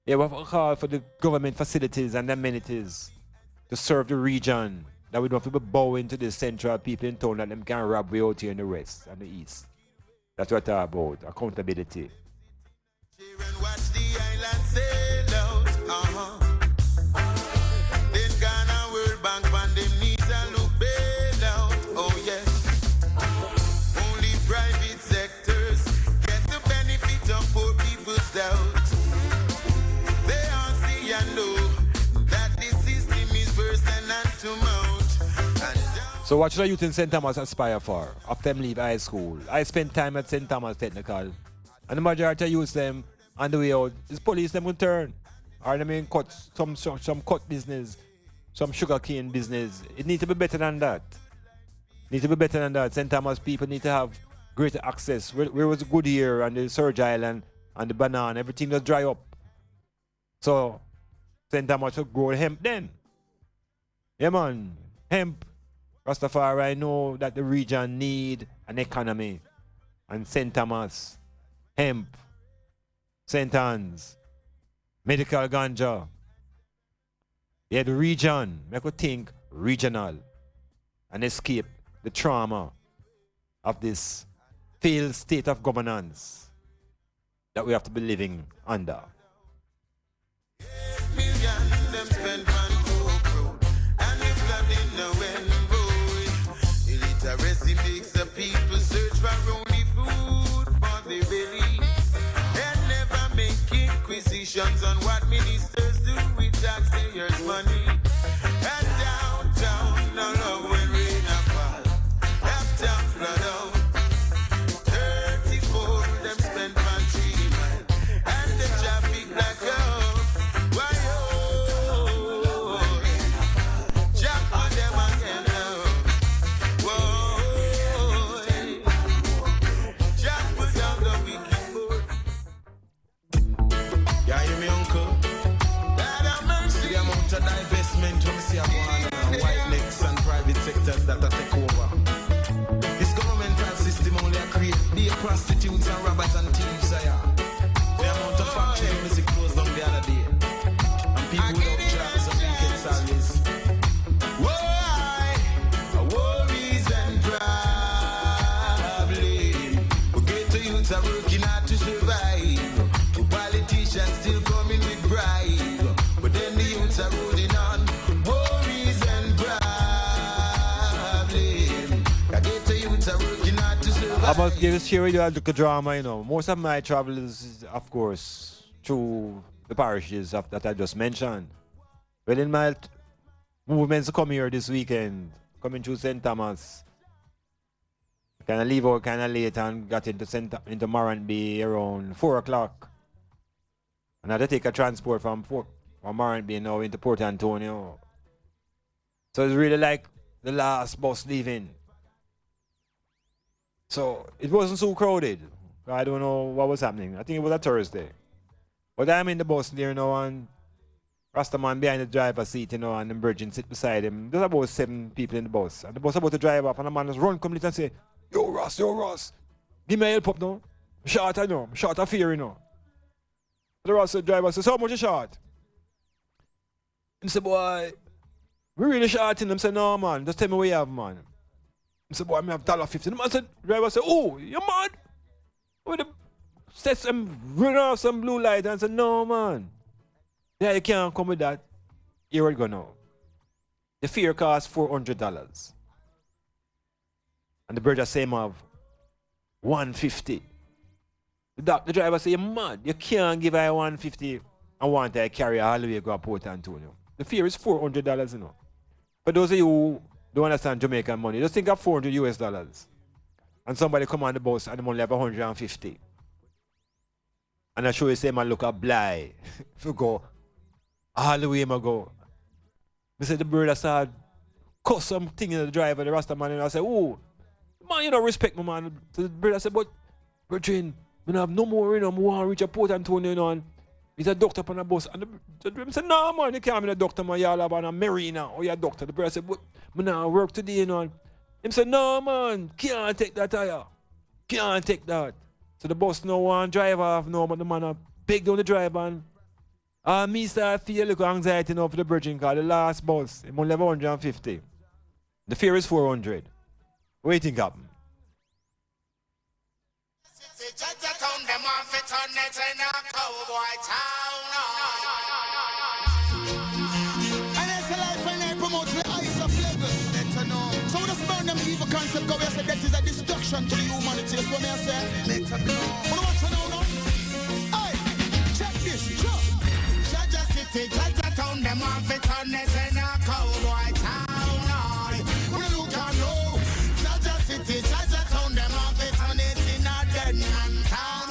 Yeah, we have to call for the government facilities and amenities to serve the region, that we don't have to be bowing to the central people in town that them can rob way out here in the west and the east. That's what I'm about, accountability. Watch the island sail out. Then Ghana World Bank and them need to look bail out. Oh yes. Only private sectors get the benefit of poor people's doubt. They all see and know that the system is worse than hand to mouth. So what should a youth in St. Thomas aspire for after them leave high school? I spent time at St. Thomas Technical, and the majority of youth them on the way out is police them will turn. Or them in cut some cut business, some sugarcane business. It needs to be better than that. St. Thomas people need to have greater access. Where was good here and the Surge Island and the banana, everything just dry up. So St. Thomas should grow hemp then. Yeah man, hemp. Rastafari know that the region need an economy. And St. Thomas, hemp, St. Anne's, medical ganja. Yeah, the region, make you think regional and escape the trauma of this failed state of governance that we have to be living under. People search for only food for the belly and never make inquisitions on what ministers do with taxpayers' money. And downtown, no love when rain fall. Uptown flood out. 34 them spend for 3 miles and the traffic black out. Why oh, jump on them again now. Whoa. Yeah, hear me, uncle? See the amount of divestment we see upon white necks and private sectors that are take over. This governmental system only create the prostitutes and robbers and thieves. The amount of factory music closed down the other day. And people without jobs and wicked salaries. Why? Worries and problems. We get to youths are working hard to survive. Politicians still coming with bribe, but then the youths are rolling on worries and problems. I get the youths are working hard to survive. I must give share with you a little drama, you know. Most of my travel is, of course, through the parishes that I just mentioned. Well, in my movements to come here this weekend, coming through St. Thomas, kind of leave out kind of late and got into Marranby around 4 o'clock. And I had to take a transport from Marranby now into Port Antonio. So it's really like the last bus leaving. So it wasn't so crowded. I don't know what was happening. I think it was a Thursday. But I'm in the bus there, and Rastaman behind the driver's seat, and the Virgin sit beside him. There's about 7 people in the bus. And the bus about to drive off, and the man just run complete and say, yo, Ross, give me a help up now. Short, I know. Short of fear, The Ross driver says, how much is short? He said, boy, we really short in them. Say, no, man, just tell me what you have, man. He said, boy, I have $1.50. The man said, driver said, oh, you mad? With the set some run off some blue light and said, no, man. Yeah, you can't come with that. Here we go now. The fare costs $400. And the brother say him have $150. The driver say, you're mad. You can't give I $150 and want to carry all the way go to Port Antonio. The fare is $400, For those of you who don't understand Jamaican money, just think of $400 US. And somebody come on the bus and the money have $150. And I show you say man look at blind. If you go all the way I go. I said the brother started cuss something in the driver, the Rasta man, and I said, oh, man, you don't respect me, man. So the brother said, but Virgin, I have no more, I want to reach a Port Antonio, and he's a doctor on a bus. And the brother said, no, man, you can't be a doctor, man, you're all a marina, or you're a doctor. The brother said, but I now work today, and him said, no, man, can't take that tire. Can't take that. So the bus no one drive off, no, but the man big down the driver, and me start feel a little anxiety now for the Virgin car, the last bus, him only have 150. The fare is 400. What do you think happened? Concept go where I say that is a destruction to the humanity. So me I say, let her go. But watch her now, hey, check this, Jaja City, Jaja Town, them off it on this in a cowboy town. You can know, Jaja City, Jaja Town, them off it on this in a dead man town.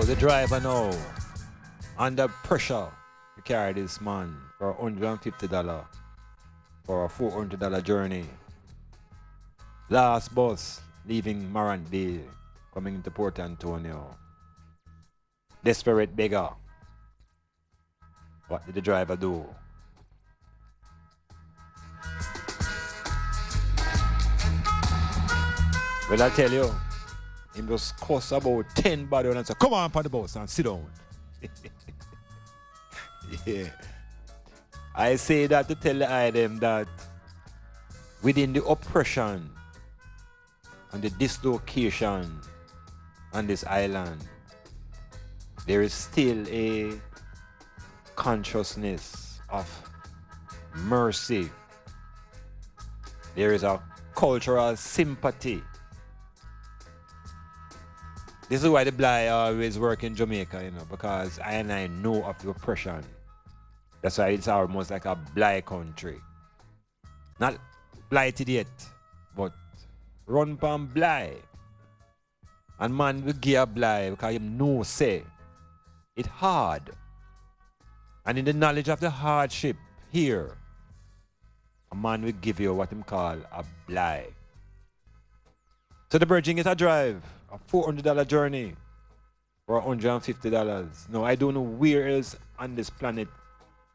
the driver now, under pressure to carry this man for $150 for a $400 journey. Last bus leaving Morant Bay, coming into Port Antonio. Desperate beggar. What did the driver do? Well, I tell you, he just cost about 10 body and said, come on the bus and sit down. Yeah. I say that to tell the item that within the oppression and the dislocation on this island, there is still a consciousness of mercy. There is a cultural sympathy. This is why the Bly always work in Jamaica, you know, because I know of the oppression. That's why it's almost like a Bly country. Not blighted yet, but run from Bly. And man will give a Bly because him know say it hard. And in the knowledge of the hardship here, a man will give you what him call a Bly. So the bridging is a drive, a $400 journey for $150. No, I don't know where else on this planet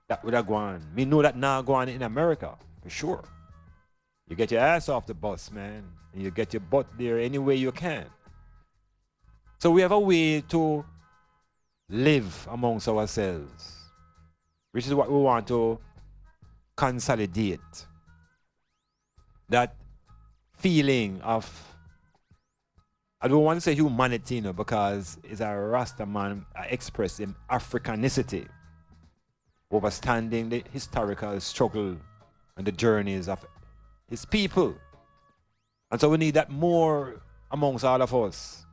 that would have gone. Me know that now going in America, for sure. You get your ass off the bus, man, and you get your butt there any way you can. So we have a way to live amongst ourselves, which is what we want to consolidate. That feeling of, I don't want to say humanity, you know, because it's a Rasta man expressing Africanicity, understanding the historical struggle and the journeys of his people. And so we need that more amongst all of us.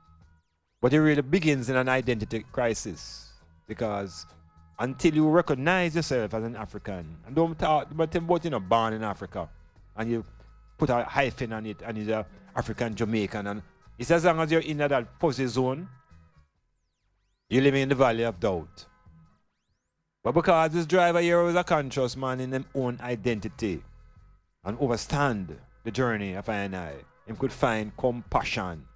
But it really begins in an identity crisis, because until you recognize yourself as an African, and don't talk about you know, born in Africa, and you put a hyphen on it, and you're an African Jamaican, and it's as long as you're in that fuzzy zone, you're living in the valley of doubt. But because this driver here was a conscious man in his own identity and understand the journey of I and I, him could find compassion,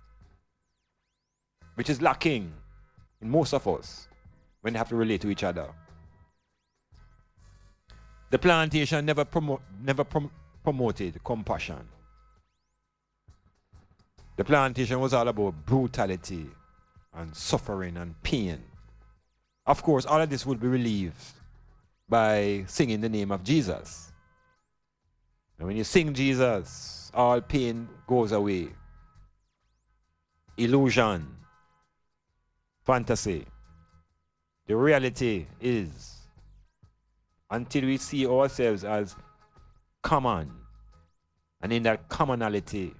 which is lacking in most of us when they have to relate to each other. The plantation never promoted compassion. The plantation was all about brutality and suffering and pain. Of course, all of this would be relieved by singing the name of Jesus. And when you sing Jesus, all pain goes away. Illusion, fantasy. The reality is, until we see ourselves as common, and in that commonality,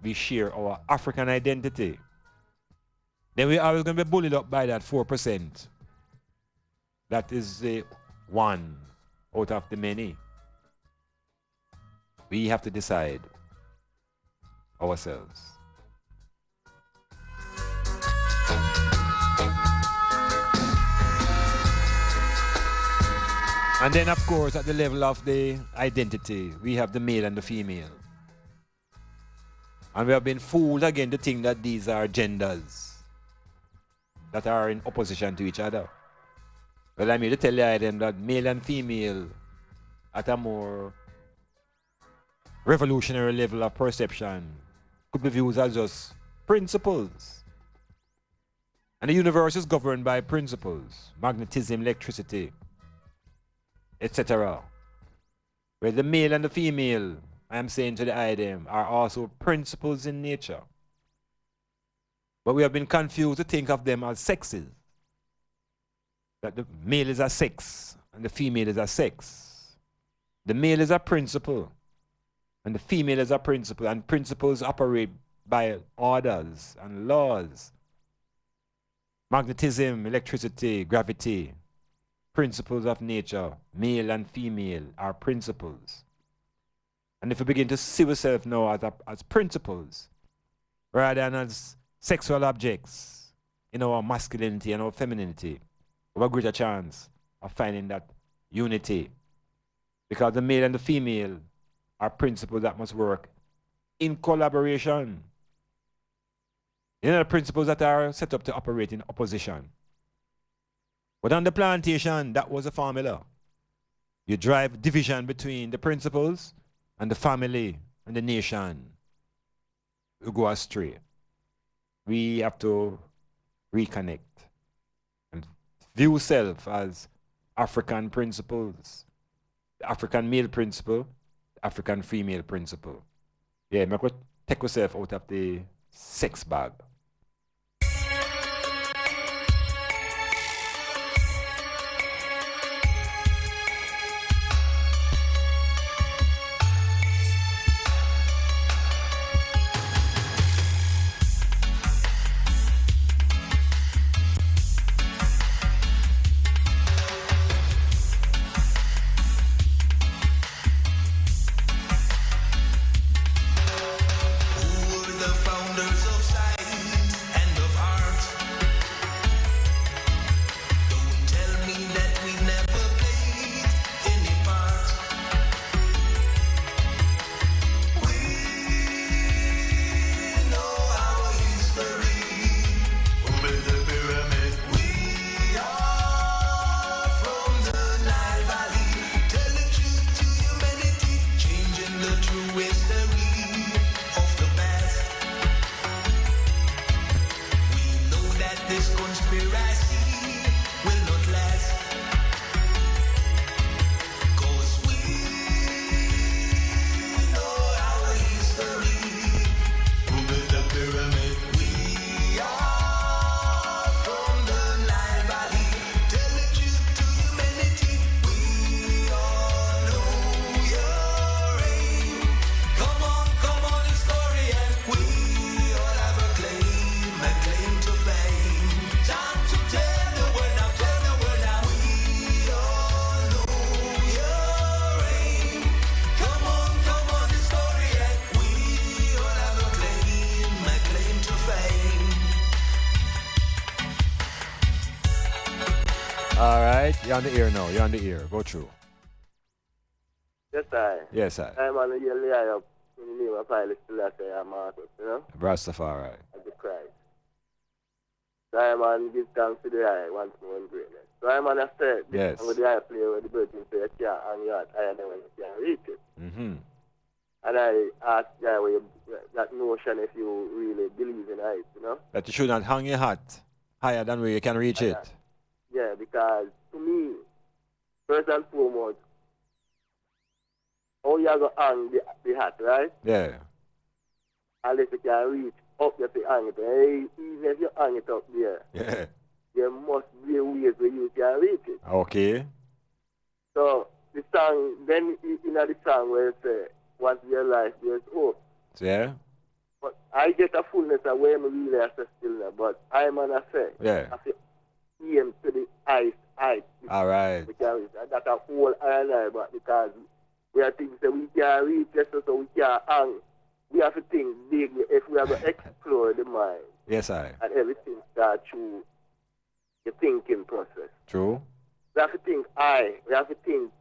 we share our African identity, then we're always going to be bullied up by that 4%. That is the one out of the many. We have to decide ourselves. And then, of course, at the level of the identity, we have the male and the female. And we have been fooled again to think that these are genders that are in opposition to each other. Well, I'm here to tell them that male and female, at a more revolutionary level of perception, could be viewed as just principles. And the universe is governed by principles, magnetism, electricity, etc. Where the male and the female, I am saying to the item, are also principles in nature. But we have been confused to think of them as sexes. That the male is a sex and the female is a sex. The male is a principle and the female is a principle, and principles operate by orders and laws. Magnetism, electricity, gravity, principles of nature, male and female are principles. And if we begin to see ourselves now as principles rather than as sexual objects, in our masculinity and our femininity, we have a greater chance of finding that unity. Because the male and the female are principles that must work in collaboration. You know, the principles that are set up to operate in opposition. But on the plantation, that was a formula. You drive division between the principles and the family and the nation. You go astray. We have to reconnect and view self as African principles, the African male principle, the African female principle. Yeah, make we take yourself out of the sex bag. You're on the ear now. You're on the ear. Go through. Yes, I. Yes, I. I'm on the ear lay up in the name of Pilate still I say I'm Marcus, you know? Rastafari. Of the Christ. So I'm on give thanks to the eye once more in greatness. So I'm on a set. Yes. I'm with the eye player with the birthing say you can't hang your hat higher than when you can reach it. Mm-hmm. And I asked guy where you, that notion if you really believe in height, you know? That you should not hang your hat higher than where you can reach it. Yeah, because to me, first and foremost, how you going to hang the hat, right? Yeah. Unless you can reach up, you have to hang it. Hey, even if you hang it up there, yeah, there must be a way where you can reach it. Okay. So, the song, then in the song where it says, once your life, there's hope. Yeah. But I get a fullness of where I really have to still there, but I'm on a say. Yeah. I feel aim to the height. All right. Because that's a whole iron, but because we are things that we can reach, so we can hang. We have to think big if we have to explore the mind. Yes, I. And everything starts through the thinking process. True. We have to think high. We have to think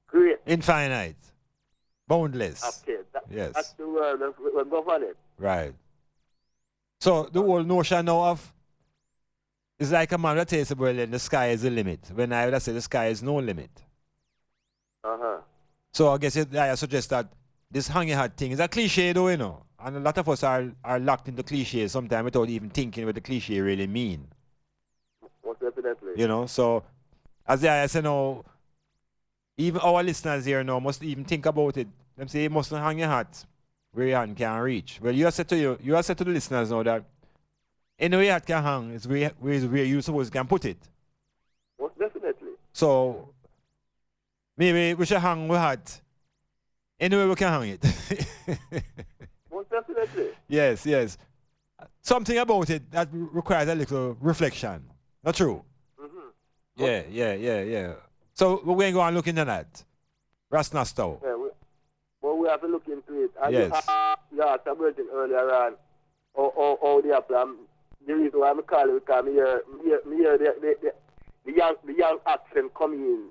great. Infinite. Boundless. Okay. Yes. That's the word we're governing. Right. So the whole notion now of it's like a man that says, well, then the sky is the limit. When I would say the sky is no limit. Uh-huh. So I guess I suggest that this hanging hat thing is a cliche though, you know. And a lot of us are locked into cliches sometimes without even thinking what the cliche really mean. Most definitely. You know, so as I say now, even our listeners here now must even think about it. Them say you mustn't hang your hat where your hand can reach. Well, you have said to the listeners now that anywhere your hat can hang is where you suppose you can put it. Most definitely. So maybe we should hang our hat anywhere we can hang it. Most definitely. Yes, yes. Something about it that requires a little reflection. Not true? Mm-hmm. Yeah. So we're going to go and look into that. Rasnastow. Yeah, we have to look into it. And yes. You asked about it earlier on, how the plan the reason why I call it because me hear the young accent coming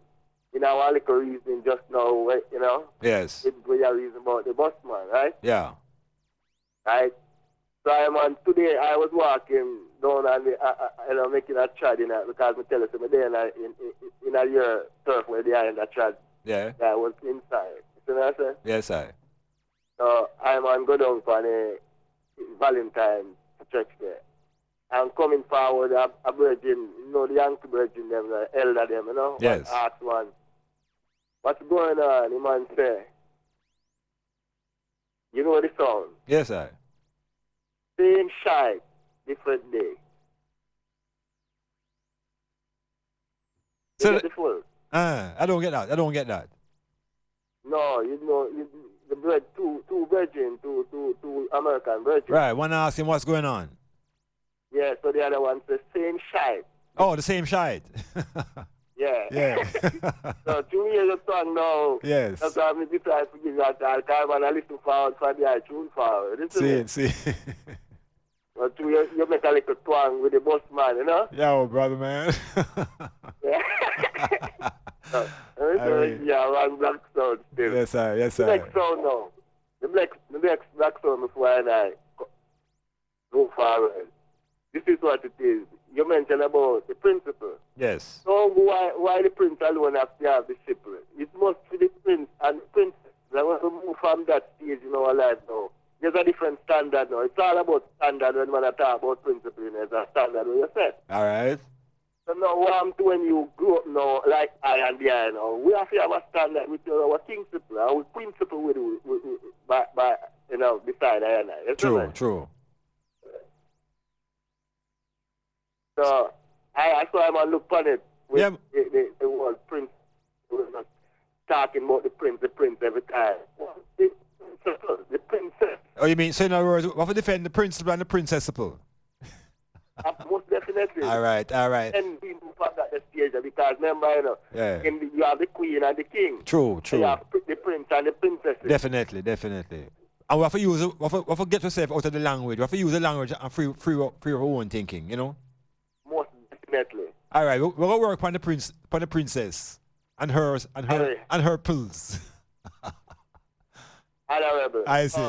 in our little reason just now, you know? Yes. It's we are reason about the bus man, right? Yeah. Right? So today I was walking down and making a chat in because I tell you, so there in your turf where they are in that chat. Yeah. I was inside. You know what I say? Yes, I. So I'm on go down for the Valentine church there. I'm coming forward, a virgin, you know, the young virgin, them, the elder them, you know? Yes. Ask one, what's going on? The man say, you know the song? Yes, I. Same shite, different day. So you get the full? I don't get that. I don't get that. No, you know, the two virgin, two American virgin. Right. One ask him what's going on. Yeah, so the other one says same shite. Oh, the same shite. Yeah. Yeah. So to me, the song now. Yes. That's why I decide to give that all time and I listen forward for the tune forward. See. But you make a little twang with the boss man, you know? Yo, brother, man. Yeah. Yeah, one black sound still. Yes, sir. Yes, The sir. next sound now. The next black sound before I go forward. This is what it is. You mentioned about the principle. Yes. So why the prince alone has to have discipline? It must be the prince and the princess. I want to move from that stage in our life now. There's a different standard now. It's all about standard when we talk about principle. There's a standard what you said. All right. So now what I'm doing when you grow up now, like I and the I now, we have to have a standard with our principle, our principle with by you know, beside I and I. You see True, me? true. So I saw him and look on it with the word prince. We're not talking about the prince every time. The princess. Oh, you mean, so in other words, we have to defend the principle and the princessiple? Most definitely. All right. And we move up that stage because remember, you know, Yeah. you have the queen and the king. True. You have the prince and the princess. Definitely. And we have to use it, we have to get yourself out of the language. We have to use the language and free our own thinking, you know? Most definitely. All right, we're gonna work on the princess and her pills. Honorable. I see.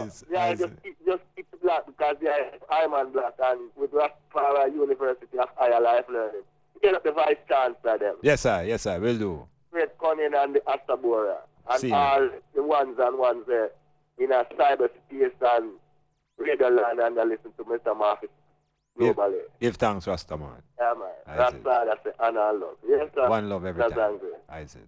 Just keep it black because I'm on black and with Rastafari University of Higher Life Learning. Get up the vice chancellor them. Yes, sir, will do. Great Cunning and the Astabora and See all the ones there in a cyberspace and radio land and listen to METAMORPHOSIS globally. Give thanks, Rastaman. Yeah, man. That's all I say. Honor and love. Yes, sir. One love every That's time. angry. I see.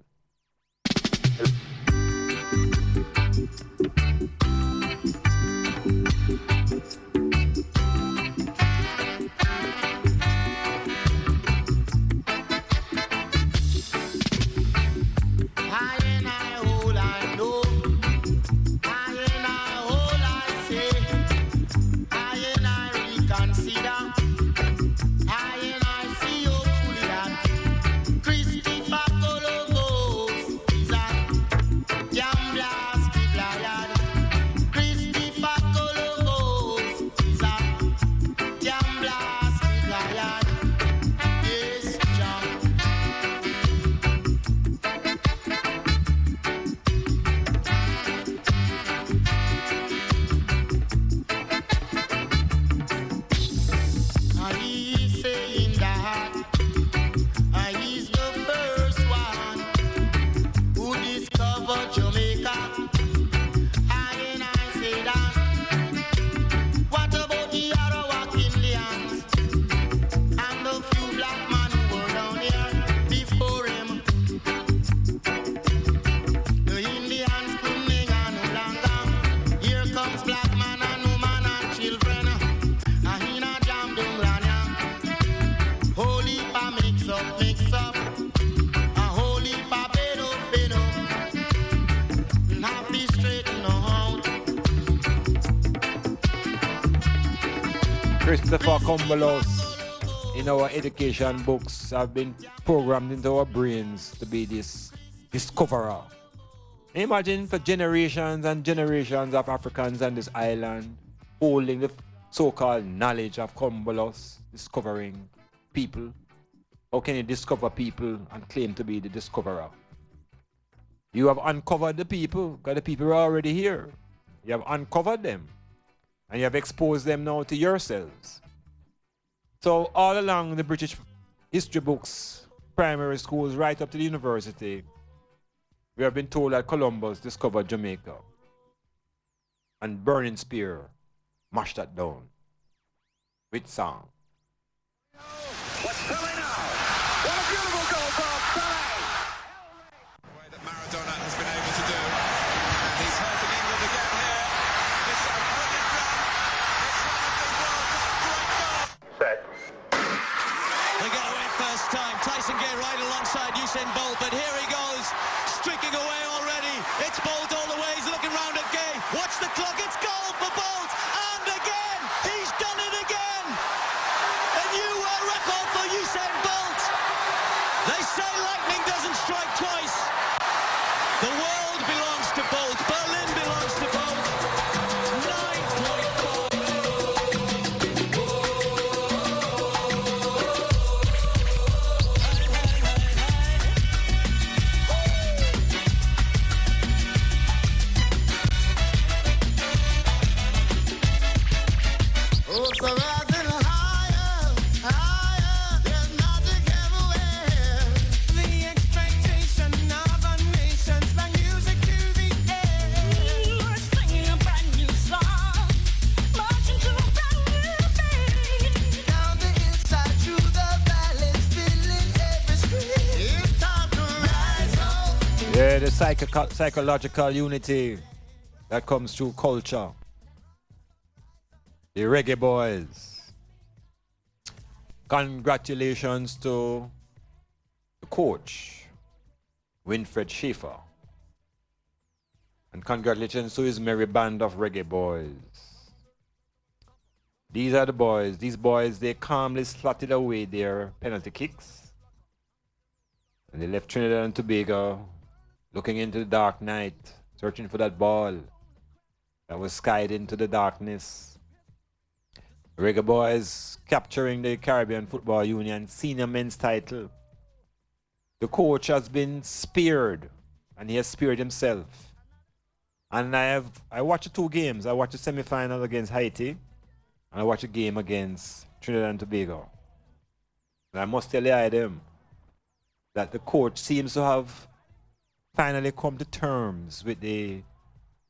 Christopher Cumbelos in our education books have been programmed into our brains to be this discoverer. Imagine for generations and generations of Africans on this island holding the so-called knowledge of Columbus discovering people. How can you discover people and claim to be the discoverer? You have uncovered the people, because the people are already here. You have uncovered them, and you have exposed them now to yourselves. So all along the British history books, primary schools, right up to the university, we have been told that Columbus discovered Jamaica. And Burning Spear mashed that down with song. Maradona has been able to do, and he's helping England again here. This is a brilliant run. It's one of the World Cup great goals. Set. They get away first time. Tyson Gay right alongside Usain Bolt, but here he goes, streaking away already. It's Bolt all the way. He's looking round at Gay. Watch the clock. It's goal for Bolt, and again he's done it again. A new world record for Usain Bolt. They say lightning doesn't strike twice. The world belongs to Bolt. Berlin belongs to Bolt. 9.5. Oh, so rising higher, higher, there's magic everywhere. The expectation of a nation's like music to the air. We're singing a brand new song, marching to a brand new beat. Down the hillside, through the valleys, filling every street. It's time to rise up. Yeah, the psychological unity that comes through culture. The Reggae Boys. Congratulations to the coach, Winfred Schaefer. And congratulations to his merry band of Reggae Boys. These are the boys. These boys, they calmly slotted away their penalty kicks. And they left Trinidad and Tobago looking into the dark night, searching for that ball that was skied into the darkness. Reggae Boys capturing the Caribbean Football Union senior men's title. The coach has been speared, and he has speared himself. And I watched the two games. I watched the semi-final against Haiti, and I watched a game against Trinidad and Tobago. And I must tell you, them that the coach seems to have finally come to terms with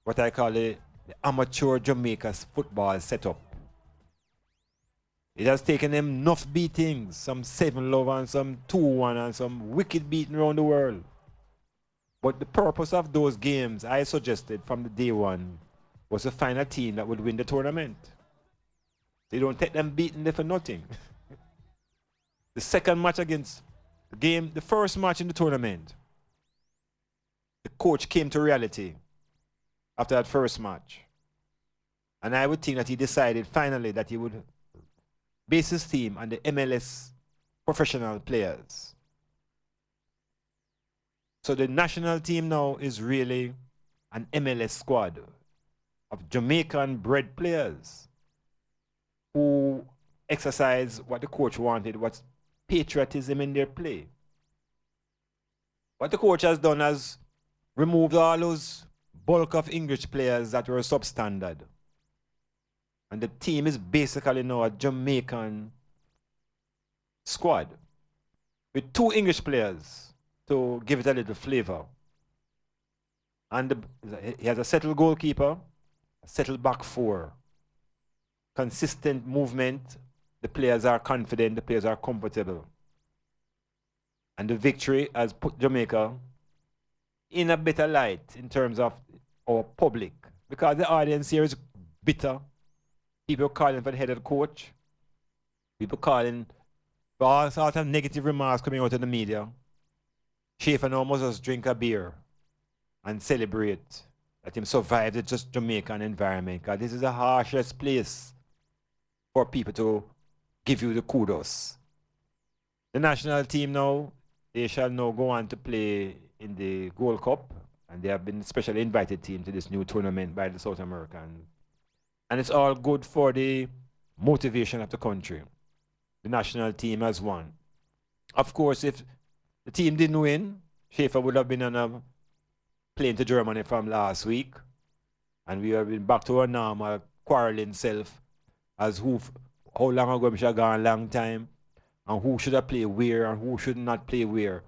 what I call the amateur Jamaica's football setup. It has taken them enough beatings, some 7-love and some 2-1 and some wicked beating around the world. But the purpose of those games, I suggested from the day one, was to find a team that would win the tournament. They don't take them beating there for nothing. The second match against the first match in the tournament, the coach came to reality after that first match. And I would think that he decided finally that he would base his team on the MLS professional players. So the national team now is really an MLS squad of Jamaican-bred players who exercise what the coach wanted, what's patriotism in their play. What the coach has done is removed all those bulk of English players that were substandard. And the team is basically now a Jamaican squad with 2 English players to give it a little flavor. And he has a settled goalkeeper, a settled back 4, consistent movement. The players are confident, the players are comfortable. And the victory has put Jamaica in a better light in terms of our public, because the audience here is bitter. People calling for the head of the coach. People calling for all sorts of negative remarks coming out of the media. Schaefer now must just drink a beer and celebrate that him survived the just Jamaican environment, because this is the harshest place for people to give you the kudos. The national team now, they shall now go on to play in the Gold Cup, and they have been specially invited team to this new tournament by the South American. And it's all good for the motivation of the country. The national team has won. Of course, if the team didn't win, Schaefer would have been on a plane to Germany from last week, and we have been back to our normal quarreling self as how long ago we should have gone a long time, and who should have played where and who should not play where.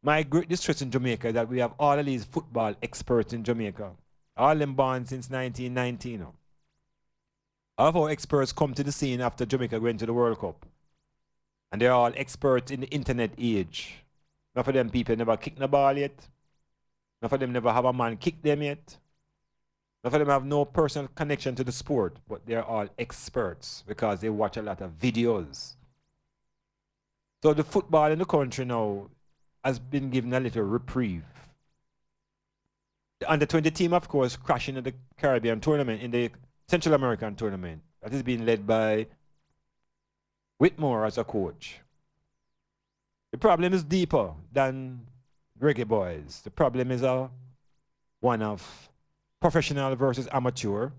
My great distress in Jamaica is that we have all of these football experts in Jamaica, all them born since 1919. All of our experts come to the scene after Jamaica went to the World Cup. And they're all experts in the internet age. None of them people never kicked the ball yet. None of them never have a man kick them yet. None of them have no personal connection to the sport, but they're all experts because they watch a lot of videos. So the football in the country now has been given a little reprieve. The under-20 team, of course, crashing in the Caribbean tournament, in the Central American tournament. That is being led by Whitmore as a coach. The problem is deeper than Reggae Boys. The problem is one of professional versus amateur.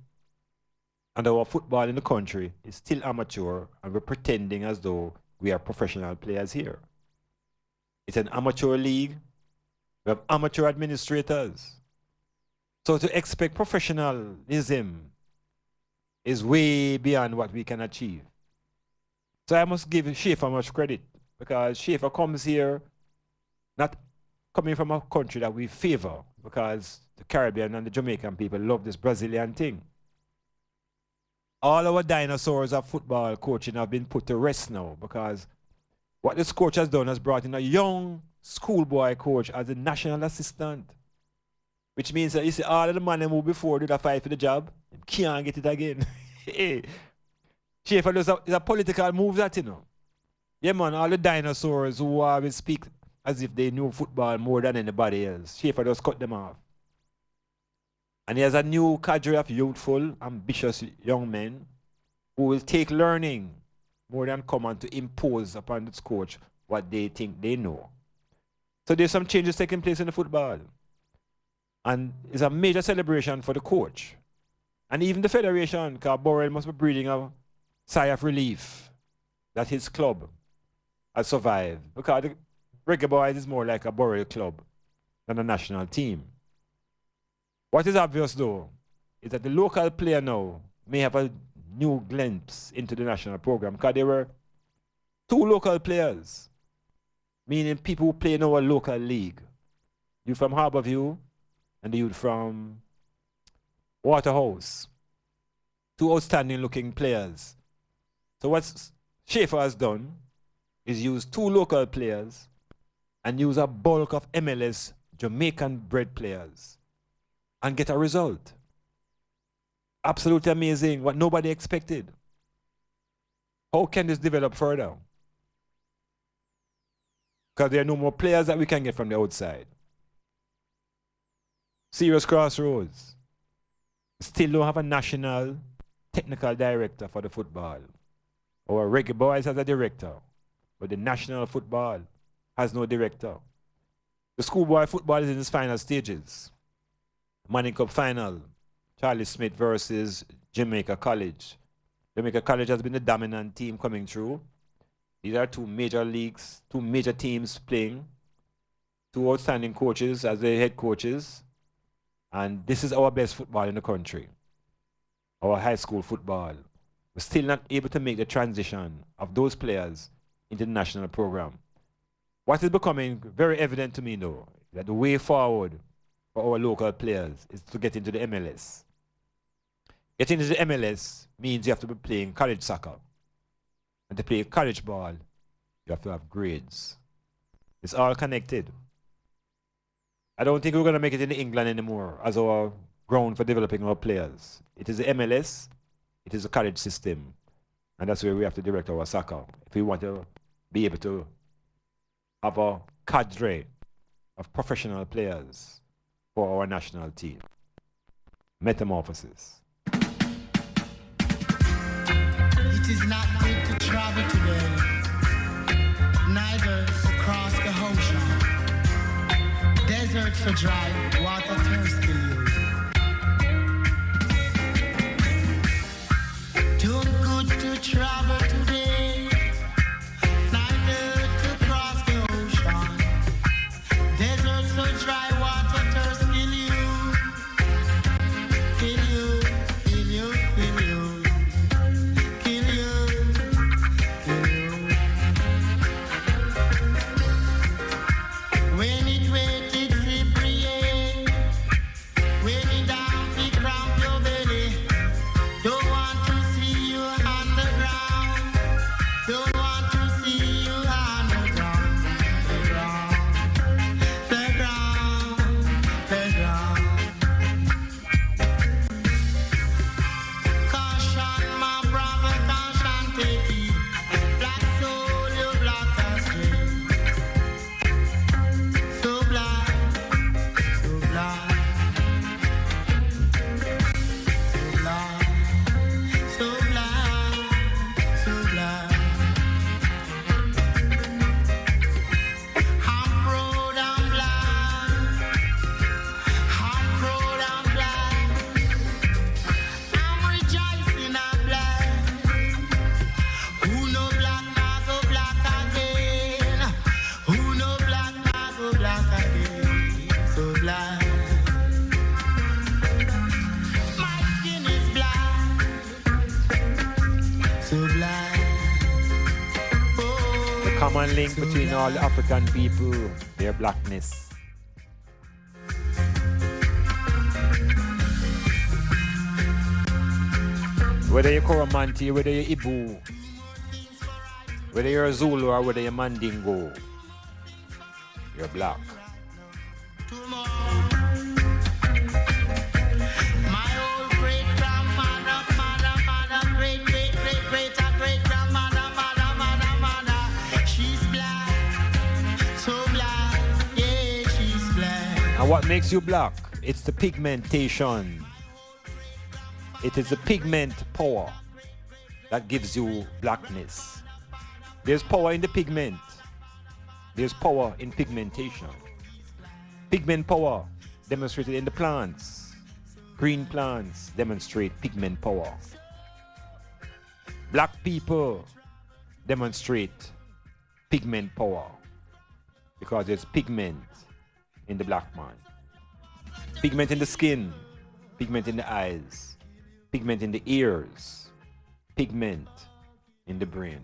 And our football in the country is still amateur, and we're pretending as though we are professional players here. It's an amateur league. We have amateur administrators. So to expect professionalism is way beyond what we can achieve. So I must give Schaefer much credit, because Schaefer comes here not coming from a country that we favor, because the Caribbean and the Jamaican people love this Brazilian thing. All our dinosaurs of football coaching have been put to rest now, because what this coach has done has brought in a young schoolboy coach as a national assistant, which means that you see all of the men who before did a fight for the job, can't get it again. Schaefer does a political move that, you know. Yeah, man, all the dinosaurs who always speak as if they knew football more than anybody else, Schaefer just cut them off. And he has a new cadre of youthful, ambitious young men who will take learning more than come on to impose upon this coach what they think they know. So there's some changes taking place in the football. And it's a major celebration for the coach. And even the federation, because Burrell must be breathing a sigh of relief that his club has survived. Because the Reggae Boys is more like a Burrell club than a national team. What is obvious though, is that the local player now may have a new glimpse into the national program, because there were two local players, meaning people who play in our local league. You from Harborview and the youth from Waterhouse. Two outstanding looking players. So what Schaefer has done is use two local players and use a bulk of MLS Jamaican bred players and get a result. Absolutely amazing, what nobody expected. How can this develop further? Because there are no more players that we can get from the outside. Serious crossroads. Still don't have a national technical director for the football. Our Reggae Boys has a director, but the national football has no director. The schoolboy football is in its final stages. Manning Cup final, Charlie Smith versus Jamaica College. Jamaica College has been the dominant team coming through. These are two major leagues, two major teams playing, two outstanding coaches as their head coaches. And this is our best football in the country, our high school football. We're still not able to make the transition of those players into the national program. What is becoming very evident to me though, that the way forward for our local players is to get into the MLS. Getting into the MLS means you have to be playing college soccer. And to play college ball, you have to have grades. It's all connected. I don't think we're going to make it in England anymore as our ground for developing our players. It is the MLS, it is the college system, and that's where we have to direct our soccer if we want to be able to have a cadre of professional players for our national team. Metamorphosis. It is not good to travel today, neither across the ocean. Deserts are dry, water thirsty you. Too good to common link between all the African people, their blackness. Whether you're Koromanti, whether you're Ibu, whether you're a Zulu or whether you're Mandingo, you're black. And what makes you black? It's the pigmentation. It is the pigment power that gives you blackness. There's power in the pigment. There's power in pigmentation. Pigment power demonstrated in the plants. Green plants demonstrate pigment power. Black people demonstrate pigment power because there's pigment in the black man. Pigment in the skin, pigment in the eyes, pigment in the ears, pigment in the brain.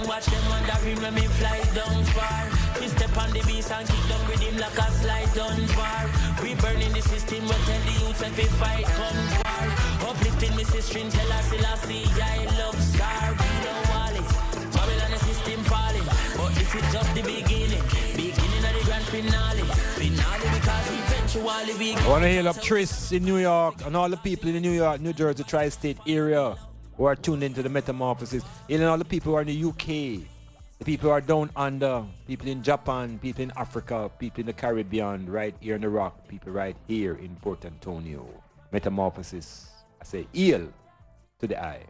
Watch them wondering when me fly down far. We step on the beast and kick down with him like a slide down bar. We burning the system, we tell the youths if we fight come far. Uplifting me sister, tell us still I see I love star. We don't want it, Babylon the system falling. But this is just the beginning of the grand finale. Finale because eventually we I want to hail up Tris in New York and all the people in the New York, New Jersey, tri-state area who are tuned into the Metamorphosis. And all the people who are in the UK, the people who are down under, people in Japan, people in Africa, people in the Caribbean, right here in the Rock, people right here in Port Antonio. Metamorphosis, I say, hail to the eye.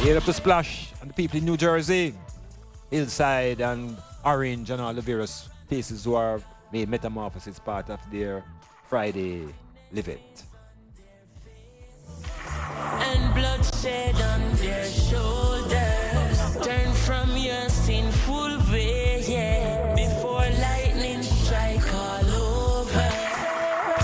Hail up to Splash and the people in New Jersey, Hillside and Orange and all the various places who are made Metamorphosis part of their Friday Live It. And bloodshed on their shoulders. Turn from your sinful way, yeah. Before lightning strike all over.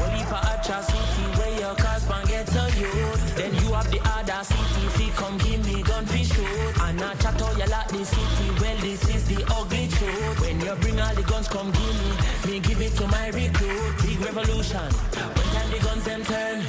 Only for atrocity where your cusband gets on you. Then you have the audacity if you come give me gun for shoot. And I chat all you like the city. Well, this is the ugly truth. When you bring all the guns, come give me give it to my recruit. Big revolution. When time the guns them turn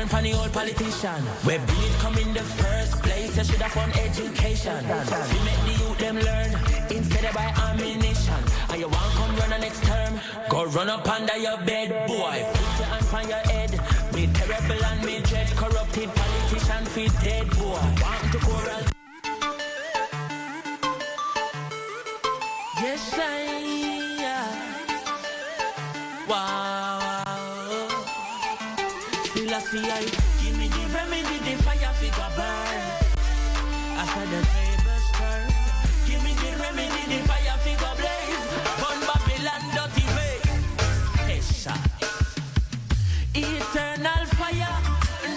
from the old politician. Where bring it come in the first place, you should have found education. We make the youth them learn instead of buy ammunition. And you want come run the next term, go run up under your bed, boy. Put your hand on your head. Me terrible and me dread, corrupted politician fit dead, boy. Want to coral. Yes, wow. Still I see I give me the remedy, the fire figure burn. After the tables turn, give me the remedy, the fire figure blaze. Burn Babylon dirty way. Hey, shot. Eternal fire,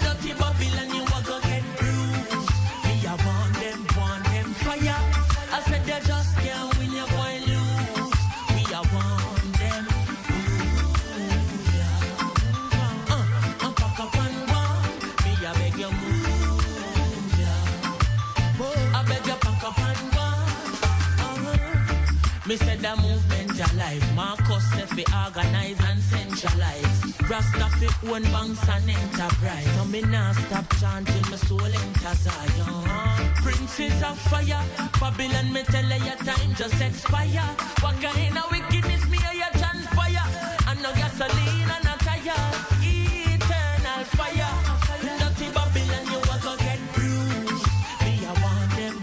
dirty Babylon, you walk go get bruised. Me I want them fire. I said they just can't win, you're going lose. Me I want them. Pack up and walk. Me I beg you move. I beg you pack up and walk. Me said the movement alive. Marcus said we organize and centralize. Rasta fi own banks and enterprise. So me nah stop chanting, my soul enter Zion. Princes of fire, Babylon me tell you your time just expire. What kind of wickedness me or your transpire? And no gasoline and no tire. Eternal fire, dirty Babylon you a go get bruised. Me I want them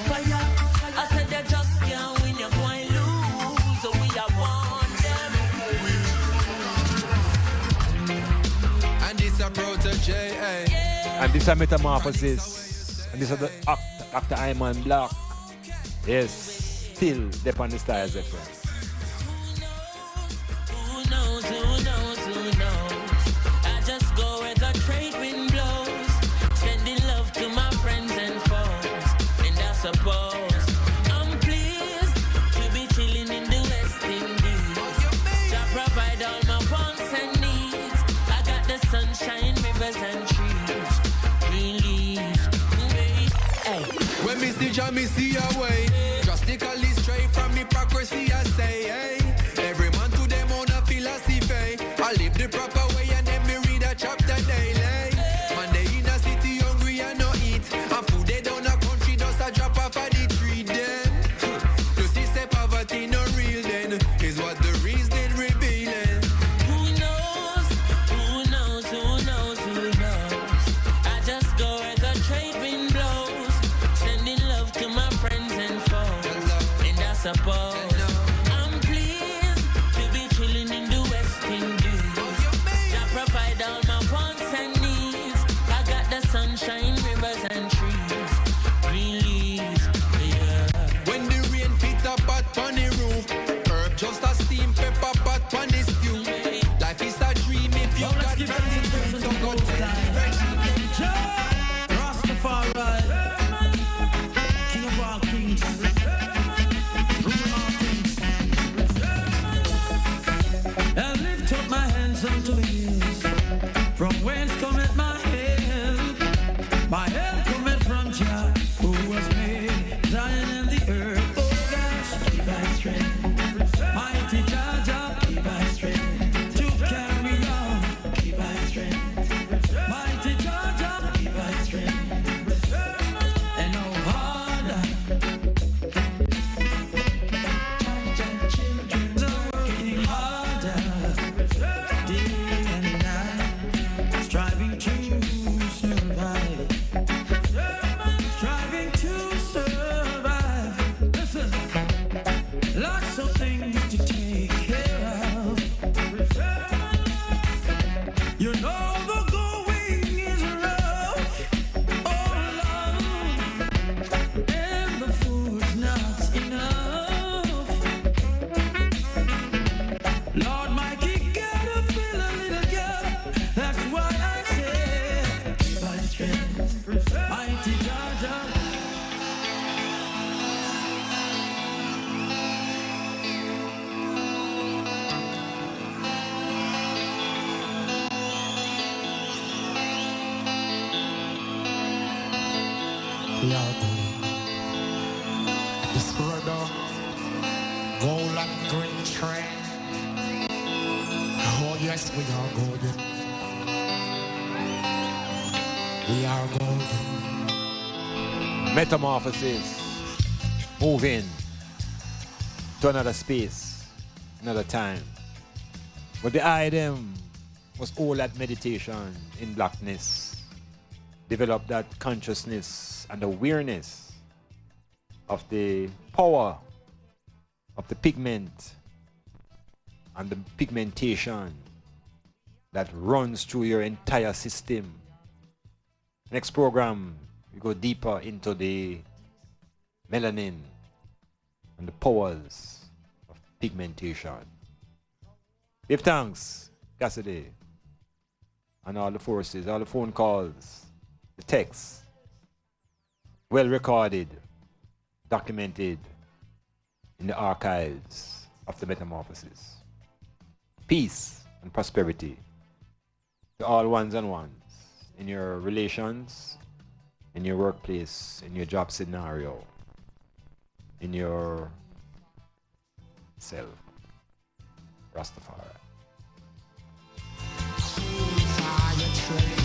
fire. I said they just can't win, you're going lose. So we I want them. And this a protege, And this is Metamorphosis. And this is the Dr. Iman Blak Yes, still dep on the Styles FM. Who knows, who knows, who knows? I just go where the trade wind blows, sending love to my friends and foes, and I suppose I'm pleased to be chilling in the West Indies. To provide all my wants and needs. I got the sunshine, rivers and trees. Release, hey. When me see Jah, me see a way. Drastically straight from hypocrisy, I say, hey. Every man to them own a philosophy. I live the proper way and then me read a chapter daily. Man, they in a city hungry and no eat. And food they down a country just a drop off of the tree then. You see, say poverty no real then. Is what the reason revealing. Who knows, who knows, who knows, who knows? I just go where the trade wind blows, sending love to my friends and foes, and I suppose I'm pleased to be chilling in the West Indies. I provide all my wants and needs. I got the sunshine, rivers and trees. Green leaves, yeah. When the rain hit a pot on the roof, herb just a steam pepper pot on the stew. Life is a dream if you got nothing to go Rastafari, King of all kings, ruler of things. I lift up my hands unto the hills, from whence cometh my help? My help cometh from Jah, who has made Zion and the earth. Oh gosh, give thy strength, mighty Jah, Jah, give thy strength to carry on. Give thy strength, mighty Jah, Jah, give thy strength, and no harder. Children are working harder, day and night, striving to survive. Striving to survive. Listen, lots of things to take care of. You know the going is rough, oh Lord, and the food's not enough. Lord, my kid gotta fill a little gap. That's why I say, give thy strength, mighty Jah, Jah. We are going. This brother, gold and green train. Oh yes, we are golden. We are golden. Metamorphosis. Moving to another space, another time. But the item was all that meditation in blackness. Develop that consciousness and awareness of the power of the pigment and the pigmentation that runs through your entire system. Next program, we go deeper into the melanin and the powers of pigmentation. Give thanks, Cassidy, and all the forces, all the phone calls, the texts, well recorded, documented in the archives of the Metamorphosis. Peace and prosperity to all ones and ones in your relations, in your workplace, in your job scenario, in your self. Rastafari. Fire train.